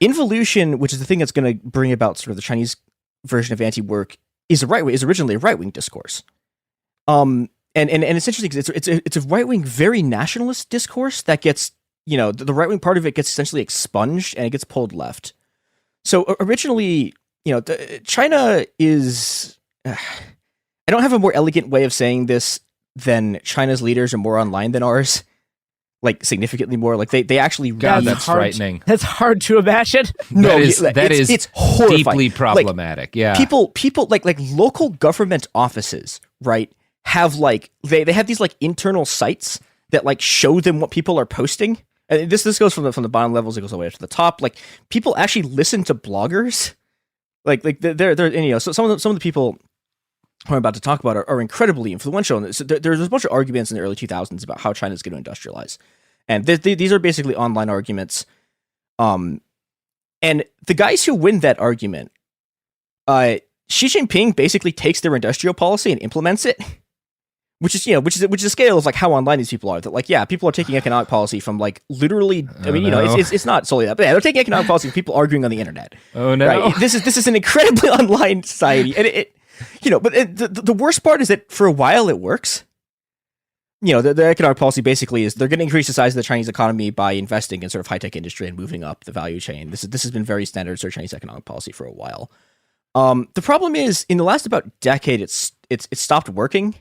Involution, which is the thing that's going to bring about sort of the Chinese version of anti-work, is originally a right-wing discourse. And it's interesting because it's a right-wing, very nationalist discourse that gets, the right-wing part of it gets essentially expunged and it gets pulled left. So originally, China is, I don't have a more elegant way of saying this than China's leaders are more online than ours. Like significantly more, like they actually God, that's frightening. That's hard to imagine. No, it's horrifying. Deeply problematic. Yeah, people like local government offices, right? Have like they have these like internal sites that like show them what people are posting. And this goes from the bottom levels, it goes all the way up to the top. Like people actually listen to bloggers. Like they're so some of the people who I'm about to talk about are incredibly influential. And so there's a bunch of arguments in the early 2000s about how China's going to industrialize. And these are basically online arguments. And the guys who win that argument, Xi Jinping basically takes their industrial policy and implements it, which is a scale of like how online these people are. That like, yeah, people are taking economic policy from like literally. I mean, it's not solely that, but yeah, they're taking economic policy from people arguing on the internet. Oh no! Right? This is an incredibly online society, and but the worst part is that for a while it works. The economic policy basically is they're going to increase the size of the Chinese economy by investing in sort of high-tech industry and moving up the value chain. This has been very standard sort of Chinese economic policy for a while. The problem is in the last about decade, it's stopped working.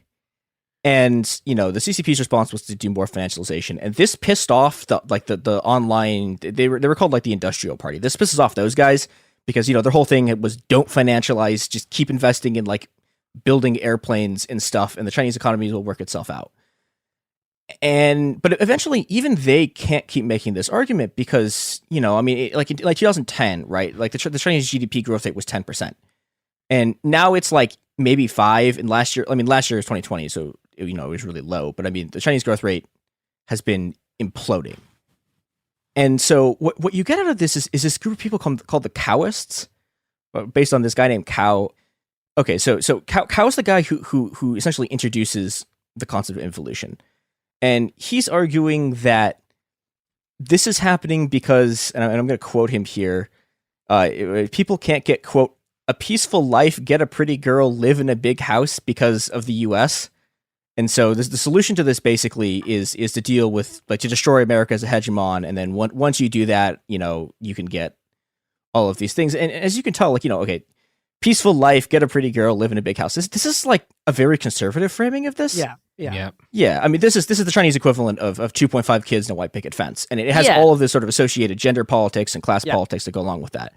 And, the CCP's response was to do more financialization. And this pissed off the online, they were called like the industrial party. This pisses off those guys because, their whole thing was don't financialize, just keep investing in like building airplanes and stuff. And the Chinese economy will work itself out. But eventually even they can't keep making this argument because, like in 2010, right? Like the Chinese GDP growth rate was 10%. And now it's like maybe 5%. And last year is 2020. So, it was really low. But I mean, the Chinese growth rate has been imploding. And so what you get out of this is this group of people called the Cowists, based on this guy named Cao. Okay, so Cao is the guy who essentially introduces the concept of involution. And he's arguing that this is happening because, and I'm going to quote him here, people can't get, quote, a peaceful life, get a pretty girl, live in a big house because of the U.S. And so the solution to this basically is to deal with, like, to destroy America as a hegemon. And then once you do that, you can get all of these things. And as you can tell, like, okay, peaceful life, get a pretty girl, live in a big house. This is like a very conservative framing of this. Yeah. I mean, this is the Chinese equivalent of 2.5 kids and a white picket fence, and it has all of this sort of associated gender politics and class politics that go along with that.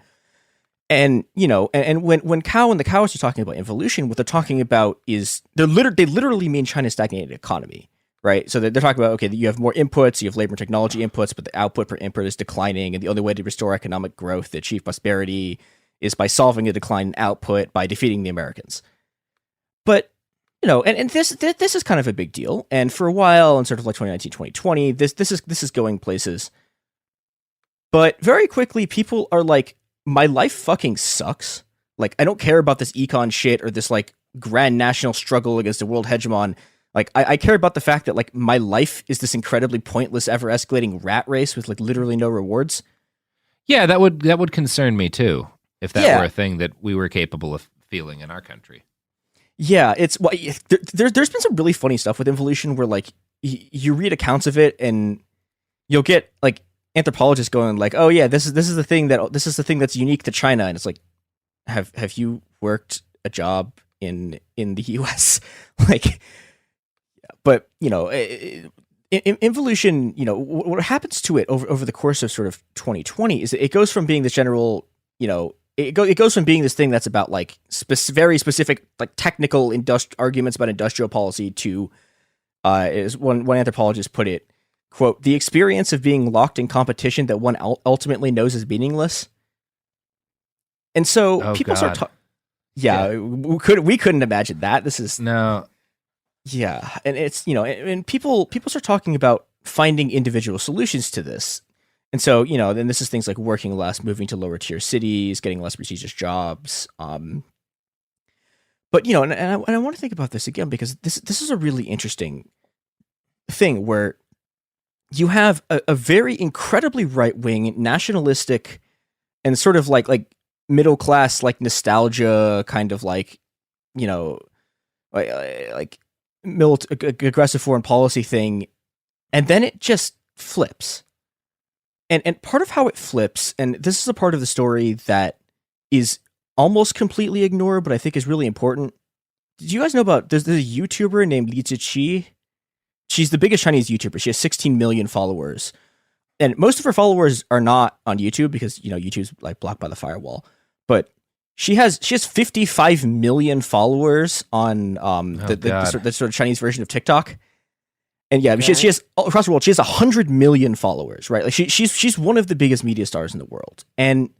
And and when Cao and the Cowists are talking about involution, what they're talking about is they literally mean China's stagnated economy, right? So they're talking about, okay, you have more inputs, you have labor and technology inputs, but the output per input is declining, and the only way to restore economic growth, to achieve prosperity, is by solving the decline in output by defeating the Americans. But and this is kind of a big deal. And for a while, in sort of like 2019, 2020, this is going places. But very quickly, people are like, my life fucking sucks. Like, I don't care about this econ shit or this like grand national struggle against the world hegemon. Like, I care about the fact that like my life is this incredibly pointless, ever escalating rat race with like literally no rewards. Yeah, that would concern me too, if that were a thing that we were capable of feeling in our country. Yeah, there's been some really funny stuff with involution where like you read accounts of it and you'll get like anthropologists going like, oh yeah, this is the thing that's unique to China, and it's like, have you worked a job in the US? Like, but involution, what happens to it over the course of sort of 2020 is it goes from being this general, it goes from being this thing that's about like very specific, like technical arguments about industrial policy to is one anthropologist put it, quote, the experience of being locked in competition that one ultimately knows is meaningless. And so people start talking. Yeah, we couldn't imagine that. This is no. Yeah, and it's, you know, and people start talking about finding individual solutions to this. And so, you know, then this is things like working less, moving to lower tier cities, getting less prestigious jobs. But, you know, and I want to think about this again, because this is a really interesting thing where you have a very incredibly right-wing, nationalistic, and sort of like middle-class, like nostalgia kind of like, you know, like aggressive foreign policy thing. And then it just flips. And part of how it flips, and this is a part of the story that is almost completely ignored, but I think is really important. Did you guys know about, there's a YouTuber named Li Ziqi? She's the biggest Chinese YouTuber. She has 16 million followers. And most of her followers are not on YouTube because, you know, YouTube's like blocked by the firewall. But she has 55 million followers on the sort of Chinese version of TikTok. And yeah, she has across the world, she has 100 million followers, right? Like she's one of the biggest media stars in the world. And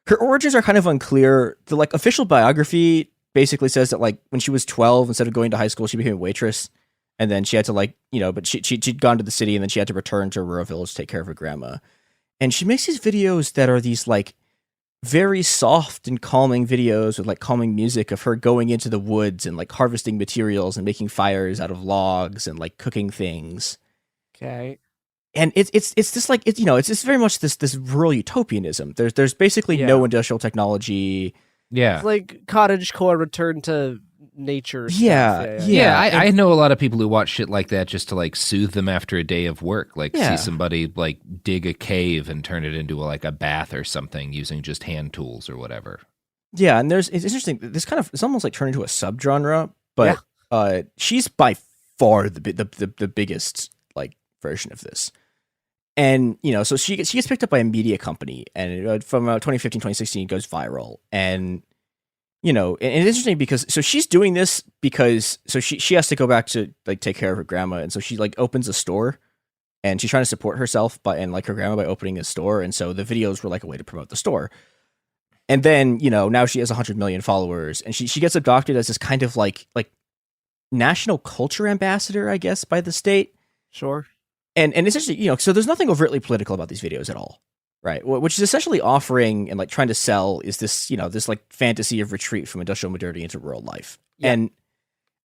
her origins are kind of unclear. The like official biography basically says that like when she was 12, instead of going to high school, she became a waitress. And then she had to like, you know, but she'd gone to the city and then she had to return to a rural village to take care of her grandma. And she makes these videos that are these like very soft and calming videos with like calming music of her going into the woods and like harvesting materials and making fires out of logs and like cooking things. Okay. And it's this like, it's, you know, it's just very much this rural utopianism. There's basically no industrial technology. Yeah. It's like cottagecore return to nature stuff. I know a lot of people who watch shit like that just to like soothe them after a day of work, like see somebody like dig a cave and turn it into like a bath or something using just hand tools or whatever. Yeah, and it's interesting, this kind of, it's almost like turned into a subgenre, but she's by far the biggest like version of this. And, you know, so she gets picked up by a media company, and from 2015, 2016 it goes viral. And you know, and it's interesting because, so she's doing this because, so she has to go back to like take care of her grandma. And so she like opens a store and she's trying to support herself and like her grandma by opening a store. And so the videos were like a way to promote the store. And then, you know, now she has 100 million followers and she gets adopted as this kind of like national culture ambassador, I guess, by the state. Sure. And it's actually, you know, so there's nothing overtly political about these videos at all. Right, which is essentially offering and like trying to sell is this, you know, this like fantasy of retreat from industrial modernity into rural life. Yeah. And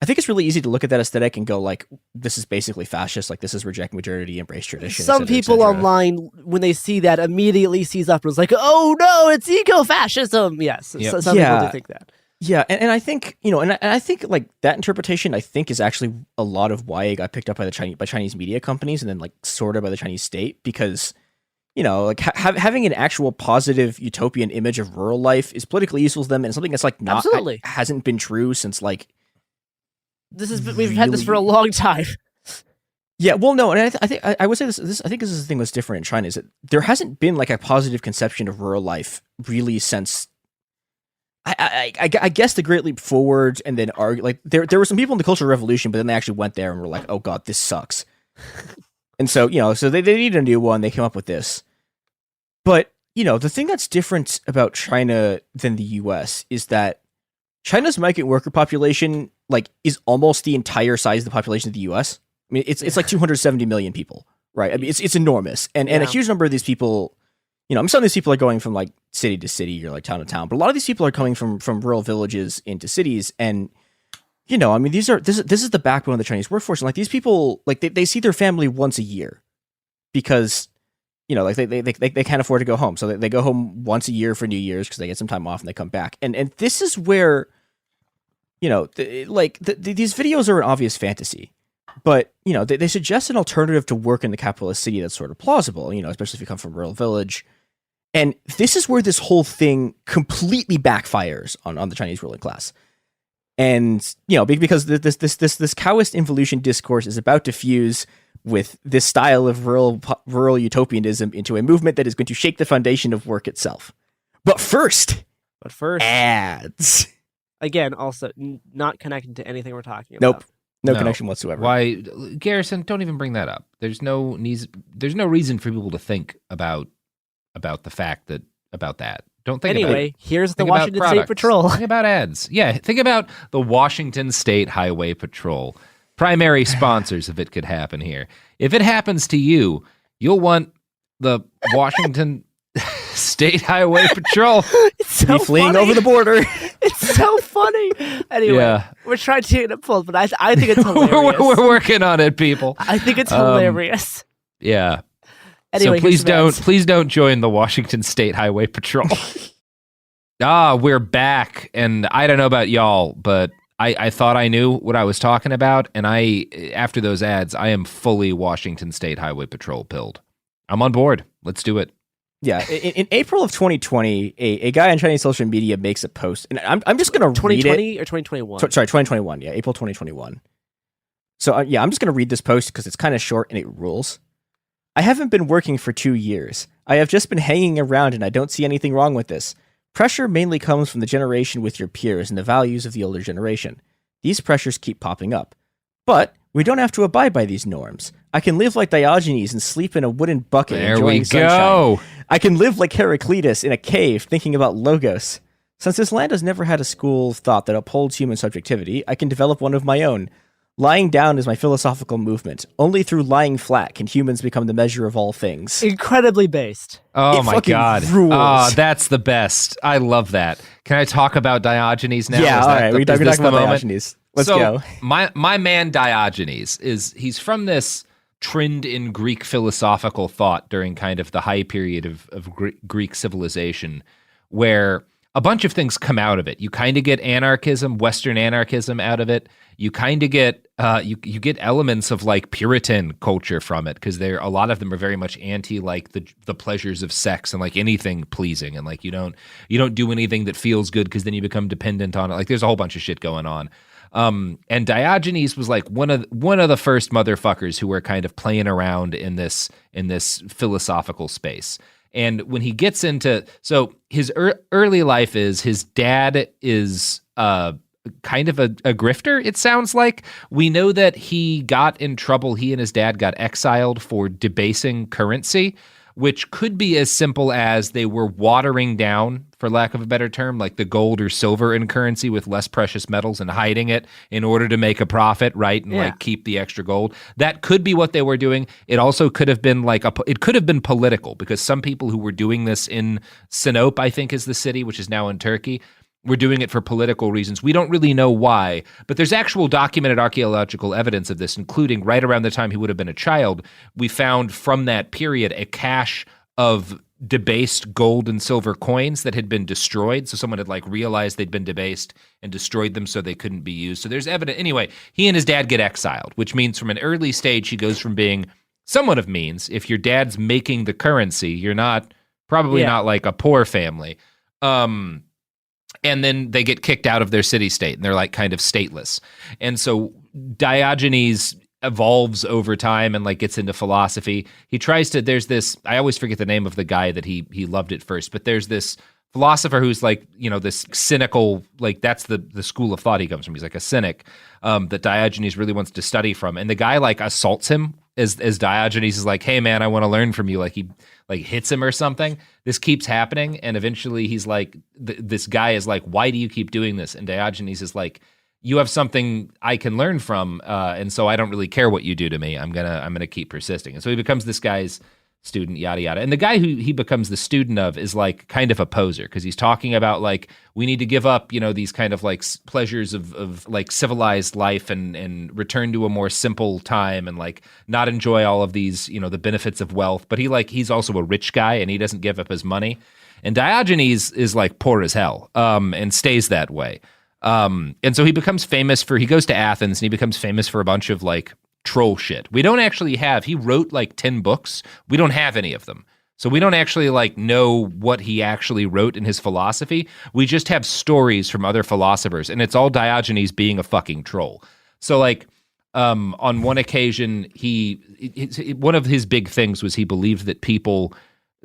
I think it's really easy to look at that aesthetic and go like, this is basically fascist, like this is reject modernity, embrace tradition. Some people online, when they see that, immediately seize up and was like, oh no, it's eco-fascism. Yes, some people do think that. Yeah, and I think, you know, and I think like that interpretation, I think, is actually a lot of why it got picked up by Chinese media companies and then like sorted by the Chinese state, because, you know, like having an actual positive utopian image of rural life is politically useful to them, and something that's like not hasn't been true since like we've had this for a long time. Yeah, well, no, and I think I would say this. I think this is the thing that's different in China, is that there hasn't been like a positive conception of rural life really since. I guess the Great Leap Forward, and then like there were some people in the Cultural Revolution, but then they actually went there and were like, oh god, this sucks. And so, you know, so they needed a new one. They came up with this. But, you know, the thing that's different about China than the US is that China's migrant worker population like is almost the entire size of the population of the US. I mean, it's like 270 million people, right? I mean, it's enormous. And a huge number of these people, you know, some of these people are going from like city to city or like town to town, but a lot of these people are coming from rural villages into cities. And, you know, I mean, this is the backbone of the Chinese workforce. And like these people, like they see their family once a year because, you know, like they can't afford to go home. So they go home once a year for New Year's because they get some time off and they come back. And this is where, you know, these videos are an obvious fantasy, but, you know, they suggest an alternative to work in the capitalist city that's sort of plausible, you know, especially if you come from a rural village. And this is where this whole thing completely backfires on the Chinese ruling class. And, you know, because this Taoist involution discourse is about to fuse with this style of rural utopianism into a movement that is going to shake the foundation of work itself. But first, ads. Again, also not connected to anything we're talking about. Nope. No connection whatsoever. Why, Garrison? Don't even bring that up. There's no reason for people to think about the fact that about that. Don't think about it. Here's the Think Washington about State products. Patrol. Think about ads. Yeah, think about the Washington State Highway Patrol. Primary sponsors if it could happen here. If it happens to you, you'll want the Washington State Highway Patrol. It's so be fleeing funny. over the border. It's so funny. Anyway, Yeah. we're trying to get it pulled, but I think it's hilarious. we're working on it, people. I think it's hilarious. Yeah. Anyway, so please here's some ads. please don't join the Washington State Highway Patrol. We're back, and I don't know about y'all, but I thought I knew what I was talking about, and after those ads, I am fully Washington State Highway Patrol pilled. I'm on board. Let's do it. Yeah, in April of 2020, a guy on Chinese social media makes a post, and I'm just going to read it. 2020 or 2021? Sorry, 2021. Yeah, April 2021. So I'm just going to read this post because it's kind of short and it rules. I haven't been working for 2 years. I have just been hanging around and I don't see anything wrong with this. Pressure mainly comes from the generation with your peers and the values of the older generation. These pressures keep popping up. But we don't have to abide by these norms. I can live like Diogenes and sleep in a wooden bucket There enjoying we sunshine. go. I can live like Heraclitus in a cave thinking about logos. Since this land has never had a school of thought that upholds human subjectivity, I can develop one of my own. Lying down is my philosophical movement. Only through lying flat can humans become the measure of all things. Incredibly based. Oh It my fucking God. rules. Oh, that's the best. I love that. Can I talk about Diogenes now? Yeah, Is all that right. the- We is can this talk the about moment? Diogenes. Let's So, go. My man Diogenes he's from this trend in Greek philosophical thought during kind of the high period of Greek civilization, where a bunch of things come out of it. You kind of get anarchism, Western anarchism out of it. You kind of get you get elements of like Puritan culture from it, because a lot of them are very much anti like the pleasures of sex and like anything pleasing, and like you don't do anything that feels good because then you become dependent on it. Like there's a whole bunch of shit going on. And Diogenes was like one of the first motherfuckers who were kind of playing around in this philosophical space. And when he gets into, so his early life is, his dad is kind of a grifter, it sounds like. We know that he got in trouble, he and his dad got exiled for debasing currency, which could be as simple as they were watering down, for lack of a better term, like the gold or silver in currency with less precious metals and hiding it in order to make a profit, right? And like keep the extra gold. That could be what they were doing. It also could have been it could have been political, because some people who were doing this in Sinop, I think is the city, which is now in Turkey, were doing it for political reasons. We don't really know why, but there's actual documented archaeological evidence of this, including right around the time he would have been a child. We found from that period a cache of debased gold and silver coins that had been destroyed. So someone had like realized they'd been debased and destroyed them so they couldn't be used. So there's evidence. Anyway, he and his dad get exiled, which means from an early stage, he goes from being somewhat of means. If your dad's making the currency, you're probably not like a poor family. And then they get kicked out of their city-state, and they're like kind of stateless. And so Diogenes evolves over time and like gets into philosophy. He tries to, there's this, I always forget the name of the guy that he loved at first, but there's this philosopher who's like, this cynical, like that's the school of thought he comes from. He's like a cynic that Diogenes really wants to study from. And the guy like assaults him as Diogenes is like, hey man, I want to learn from you. Like he like hits him or something. This keeps happening. And eventually he's like, this guy is like, why do you keep doing this? And Diogenes is like, you have something I can learn from. And so I don't really care what you do to me. I'm gonna keep persisting. And so he becomes this guy's student, yada, yada. And the guy who he becomes the student of is like kind of a poser, because he's talking about like, we need to give up, these kind of like pleasures of like civilized life and return to a more simple time and like not enjoy all of these, the benefits of wealth. But he's also a rich guy and he doesn't give up his money. And Diogenes is like poor as hell and stays that way. And so he becomes famous he goes to Athens and he becomes famous for a bunch of like troll shit. We don't actually he wrote like 10 books. We don't have any of them. So we don't actually like know what he actually wrote in his philosophy. We just have stories from other philosophers, and it's all Diogenes being a fucking troll. So like on one occasion, one of his big things was he believed that people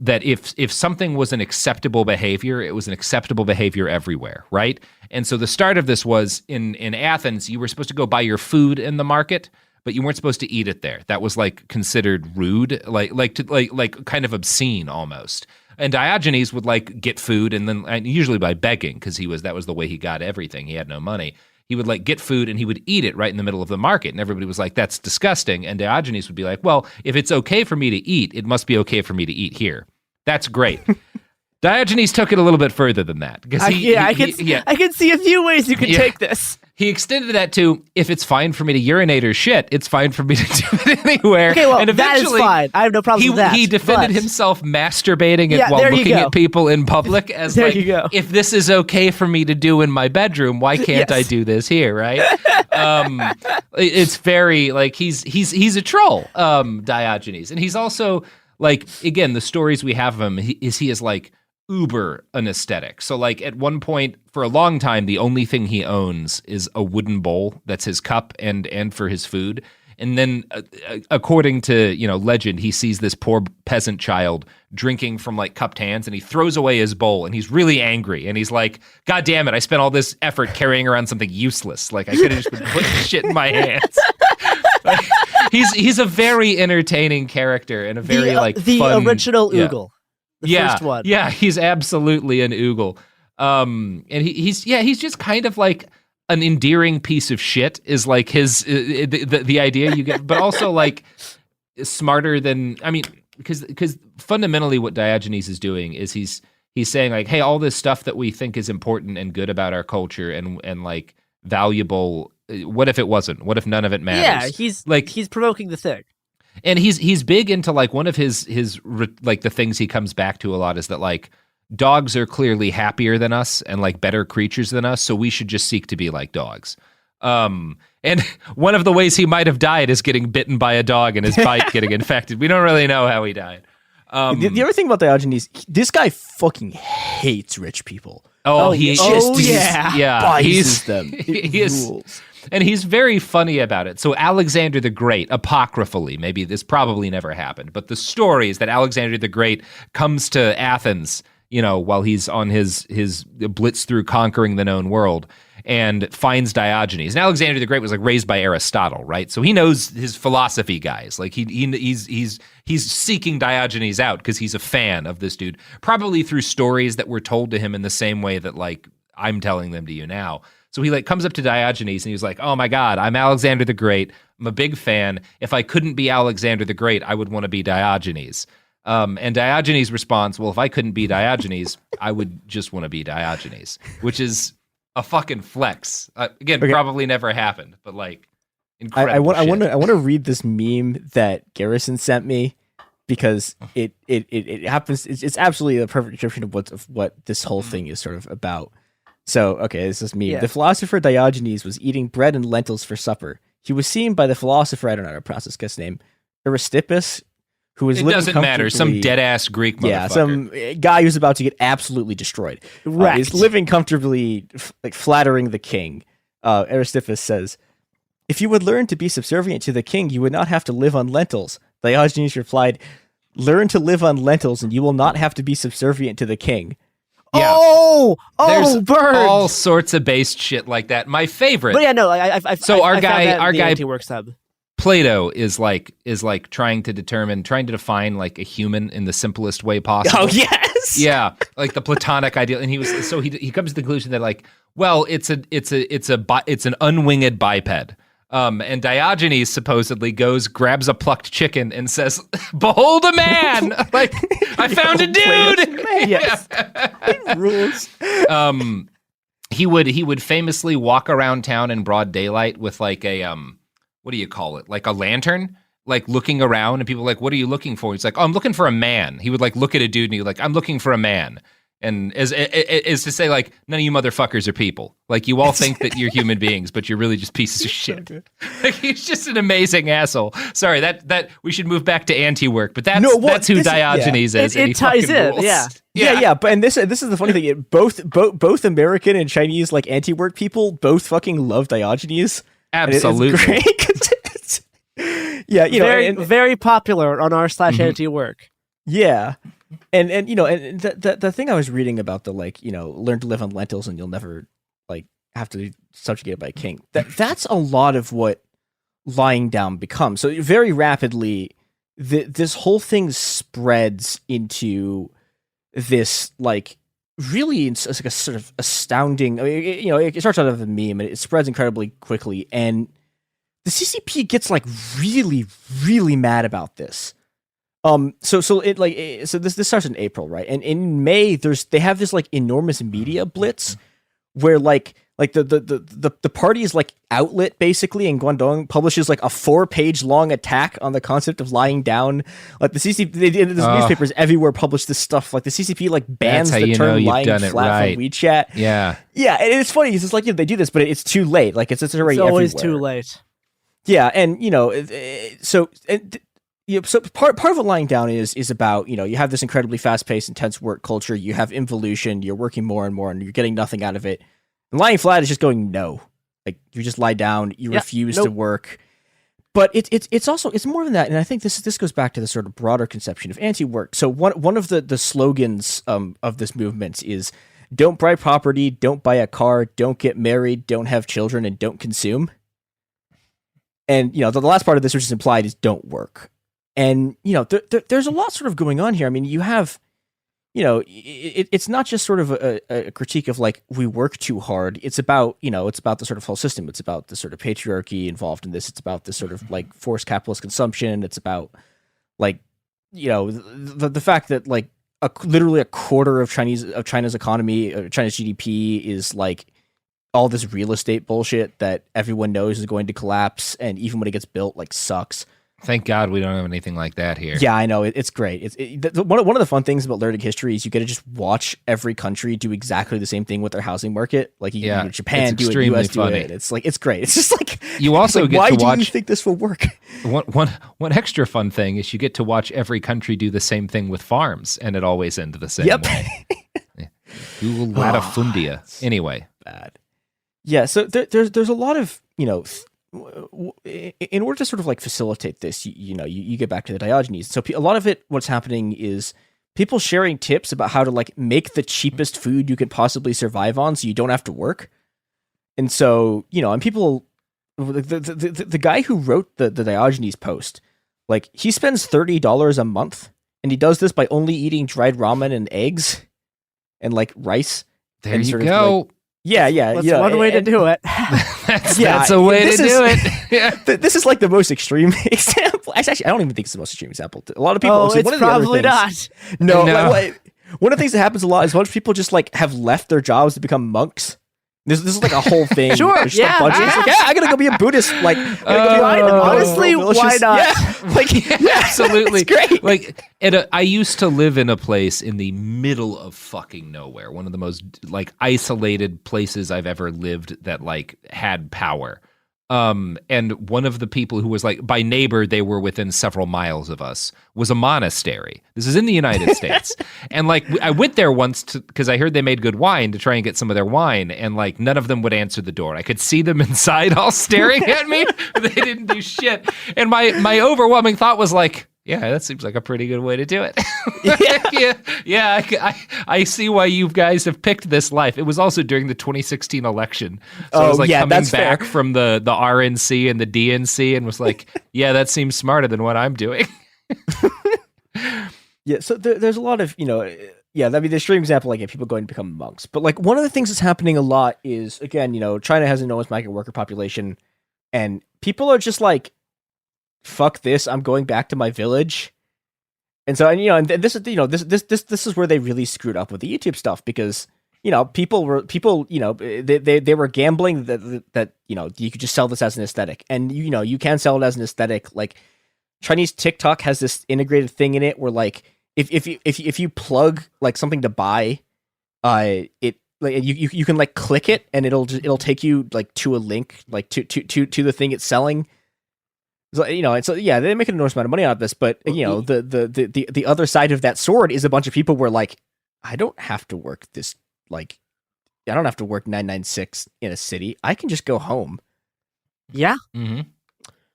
that if something was an acceptable behavior, it was an acceptable behavior everywhere, right? And so the start of this was in Athens, you were supposed to go buy your food in the market, but you weren't supposed to eat it there. That was like considered rude, like kind of obscene almost. And Diogenes would like get food and usually by begging, because that was the way he got everything. He had no money. He would like get food and he would eat it right in the middle of the market. And everybody was like, that's disgusting. And Diogenes would be like, well, if it's okay for me to eat, it must be okay for me to eat here. That's great. Diogenes took it a little bit further than that. I can see a few ways you could take this. He extended that to, if it's fine for me to urinate or shit, it's fine for me to do it anywhere. Okay, well, and that is fine. I have no problem with that. He defended himself masturbating while looking at people in public as if this is okay for me to do in my bedroom, why can't I do this here, right? It's very, like, he's a troll, Diogenes. And he's also, like, again, the stories we have of him, he is like, uber anesthetic. So like at one point for a long time, the only thing he owns is a wooden bowl that's his cup and for his food. And then according to, legend, he sees this poor peasant child drinking from like cupped hands and he throws away his bowl and he's really angry. And he's like, God damn it, I spent all this effort carrying around something useless. Like I could have just been putting shit in my hands. Like, he's a very entertaining character and a very the fun, original Oogle. First one. Yeah, he's absolutely an Oogle. And he's just kind of like an endearing piece of shit is like his the idea you get, but also like smarter than, I mean, because fundamentally what Diogenes is doing is he's saying like, hey, all this stuff that we think is important and good about our culture and like valuable, what if it wasn't? What if none of it matters? Yeah, he's provoking the thing. And he's big into like one of his like the things he comes back to a lot is that like dogs are clearly happier than us and like better creatures than us, so we should just seek to be like dogs. And one of the ways he might have died is getting bitten by a dog and his bite getting infected. We don't really know how he died. The other thing about Diogenes, this guy fucking hates rich people. He despises them. He rules. And he's very funny about it. So Alexander the Great, apocryphally, maybe this probably never happened, but the story is that Alexander the Great comes to Athens, while he's on his blitz through conquering the known world, and finds Diogenes. And Alexander the Great was like raised by Aristotle, right? So he knows his philosophy guys. Like he's seeking Diogenes out because he's a fan of this dude, probably through stories that were told to him in the same way that like I'm telling them to you now. So he like comes up to Diogenes and he's like, oh my God, I'm Alexander the Great. I'm a big fan. If I couldn't be Alexander the Great, I would want to be Diogenes. And Diogenes responds, well, if I couldn't be Diogenes, I would just want to be Diogenes, which is a fucking flex. Probably never happened, but like incredible I want to read this meme that Garrison sent me because it happens. It's absolutely the perfect description of what this whole thing is sort of about. So, okay, this is me. Yeah. The philosopher Diogenes was eating bread and lentils for supper. He was seen by the philosopher, I don't know how to pronounce this guy's name, Aristippus, who was living doesn't matter, some dead-ass Greek motherfucker. Yeah, some guy who's about to get absolutely destroyed. Right. He's living comfortably, like flattering the king. Aristippus says, if you would learn to be subservient to the king, you would not have to live on lentils. Diogenes replied, learn to live on lentils and you will not have to be subservient to the king. Yeah. There's bird. All sorts of based shit like that. My favorite. But yeah, no, our guy, Anti-Work sub. Plato is like trying to define like a human in the simplest way possible. Oh yes. Yeah, like the Platonic ideal, and he comes to the conclusion that like, well, it's an unwinged biped. And Diogenes supposedly grabs a plucked chicken and says, behold a man! Like, I found a dude! Yes. Rules. He would famously walk around town in broad daylight with like a, what do you call it? Like a lantern, like looking around, and people are like, what are you looking for? He's like, oh, I'm looking for a man. He would like look at a dude and he'd like, I'm looking for a man. And as to say, like, none of you motherfuckers are people. Like, you all think that you're human beings, but you're really just pieces of shit. Like, he's just an amazing asshole. Sorry, that we should move back to anti-work, but that's who Diogenes is. It ties in, yeah. Yeah. But and this is the funny thing. Both American and Chinese like anti-work people both fucking love Diogenes. Absolutely. Yeah, very popular on r/anti-work. Yeah. And you know, and the thing I was reading about the like, you know, learn to live on lentils and you'll never like have to be subjugated by a king. That's a lot of what lying down becomes. So very rapidly, this whole thing spreads into this like really it's like a sort of astounding. I mean, you know, it starts out of a meme and it spreads incredibly quickly, and the CCP gets like really, really mad about this. So this starts in April, right? And in May, they have this like enormous media blitz where like the party's like outlet basically in Guangdong publishes like a 4-page long attack on the concept of lying down. Like the CCP, newspapers everywhere publish this stuff. Like the CCP like bans the term lying flat from WeChat. Yeah, and it's funny. It's just like, you know, they do this, but it's too late. Like it's already always everywhere. too late. Yeah, and you know, so part of what lying down is about, you know, you have this incredibly fast-paced, intense work culture. You have involution. You're working more and more, and you're getting nothing out of it. And lying flat is just going no. Like you just lie down. You refuse to work. But it's also more than that. And I think this goes back to the sort of broader conception of anti-work. So one of the slogans of this movement is don't buy property, don't buy a car, don't get married, don't have children, and don't consume. And, you know, the last part of this, which is implied, is don't work. And, you know, there's a lot sort of going on here. I mean, you have, you know, it's not just sort of a critique of like, we work too hard. It's about, you know, it's about the sort of whole system. It's about the sort of patriarchy involved in this. It's about this sort of like forced capitalist consumption. It's about like, you know, the fact that like literally a quarter of China's economy, China's GDP is like all this real estate bullshit that everyone knows is going to collapse. And even when it gets built, like sucks. Thank God we don't have anything like that here. Yeah, I know. It's great. One of the fun things about learning history is you get to just watch every country do exactly the same thing with their housing market. Like you can do Japan, do it, US do it. It's like, it's great. It's just like, you also get why to watch. Do you think this will work? One extra fun thing is you get to watch every country do the same thing with farms, and it always ends the same way. Google latifundia. Anyway, bad. Yeah. So there's a lot of, you know, in order to sort of like facilitate this, you know, you get back to the Diogenes. So a lot of it, what's happening is people sharing tips about how to like make the cheapest food you could possibly survive on, so you don't have to work. And so, you know, and people, the guy who wrote the Diogenes post, like he spends $30 a month, and he does this by only eating dried ramen and eggs and like rice. There you go. That's one way to do it. That's a way to do it. Yeah. This is like the most extreme example. Actually, I don't even think it's the most extreme example. A lot of people. Oh, it's probably not. No. Like, one of the things that happens a lot is a bunch of people just like have left their jobs to become monks. This is like a whole thing. Sure. There's just a bunch of, like, I gotta go be a Buddhist. Like, honestly, why not? Absolutely. It's great. Like, I used to live in a place in the middle of fucking nowhere. One of the most like isolated places I've ever lived that like had power. And one of the people who was like, by neighbor, they were within several miles of us, was a monastery. This is in the United States. And like, I went there once because I heard they made good wine, to try and get some of their wine. And like, none of them would answer the door. I could see them inside all staring at me. They didn't do shit. And my overwhelming thought was like, yeah, that seems like a pretty good way to do it. I see why you guys have picked this life. It was also during the 2016 election. So I was like coming back from the RNC and the DNC and was like, yeah, that seems smarter than what I'm doing. Yeah, so there's a lot of, you know, that'd be the extreme example, like people going to become monks. But like one of the things that's happening a lot is, again, you know, China has an enormous migrant worker population, and people are just like, fuck this, I'm going back to my village. And so, and you know, and this is, you know, this is where they really screwed up with the YouTube stuff, because, you know, people, you know, they were gambling that, you know, you could just sell this as an aesthetic, and, you know, you can sell it as an aesthetic. Like Chinese TikTok has this integrated thing in it where like, if you plug like something to buy, it, like you can like click it and it'll take you like to a link, like to the thing it's selling. So, you know, and so yeah, they make an enormous amount of money out of this, but you know, the other side of that sword is a bunch of people were like, I don't have to work this, like, I don't have to work 996 in a city. I can just go home. Yeah. Mm-hmm.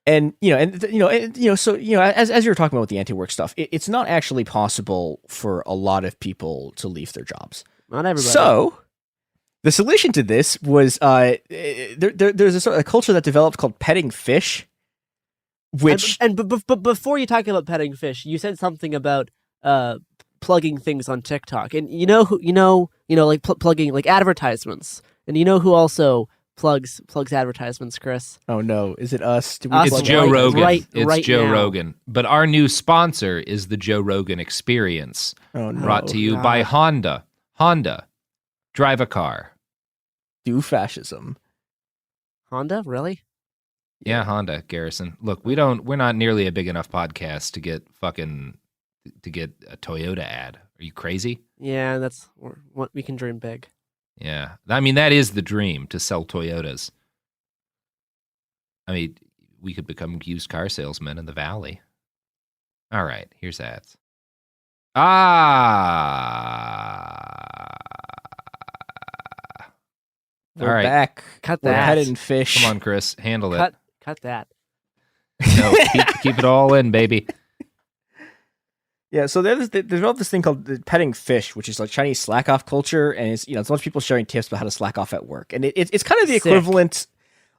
And so as you were talking about with the anti-work stuff, it's not actually possible for a lot of people to leave their jobs. Not everybody. So the solution to this was there's a sort of a culture that developed called petting fish, which but before you talk about petting fish, you said something about plugging things on TikTok, and like plugging like advertisements, and you know who also plugs advertisements, Chris? Oh no, is it us? It's Joe Rogan. It's It's Joe now. Rogan. But our new sponsor is the Joe Rogan Experience, brought to you by Honda. Honda, drive a car. Do fascism. Honda, really? Yeah, Honda, Garrison. Look, we're not nearly a big enough podcast to get a Toyota ad. Are you crazy? Yeah, that's what we can dream big. Yeah. I mean, that is the dream, to sell Toyotas. I mean, we could become used car salesmen in the Valley. All right, here's ads. We're All right. back. Cut We're that. petting fish. Come on, Chris, handle it. Cut that. No, keep it all in, baby. Yeah, so there's developed this thing called the petting fish, which is like Chinese slack off culture, and it's it's a bunch of people sharing tips about how to slack off at work, and it's kind of the Sick. equivalent.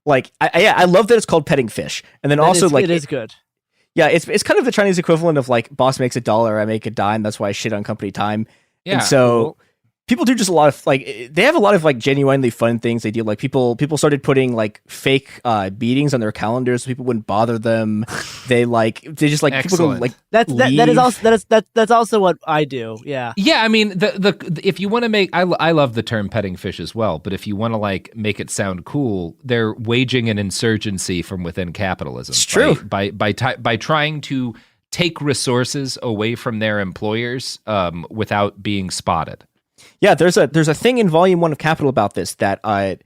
Like, I love that it's called petting fish, and then It is good. Yeah, it's kind of the Chinese equivalent of like boss makes $1, I make a dime. That's why I shit on company time. Yeah, and so people do just a lot of like they have a lot of like genuinely fun things they do. Like people started putting like fake meetings on their calendars so people wouldn't bother them. They just like people go like That is also what I do. Yeah. Yeah, I mean, the if you want to make, I love the term petting fish as well, but if you want to like make it sound cool, they're waging an insurgency from within capitalism. It's true. By trying to take resources away from their employers without being spotted. Yeah, there's a thing in Volume 1 of Capital about this that I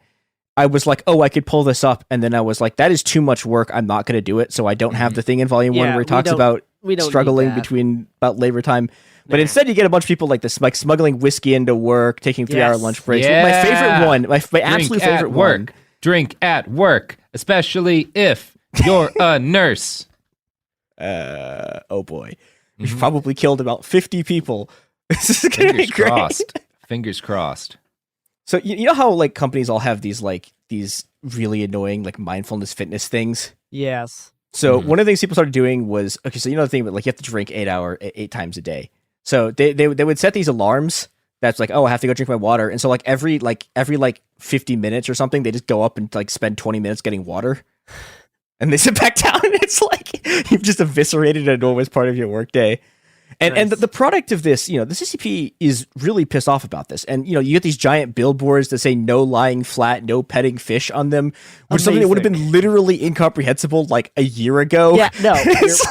was like, oh, I could pull this up, and then I was like, that is too much work. I'm not going to do it, so I don't have the thing in Volume 1 where he talks about struggling about labor time. But instead, you get a bunch of people like this, like smuggling whiskey into work, taking 3-hour lunch breaks. Yeah. My favorite one, my absolute favorite one. Drink at work, especially if you're a nurse. Oh boy, we've probably killed about 50 people. This is gonna be great. Crossed. Fingers crossed. So you know how like companies all have these really annoying like mindfulness fitness things? Yes. So one of the things people started doing was, okay, so you know the thing, but like you have to drink 8 times a day. So they would set these alarms that's like, oh, I have to go drink my water. And so like every 50 minutes or something, they just go up and like spend 20 minutes getting water. And they sit back down, and it's like you've just eviscerated an enormous part of your workday. And the product of this, the CCP is really pissed off about this. And, you get these giant billboards that say no lying flat, no petting fish on them, which is something that would have been literally incomprehensible like a year ago. Yeah, no. It's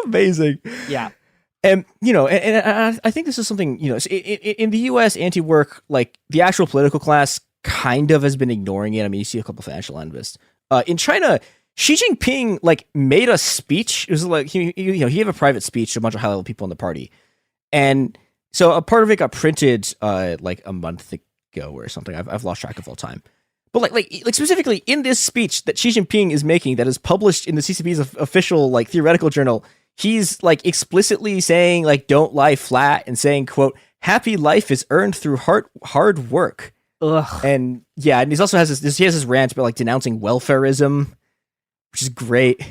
amazing. Yeah. And, and I think this is something, in the U.S., anti-work, like the actual political class kind of has been ignoring it. I mean, you see a couple of financial analysts. In China, Xi Jinping made a speech. It was like he gave a private speech to a bunch of high level people in the party, and so a part of it got printed like a month ago or something. I've lost track of all time, but like specifically in this speech that Xi Jinping is making that is published in the CCP's official like theoretical journal, he's like explicitly saying like don't lie flat and saying, quote, happy life is earned through hard work. Ugh. And yeah, and he also has this rant about like denouncing welfareism, which is great.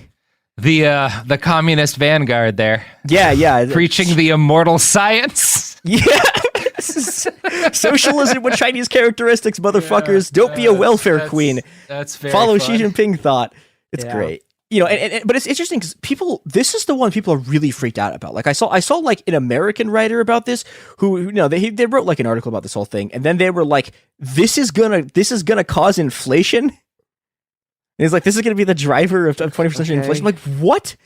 The communist vanguard there. Yeah. Preaching the immortal science. Yeah. Socialism with Chinese characteristics, motherfuckers. Don't be a welfare queen. That's very Follow fun. Xi Jinping thought. It's great. But it's interesting because this is the one people are really freaked out about. Like I saw like an American writer about this who they wrote like an article about this whole thing, and then they were like, this is gonna cause inflation. And it's like, this is going to be the driver of 21st century inflation. I'm like, what?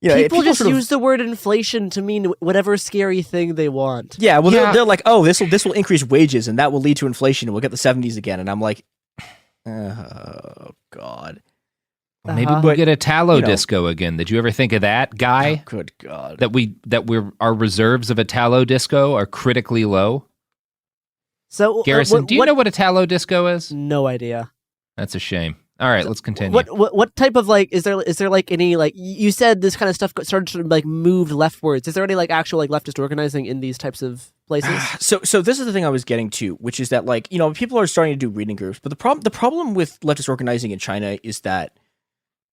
People just use the word inflation to mean whatever scary thing they want. Yeah, well, they're like, oh, this will increase wages, and that will lead to inflation, and we'll get the 70s again. And I'm like, oh, God. Well, maybe we'll get a tallow disco again. Did you ever think of that, guy? Oh, good God. Our reserves of a tallow disco are critically low? So, Garrison, do you know what a tallow disco is? No idea. That's a shame. All right, let's continue. What type of like is there like any like you said this kind of stuff started to like move leftwards? Is there any like actual like leftist organizing in these types of places? So this is the thing I was getting to, which is that like, you know, people are starting to do reading groups, but the problem with leftist organizing in China is that,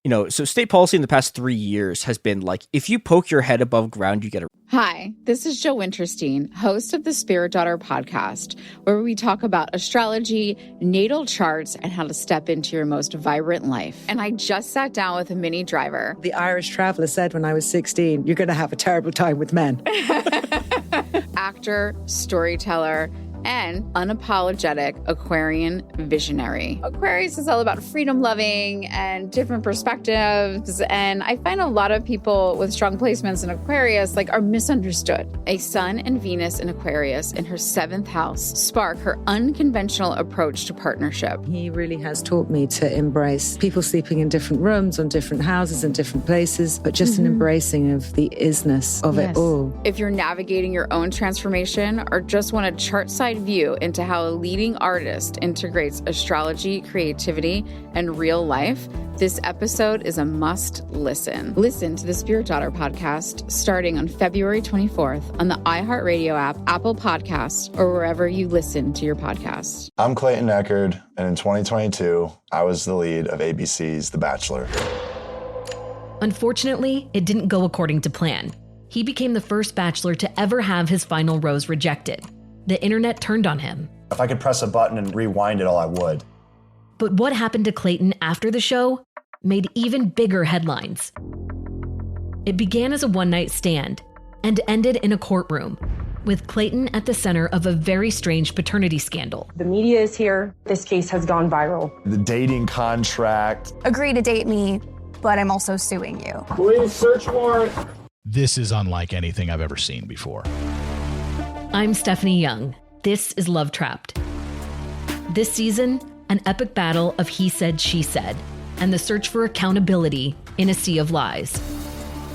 you know, so state policy in the past 3 years has been like, if you poke your head above ground, you get a... Hi, this is Jill Winterstein, host of the Spirit Daughter podcast, where we talk about astrology, natal charts, and how to step into your most vibrant life. And I just sat down with a Mini Driver. The Irish traveller said when I was 16, you're going to have a terrible time with men. Actor, storyteller, and unapologetic Aquarian visionary. Aquarius is all about freedom loving and different perspectives. And I find a lot of people with strong placements in Aquarius like are misunderstood. A Sun and Venus in Aquarius in her 7th house spark her unconventional approach to partnership. He really has taught me to embrace people sleeping in different rooms, on different houses, in different places, but just an embracing of the isness of it all. If you're navigating your own transformation or just want a chart side view into how a leading artist integrates astrology, creativity, and real life, this episode is a must listen. Listen to the Spirit Daughter podcast starting on February 24th on the iHeartRadio app, Apple Podcasts, or wherever you listen to your podcasts. I'm Clayton Eckerd, and in 2022, I was the lead of ABC's The Bachelor. Unfortunately, it didn't go according to plan. He became the first Bachelor to ever have his final rose rejected. The internet turned on him. If I could press a button and rewind it all, I would. But what happened to Clayton after the show made even bigger headlines. It began as a one-night stand and ended in a courtroom, with Clayton at the center of a very strange paternity scandal. The media is here. This case has gone viral. The dating contract. Agree to date me, but I'm also suing you. Please search warrant. This is unlike anything I've ever seen before. I'm Stephanie Young. This is Love Trapped. This season, an epic battle of he said, she said, and the search for accountability in a sea of lies.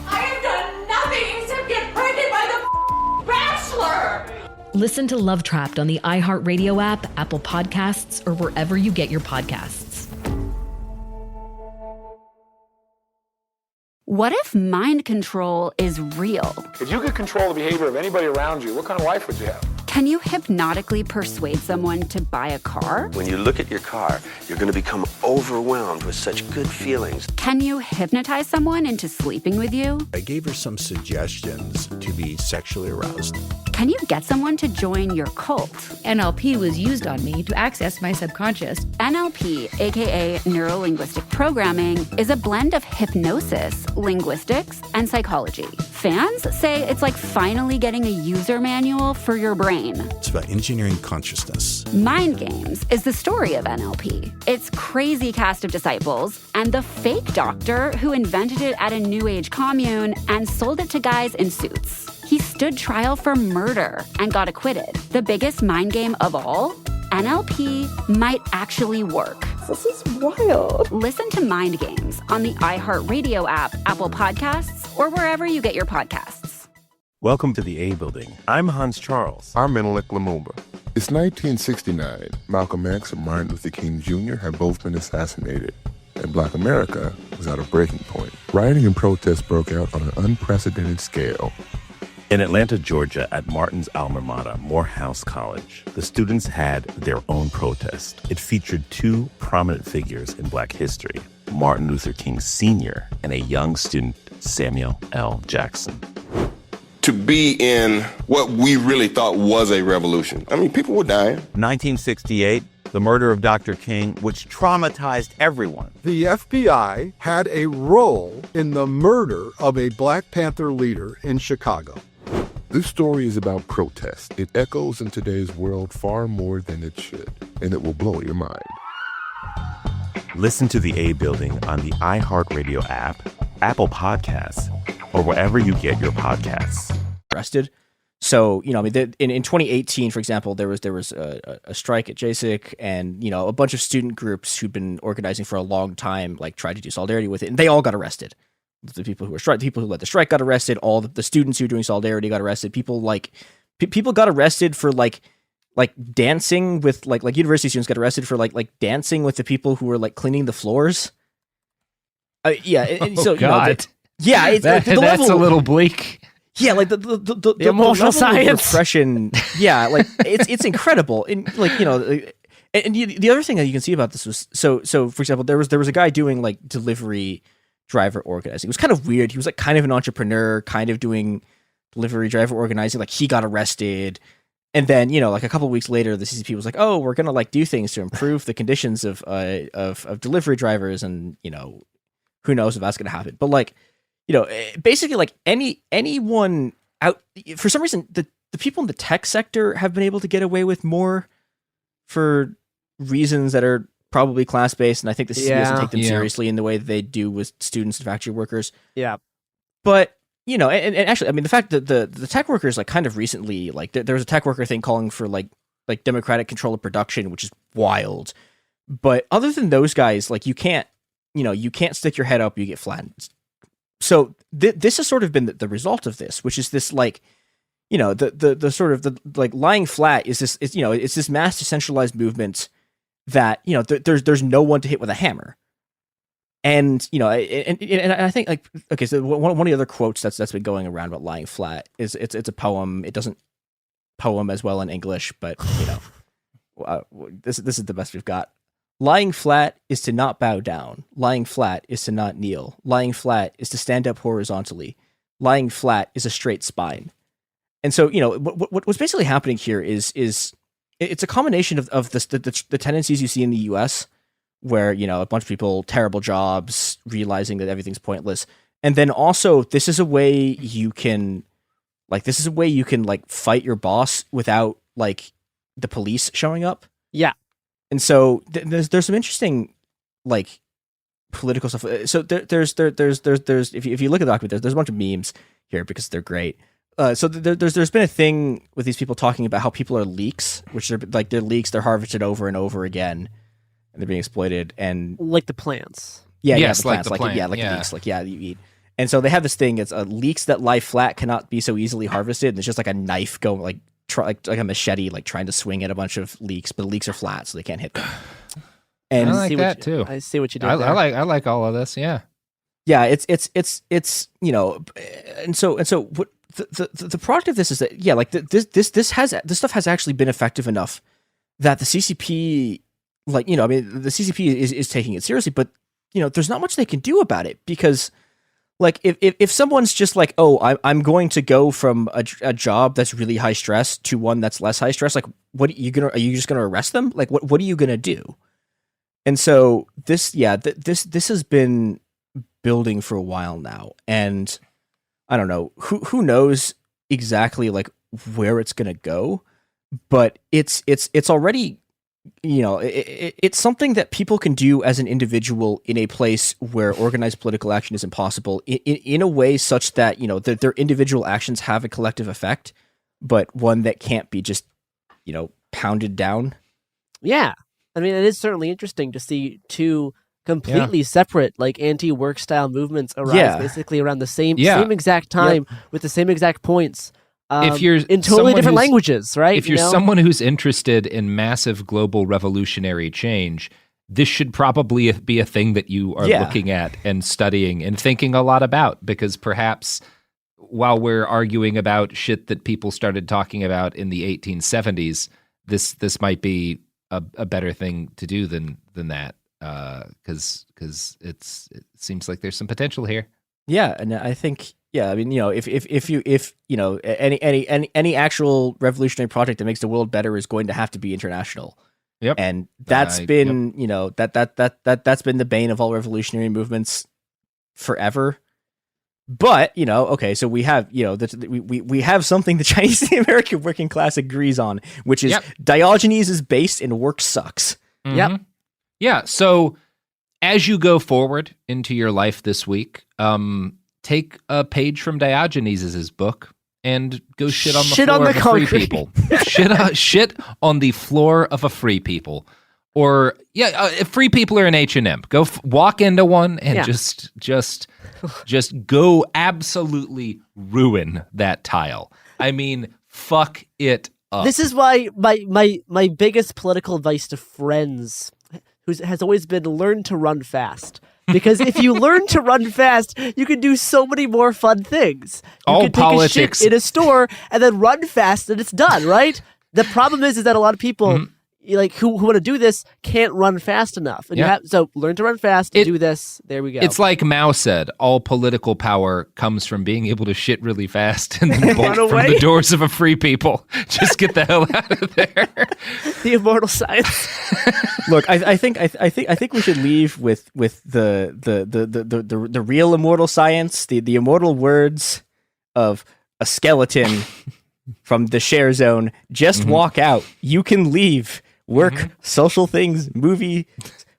I have done nothing except get pregnant by the Bachelor! Listen to Love Trapped on the iHeartRadio app, Apple Podcasts, or wherever you get your podcasts. What if mind control is real? If you could control the behavior of anybody around you, what kind of life would you have? Can you hypnotically persuade someone to buy a car? When you look at your car, you're going to become overwhelmed with such good feelings. Can you hypnotize someone into sleeping with you? I gave her some suggestions to be sexually aroused. Can you get someone to join your cult? NLP was used on me to access my subconscious. NLP, aka Neuro-Linguistic Programming, is a blend of hypnosis, linguistics, and psychology. Fans say it's like finally getting a user manual for your brain. It's about engineering consciousness. Mind Games is the story of NLP. Its crazy cast of disciples and the fake doctor who invented it at a New Age commune and sold it to guys in suits. He stood trial for murder and got acquitted. The biggest mind game of all? NLP might actually work. This is wild. Listen to Mind Games on the iHeartRadio app, Apple Podcasts, or wherever you get your podcasts. Welcome to the A Building. I'm Hans Charles. I'm Menelik Lumumba. It's 1969. Malcolm X and Martin Luther King Jr. had both been assassinated, and Black America was at a breaking point. Rioting and protests broke out on an unprecedented scale. In Atlanta, Georgia, at Martin's alma mater, Morehouse College, the students had their own protest. It featured two prominent figures in Black history, Martin Luther King Sr. and a young student, Samuel L. Jackson. To be in what we really thought was a revolution. I mean, people were dying. 1968, the murder of Dr. King, which traumatized everyone. The FBI had a role in the murder of a Black Panther leader in Chicago. This story is about protest. It echoes in today's world far more than it should, and it will blow your mind. Listen to the A Building on the iHeartRadio app, Apple Podcasts, or wherever you get your podcasts. Arrested. So, you know, I mean, in 2018, for example, there was a strike at JSIC, and, you know, a bunch of student groups who'd been organizing for a long time, like, tried to do solidarity with it, and they all got arrested. The people who led the strike got arrested. All the students who were doing solidarity got arrested. People got arrested for, like, like dancing with like university students got arrested for like dancing with the people who were like cleaning the floors. So God. It's the that's level, a little bleak. Yeah, like the emotional science repression. Yeah, like it's incredible. And like and the other thing that you can see about this was so for example, there was a guy doing like delivery driver organizing. It was kind of weird. He was like kind of an entrepreneur, kind of doing delivery driver organizing. Like he got arrested. And then, like a couple of weeks later, the CCP was like, "Oh, we're gonna like do things to improve the conditions of delivery drivers," and who knows if that's gonna happen. But like, basically, like anyone out for some reason, the people in the tech sector have been able to get away with more for reasons that are probably class based, and I think the CCP doesn't take them seriously in the way that they do with students and factory workers. Yeah, but. And actually, I mean, the fact that the tech workers like kind of recently, like there was a tech worker thing calling for like democratic control of production, which is wild. But other than those guys, like you can't stick your head up, you get flattened. So this has sort of been the result of this, which is this like, the sort of the like lying flat is this, it's this mass decentralized movement that, there's no one to hit with a hammer. And and I think like okay, so one of the other quotes that's been going around about lying flat is it's a poem. It doesn't poem as well in English, but this is the best we've got. Lying flat is to not bow down. Lying flat is to not kneel. Lying flat is to stand up horizontally. Lying flat is a straight spine. And so what's basically happening here is it's a combination of the tendencies you see in the U.S. where, a bunch of people, terrible jobs, realizing that everything's pointless. And then also this is a way you can like fight your boss without like the police showing up. Yeah. And so there's some interesting like political stuff. So there's if you look at the document, there's a bunch of memes here because they're great. So there's been a thing with these people talking about how people are leaks, which are like they're leaks, they're harvested over and over again. And they're being exploited, and like the plants. Yeah, yes, the plants, like the plant. leeks, you eat. And so they have this thing. It's leeks that lie flat cannot be so easily harvested. And it's just like a knife going like a machete, like trying to swing at a bunch of leeks, but the leeks are flat, so they can't hit them. And I like that too. I see what you did. I like all of this. Yeah, yeah. It's and so what the product of this is that this stuff has actually been effective enough that the CCP. Like, the CCP is taking it seriously, but, there's not much they can do about it because, like, if someone's just like, oh, I'm going to go from a job that's really high stress to one that's less high stress, like, are you just going to arrest them? Like, what are you going to do? And so this has been building for a while now. And I don't know, who knows exactly, like, where it's going to go, but it's already... it's something that people can do as an individual in a place where organized political action is impossible in a way such that, their individual actions have a collective effect, but one that can't be just, pounded down. Yeah. I mean, it is certainly interesting to see two completely separate, like anti-work style movements arise basically around the same exact time with the same exact points. If you're in totally different languages, right? If you're someone who's interested in massive global revolutionary change, this should probably be a thing that you are looking at and studying and thinking a lot about, because perhaps while we're arguing about shit that people started talking about in the 1870s, this might be a better thing to do than that, because it seems like there's some potential here. Yeah, and I think. Yeah, I mean, if any actual revolutionary project that makes the world better is going to have to be international. Yep. And that's been, that's been the bane of all revolutionary movements forever. But, okay, so we have, we have something the Chinese and the American working class agrees on, which is Diogenes is based and work sucks. Mm-hmm. Yep. Yeah, so as you go forward into your life this week, take a page from Diogenes' book and go shit on the floor of a free people. Shit on the floor of a free people. Or, if free people are in H&M, go walk into one and just go absolutely ruin that tile. I mean, fuck it up. This is why my biggest political advice to friends has always been learn to run fast. Because if you learn to run fast, you can do so many more fun things. You can take a shit in a store and then run fast and it's done, right? The problem is that a lot of people who want to do this can't run fast enough. And so learn to run fast, do this. There we go. It's like Mao said, all political power comes from being able to shit really fast and then bolt from the doors of a free people. Just get the hell out of there. The immortal science. Look, I think we should leave with the real immortal science, the immortal words of a skeleton from the share zone. Just walk out. You can leave. Work, social things, movie,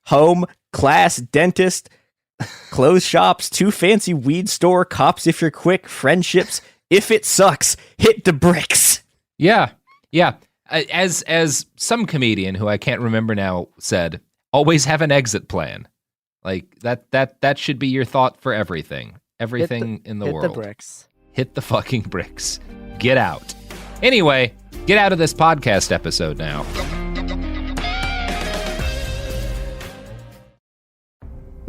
home, class, dentist, clothes shops, too fancy weed store, cops if you're quick, friendships. If it sucks, hit the bricks. Yeah. As some comedian who I can't remember now said, always have an exit plan. Like that should be your thought for everything. Everything in the world. Hit the bricks. Hit the fucking bricks. Get out. Anyway, get out of this podcast episode now.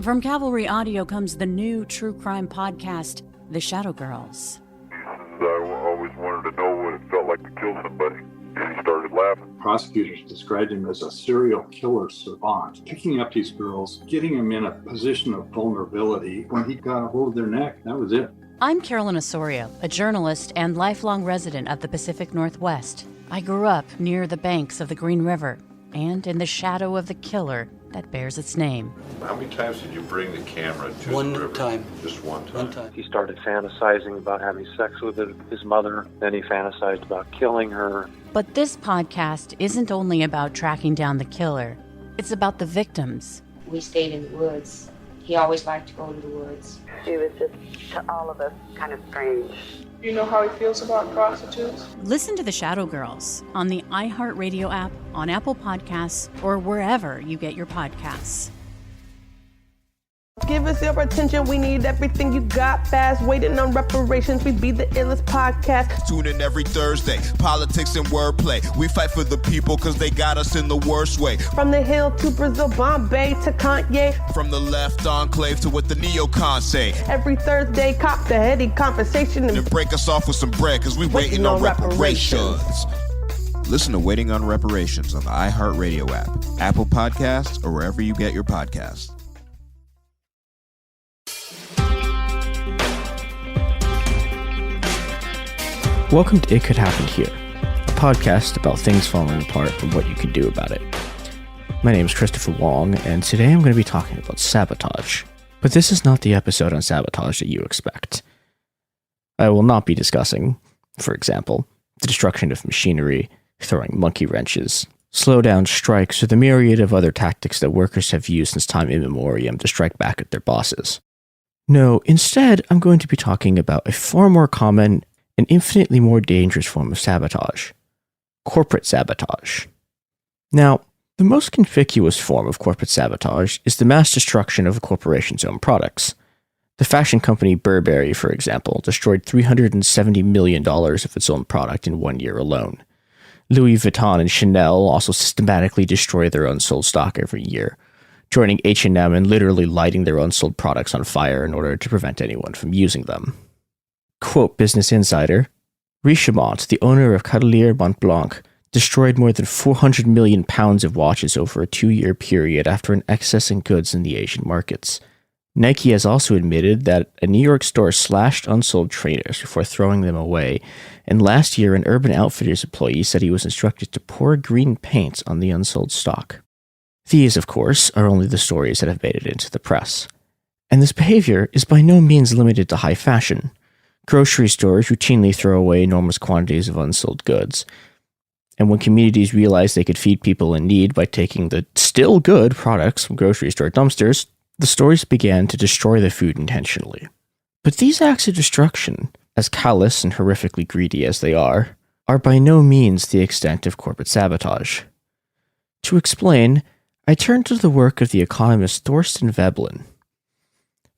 From Cavalry Audio comes the new true crime podcast, The Shadow Girls. I always wanted to know what it felt like to kill somebody. And he started laughing. Prosecutors described him as a serial killer savant, picking up these girls, getting them in a position of vulnerability. When he got a hold of their neck, that was it. I'm Carolyn Osorio, a journalist and lifelong resident of the Pacific Northwest. I grew up near the banks of the Green River and in the shadow of the killer that bears its name. How many times did you bring the camera to one the river? Time. Just one time? One time. He started fantasizing about having sex with his mother. Then he fantasized about killing her. But this podcast isn't only about tracking down the killer. It's about the victims. We stayed in the woods. He always liked to go to the woods. She was just, to all of us, kind of strange. You know how he feels about prostitutes? Listen to The Shadow Girls on the iHeartRadio app, on Apple Podcasts, or wherever you get your podcasts. Give us your attention, we need everything you got fast. Waiting on reparations, we be the illest podcast. Tune in every Thursday, politics and wordplay. We fight for the people cause they got us in the worst way. From the Hill to Brazil, Bombay to Kanye. From the left enclave to what the neocons say. Every Thursday, cop the heady conversation. And break us off with some bread cause we waiting on reparations. Listen to Waiting on Reparations on the iHeartRadio app, Apple Podcasts, or wherever you get your podcasts. Welcome to It Could Happen Here, a podcast about things falling apart and what you can do about it. My name is Christopher Wong, and today I'm going to be talking about sabotage. But this is not the episode on sabotage that you expect. I will not be discussing, for example, the destruction of machinery, throwing monkey wrenches, slow down strikes, or the myriad of other tactics that workers have used since time immemorial to strike back at their bosses. No, instead, I'm going to be talking about a far more common and infinitely more dangerous form of sabotage: corporate sabotage. Now, the most conspicuous form of corporate sabotage is the mass destruction of a corporation's own products. The fashion company Burberry, for example, destroyed $370 million of its own product in 1 year alone. Louis Vuitton and Chanel also systematically destroy their unsold stock every year, joining H&M and literally lighting their unsold products on fire in order to prevent anyone from using them. Quote Business Insider, Richemont, the owner of Cartier Montblanc, destroyed more than 400 million pounds of watches over a 2-year period after an excess in goods in the Asian markets. Nike has also admitted that a New York store slashed unsold trainers before throwing them away, and last year an Urban Outfitters employee said he was instructed to pour green paint on the unsold stock. These, of course, are only the stories that have made it into the press. And this behavior is by no means limited to high fashion. Grocery stores routinely throw away enormous quantities of unsold goods. And when communities realized they could feed people in need by taking the still good products from grocery store dumpsters, the stores began to destroy the food intentionally. But these acts of destruction, as callous and horrifically greedy as they are by no means the extent of corporate sabotage. To explain, I turn to the work of the economist Thorstein Veblen.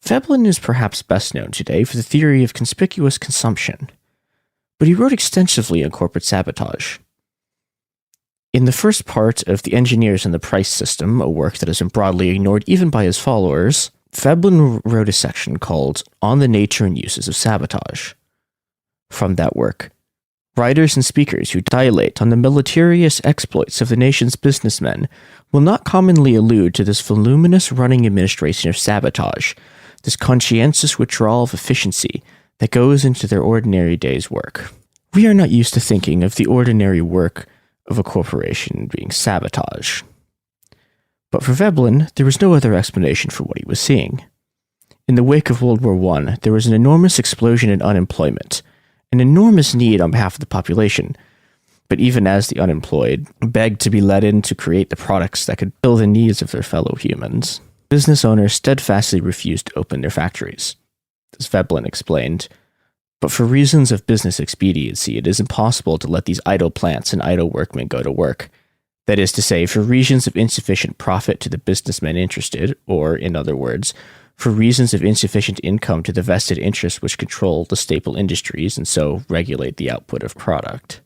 Veblen is perhaps best known today for the theory of conspicuous consumption, but he wrote extensively on corporate sabotage. In the first part of The Engineers and the Price System, a work that has been broadly ignored even by his followers, Veblen wrote a section called On the Nature and Uses of Sabotage. From that work, writers and speakers who dilate on the meritorious exploits of the nation's businessmen will not commonly allude to this voluminous running administration of sabotage, this conscientious withdrawal of efficiency that goes into their ordinary day's work. We are not used to thinking of the ordinary work of a corporation being sabotage. But for Veblen, there was no other explanation for what he was seeing. In the wake of World War I, there was an enormous explosion in unemployment, an enormous need on behalf of the population, but even as the unemployed begged to be let in to create the products that could fill the needs of their fellow humans, business owners steadfastly refused to open their factories. As Veblen explained, but for reasons of business expediency, it is impossible to let these idle plants and idle workmen go to work. That is to say, for reasons of insufficient profit to the businessmen interested, or, in other words, for reasons of insufficient income to the vested interests which control the staple industries and so regulate the output of product.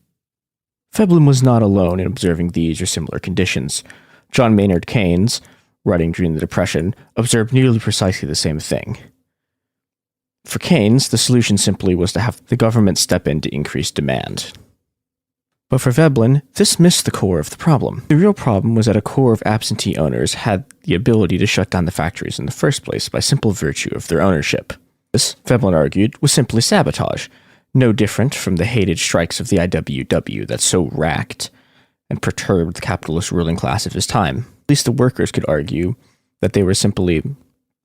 Veblen was not alone in observing these or similar conditions. John Maynard Keynes, writing during the Depression, observed nearly precisely the same thing. For Keynes, the solution simply was to have the government step in to increase demand. But for Veblen, this missed the core of the problem. The real problem was that a core of absentee owners had the ability to shut down the factories in the first place by simple virtue of their ownership. This, Veblen argued, was simply sabotage, no different from the hated strikes of the IWW that so racked and perturbed the capitalist ruling class of his time. At least the workers could argue that they were simply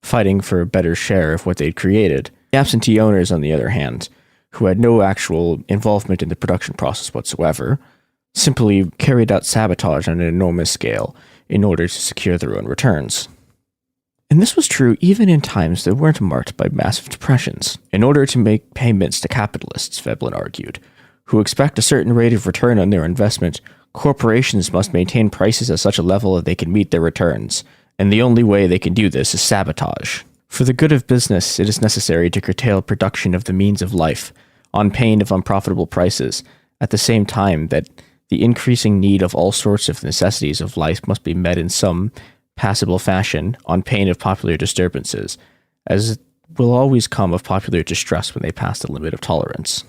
fighting for a better share of what they'd created. The absentee owners, on the other hand, who had no actual involvement in the production process whatsoever, simply carried out sabotage on an enormous scale in order to secure their own returns. And this was true even in times that weren't marked by massive depressions. In order to make payments to capitalists, Veblen argued, who expect a certain rate of return on their investment, corporations must maintain prices at such a level that they can meet their returns, and the only way they can do this is sabotage. For the good of business, it is necessary to curtail production of the means of life, on pain of unprofitable prices, at the same time that the increasing need of all sorts of necessities of life must be met in some passable fashion, on pain of popular disturbances, as will always come of popular distress when they pass the limit of tolerance.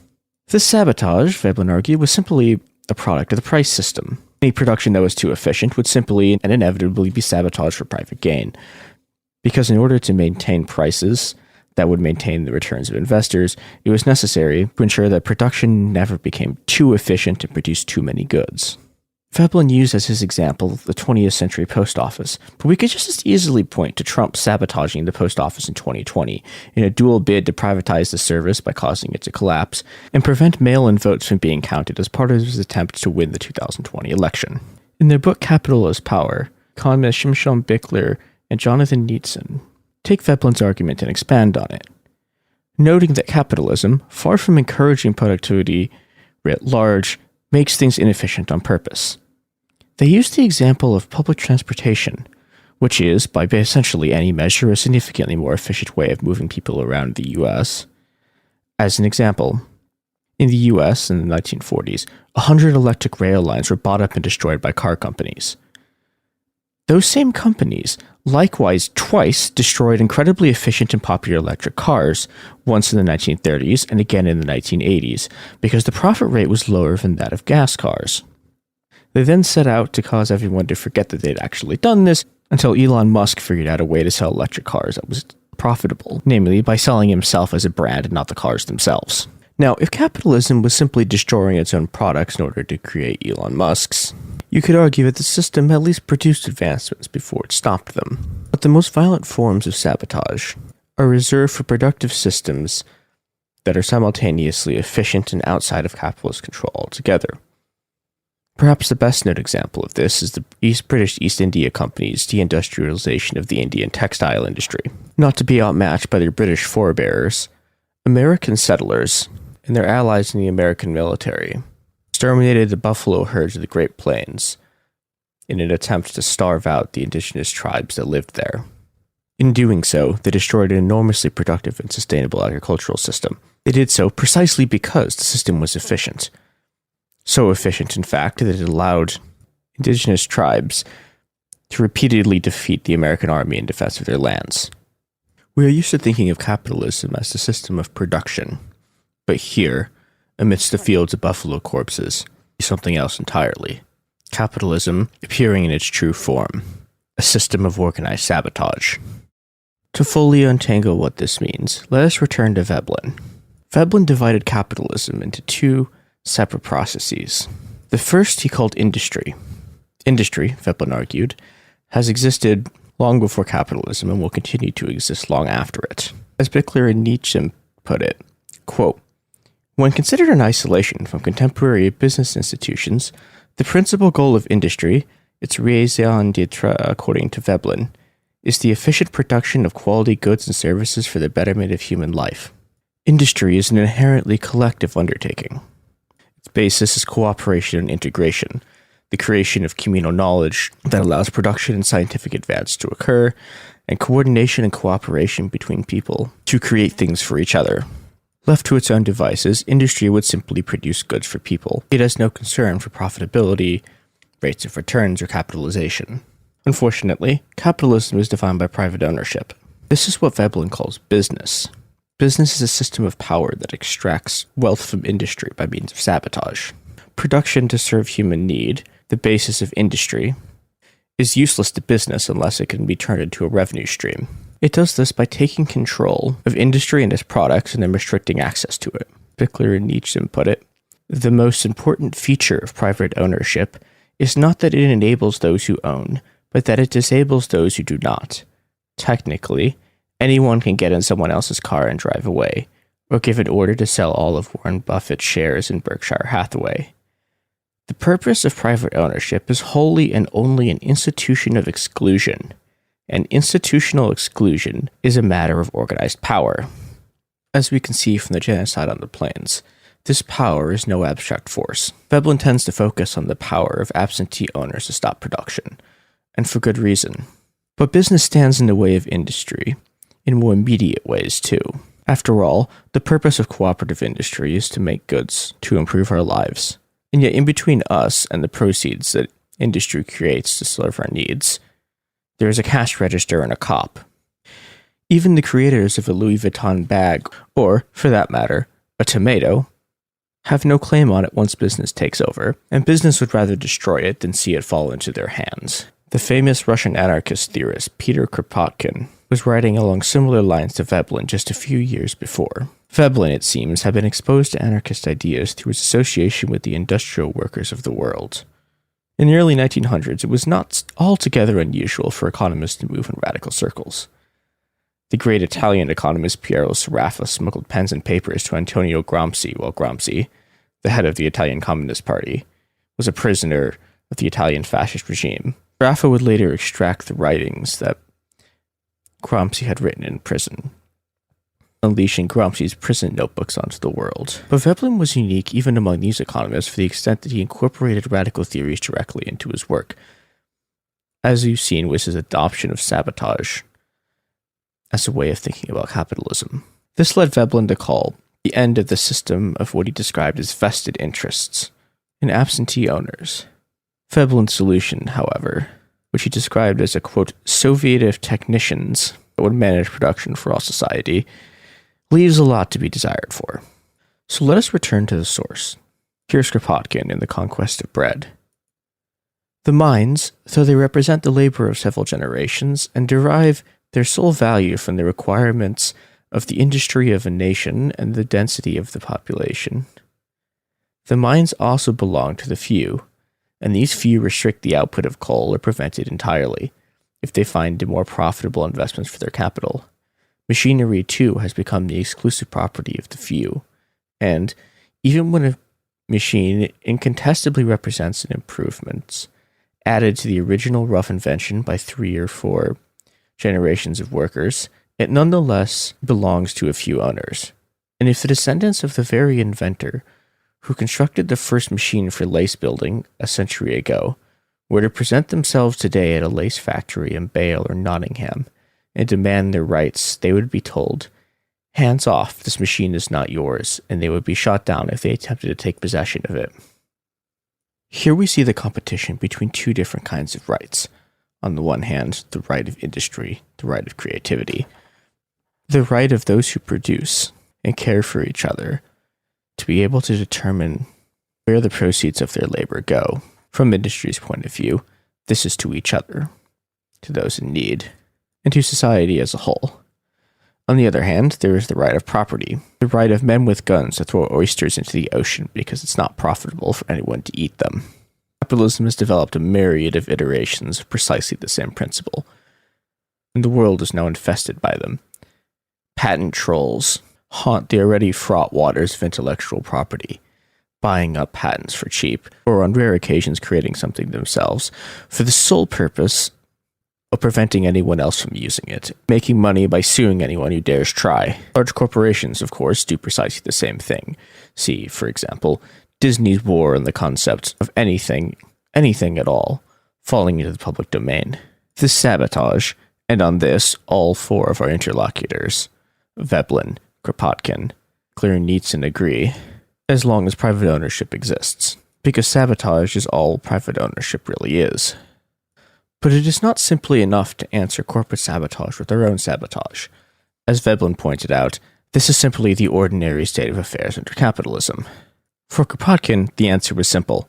This sabotage, Veblen argued, was simply a product of the price system. Any production that was too efficient would simply and inevitably be sabotaged for private gain. Because in order to maintain prices that would maintain the returns of investors, it was necessary to ensure that production never became too efficient and produced too many goods. Veblen used as his example the 20th century post office, but we could just as easily point to Trump sabotaging the post office in 2020 in a dual bid to privatize the service by causing it to collapse and prevent mail-in votes from being counted as part of his attempt to win the 2020 election. In their book Capital as Power, economists Shimshon Bickler and Jonathan Nietzsche take Veblen's argument and expand on it, noting that capitalism, far from encouraging productivity writ large, makes things inefficient on purpose. They use the example of public transportation, which is, by essentially any measure, a significantly more efficient way of moving people around the U.S. As an example, in the U.S. in the 1940s, 100 electric rail lines were bought up and destroyed by car companies. Those same companies likewise twice destroyed incredibly efficient and popular electric cars, once in the 1930s and again in the 1980s, because the profit rate was lower than that of gas cars. They then set out to cause everyone to forget that they'd actually done this, until Elon Musk figured out a way to sell electric cars that was profitable, namely by selling himself as a brand and not the cars themselves. Now, if capitalism was simply destroying its own products in order to create Elon Musk's, you could argue that the system at least produced advancements before it stopped them. But the most violent forms of sabotage are reserved for productive systems that are simultaneously efficient and outside of capitalist control altogether. Perhaps the best known example of this is the British East India Company's deindustrialization of the Indian textile industry. Not to be outmatched by their British forebears, American settlers and their allies in the American military exterminated the buffalo herds of the Great Plains in an attempt to starve out the indigenous tribes that lived there. In doing so, they destroyed an enormously productive and sustainable agricultural system. They did so precisely because the system was efficient. So efficient, in fact, that it allowed indigenous tribes to repeatedly defeat the American army in defense of their lands. We are used to thinking of capitalism as the system of production, but here, amidst the fields of buffalo corpses, is something else entirely. Capitalism appearing in its true form, a system of organized sabotage. To fully untangle what this means, let us return to Veblen. Veblen divided capitalism into two separate processes. The first he called industry. Industry, Veblen argued, has existed long before capitalism and will continue to exist long after it. As Bickler and Nietzsche put it, quote, "When considered in isolation from contemporary business institutions, the principal goal of industry, its raison d'etre according to Veblen, is the efficient production of quality goods and services for the betterment of human life. Industry is an inherently collective undertaking. Its basis is cooperation and integration, the creation of communal knowledge that allows production and scientific advance to occur, and coordination and cooperation between people to create things for each other. Left to its own devices, industry would simply produce goods for people. It has no concern for profitability, rates of returns, or capitalization. Unfortunately, capitalism is defined by private ownership. This is what Veblen calls business. Business is a system of power that extracts wealth from industry by means of sabotage. Production to serve human need, the basis of industry, is useless to business unless it can be turned into a revenue stream. It does this by taking control of industry and its products and then restricting access to it. Bickler and Nietzsche put it, "The most important feature of private ownership is not that it enables those who own, but that it disables those who do not. Technically, anyone can get in someone else's car and drive away, or give an order to sell all of Warren Buffett's shares in Berkshire Hathaway. The purpose of private ownership is wholly and only an institution of exclusion, and institutional exclusion is a matter of organized power. As we can see from the genocide on the plains, this power is no abstract force. Veblen tends to focus on the power of absentee owners to stop production, and for good reason. But business stands in the way of industry, in more immediate ways too. After all, the purpose of cooperative industry is to make goods, to improve our lives. And yet in between us and the proceeds that industry creates to serve our needs, there is a cash register and a cop. Even the creators of a Louis Vuitton bag, or, for that matter, a tomato, have no claim on it once business takes over, and business would rather destroy it than see it fall into their hands. The famous Russian anarchist theorist Peter Kropotkin was writing along similar lines to Veblen just a few years before. Veblen, it seems, had been exposed to anarchist ideas through his association with the industrial workers of the world. In the early 1900s, it was not altogether unusual for economists to move in radical circles. The great Italian economist Piero Sraffa smuggled pens and papers to Antonio Gramsci, while Gramsci, the head of the Italian Communist Party, was a prisoner of the Italian fascist regime. Sraffa would later extract the writings that Gramsci had written in prison, unleashing Gramsci's prison notebooks onto the world. But Veblen was unique even among these economists for the extent that he incorporated radical theories directly into his work, as you've seen with his adoption of sabotage as a way of thinking about capitalism. This led Veblen to call the end of the system of what he described as vested interests in absentee owners. Veblen's solution, however, which he described as a, quote, Soviet of technicians that would manage production for all society, leaves a lot to be desired for. So let us return to the source. Here's Kropotkin in The Conquest of Bread. The mines, though they represent the labor of several generations and derive their sole value from the requirements of the industry of a nation and the density of the population, the mines also belong to the few, and these few restrict the output of coal or prevent it entirely, if they find more profitable investments for their capital. Machinery, too, has become the exclusive property of the few, and even when a machine incontestably represents an improvement added to the original rough invention by 3 or 4 generations of workers, it nonetheless belongs to a few owners. And if the descendants of the very inventor who constructed the first machine for lace building a century ago were to present themselves today at a lace factory in Bale or Nottingham and demand their rights, they would be told, "Hands off, this machine is not yours," and they would be shot down if they attempted to take possession of it. Here we see the competition between two different kinds of rights. On the one hand, the right of industry, the right of creativity, the right of those who produce and care for each other to be able to determine where the proceeds of their labor go. From industry's point of view, this is to each other, to those in need, and to society as a whole. On the other hand, there is the right of property, the right of men with guns to throw oysters into the ocean because it's not profitable for anyone to eat them. Capitalism has developed a myriad of iterations of precisely the same principle, and the world is now infested by them. Patent trolls haunt the already fraught waters of intellectual property, buying up patents for cheap, or on rare occasions creating something themselves, for the sole purpose of preventing anyone else from using it, making money by suing anyone who dares try. Large corporations, of course, do precisely the same thing. See, for example, Disney's war on the concept of anything at all, falling into the public domain. This sabotage, and on this, all four of our interlocutors, Veblen, Kropotkin, Claire-Nietzsche agree, as long as private ownership exists, because sabotage is all private ownership really is. But it is not simply enough to answer corporate sabotage with their own sabotage. As Veblen pointed out, this is simply the ordinary state of affairs under capitalism. For Kropotkin, the answer was simple.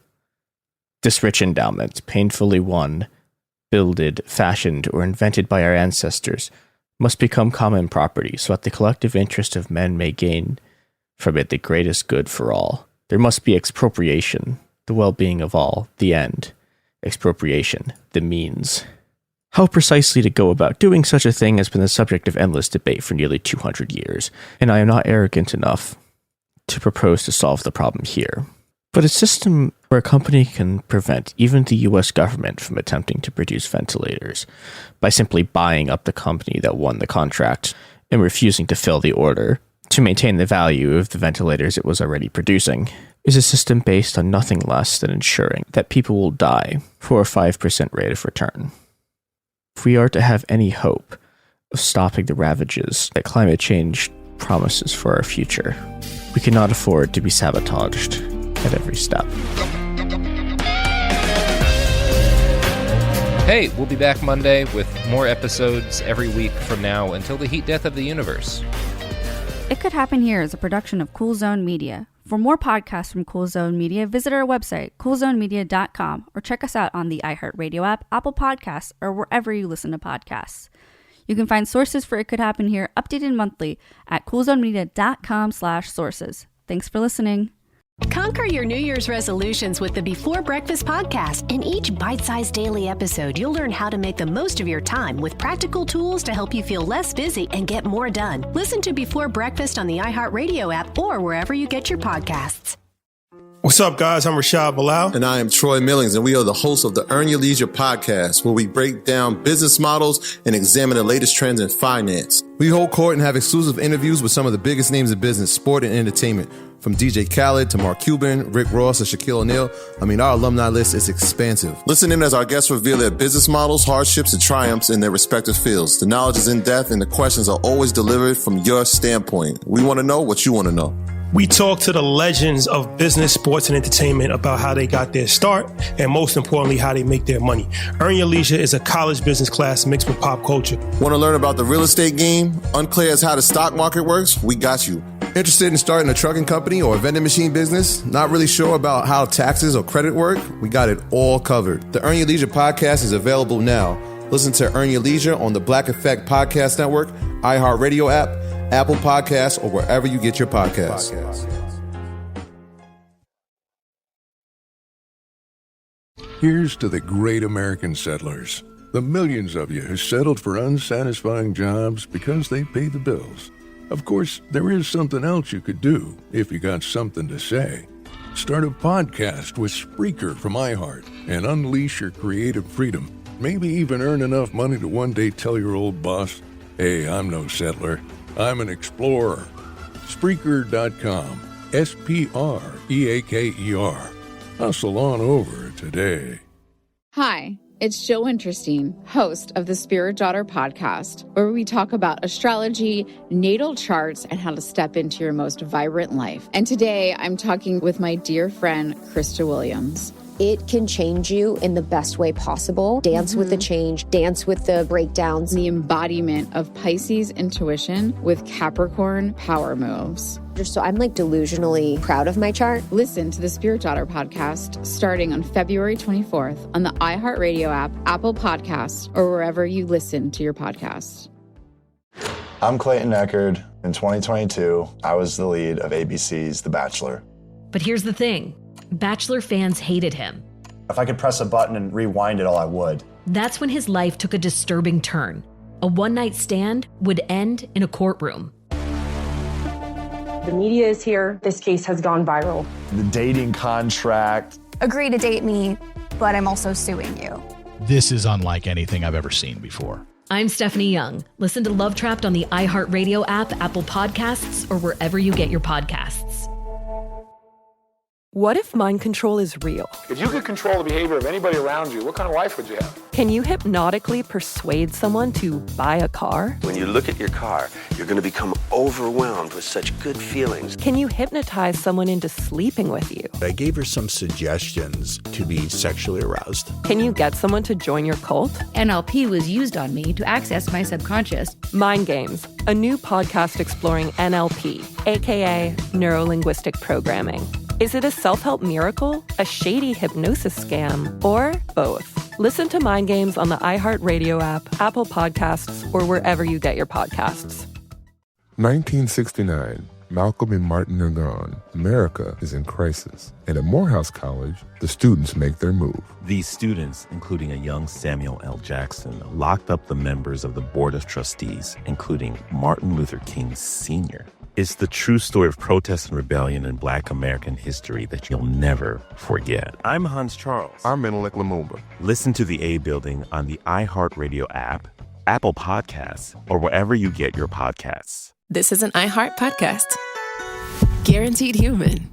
This rich endowment, painfully won, builded, fashioned, or invented by our ancestors, must become common property so that the collective interest of men may gain from it the greatest good for all. There must be expropriation, the well-being of all, the end. Expropriation, the means. How precisely to go about doing such a thing has been the subject of endless debate for nearly 200 years, and I am not arrogant enough to propose to solve the problem here. But a system where a company can prevent even the US government from attempting to produce ventilators by simply buying up the company that won the contract and refusing to fill the order to maintain the value of the ventilators it was already producing is a system based on nothing less than ensuring that people will die for a 5% rate of return. If we are to have any hope of stopping the ravages that climate change promises for our future, we cannot afford to be sabotaged at every step. Hey, we'll be back Monday with more episodes every week from now until the heat death of the universe. It Could Happen Here is a production of Cool Zone Media. For more podcasts from Cool Zone Media, visit our website, coolzonemedia.com, or check us out on the iHeartRadio app, Apple Podcasts, or wherever you listen to podcasts. You can find sources for It Could Happen Here updated monthly at coolzonemedia.com/sources. Thanks for listening. Conquer your New Year's resolutions with the Before Breakfast podcast. In each bite-sized daily episode, you'll learn how to make the most of your time with practical tools to help you feel less busy and get more done. Listen to Before Breakfast on the iHeartRadio app or wherever you get your podcasts. What's up, guys? I'm Rashad Bilal. And I am Troy Millings, and we are the hosts of the Earn Your Leisure podcast, where we break down business models and examine the latest trends in finance. We hold court and have exclusive interviews with some of the biggest names in business, sport, and entertainment. From DJ Khaled to Mark Cuban, Rick Ross, and Shaquille O'Neal. Our alumni list is expansive. Listen in as our guests reveal their business models, hardships, and triumphs in their respective fields. The knowledge is in depth, and the questions are always delivered from your standpoint. We want to know what you want to know. We talk to the legends of business, sports, and entertainment about how they got their start and, most importantly, how they make their money. Earn Your Leisure is a college business class mixed with pop culture. Want to learn about the real estate game? Unclear as how the stock market works? We got you. Interested in starting a trucking company or a vending machine business? Not really sure about how taxes or credit work? We got it all covered. The Earn Your Leisure podcast is available now. Listen to Earn Your Leisure on the Black Effect Podcast Network, iHeartRadio app, Apple Podcasts, or wherever you get your podcasts. Here's to the great American settlers, the millions of you who settled for unsatisfying jobs because they pay the bills. Of course, there is something else you could do if you got something to say. Start a podcast with Spreaker from iHeart and unleash your creative freedom. Maybe even earn enough money to one day tell your old boss, "Hey, I'm no settler. I'm an explorer." Spreaker.com. Spreaker. Hustle on over today. Hi, it's Jill Winterstein, host of the Spirit Daughter podcast, where we talk about astrology, natal charts, and how to step into your most vibrant life. And today I'm talking with my dear friend, Krista Williams. It can change you in the best way possible. Dance with the change, dance with the breakdowns. The embodiment of Pisces intuition with Capricorn power moves. So I'm like delusionally proud of my chart. Listen to the Spirit Daughter podcast starting on February 24th on the iHeartRadio app, Apple Podcasts, or wherever you listen to your podcasts. I'm Clayton Eckerd. In 2022, I was the lead of ABC's The Bachelor. But here's the thing. Bachelor fans hated him. If I could press a button and rewind it all, I would. That's when his life took a disturbing turn. A one-night stand would end in a courtroom. The media is here. This case has gone viral. The dating contract. Agree to date me, but I'm also suing you. This is unlike anything I've ever seen before. I'm Stephanie Young. Listen to Love Trapped on the iHeartRadio app, Apple Podcasts, or wherever you get your podcasts. What if mind control is real? If you could control the behavior of anybody around you, what kind of life would you have? Can you hypnotically persuade someone to buy a car? When you look at your car, you're going to become overwhelmed with such good feelings. Can you hypnotize someone into sleeping with you? I gave her some suggestions to be sexually aroused. Can you get someone to join your cult? NLP was used on me to access my subconscious. Mind Games, a new podcast exploring NLP, aka Neuro-Linguistic Programming. Is it a self-help miracle, a shady hypnosis scam, or both? Listen to Mind Games on the iHeartRadio app, Apple Podcasts, or wherever you get your podcasts. 1969. Malcolm and Martin are gone. America is in crisis. And at Morehouse College, the students make their move. These students, including a young Samuel L. Jackson, locked up the members of the Board of Trustees, including Martin Luther King Sr. It's the true story of protest and rebellion in Black American history that you'll never forget. I'm Hans Charles. I'm Menelik Lumumba. Listen to The A Building on the iHeartRadio app, Apple Podcasts, or wherever you get your podcasts. This is an iHeart podcast. Guaranteed Human.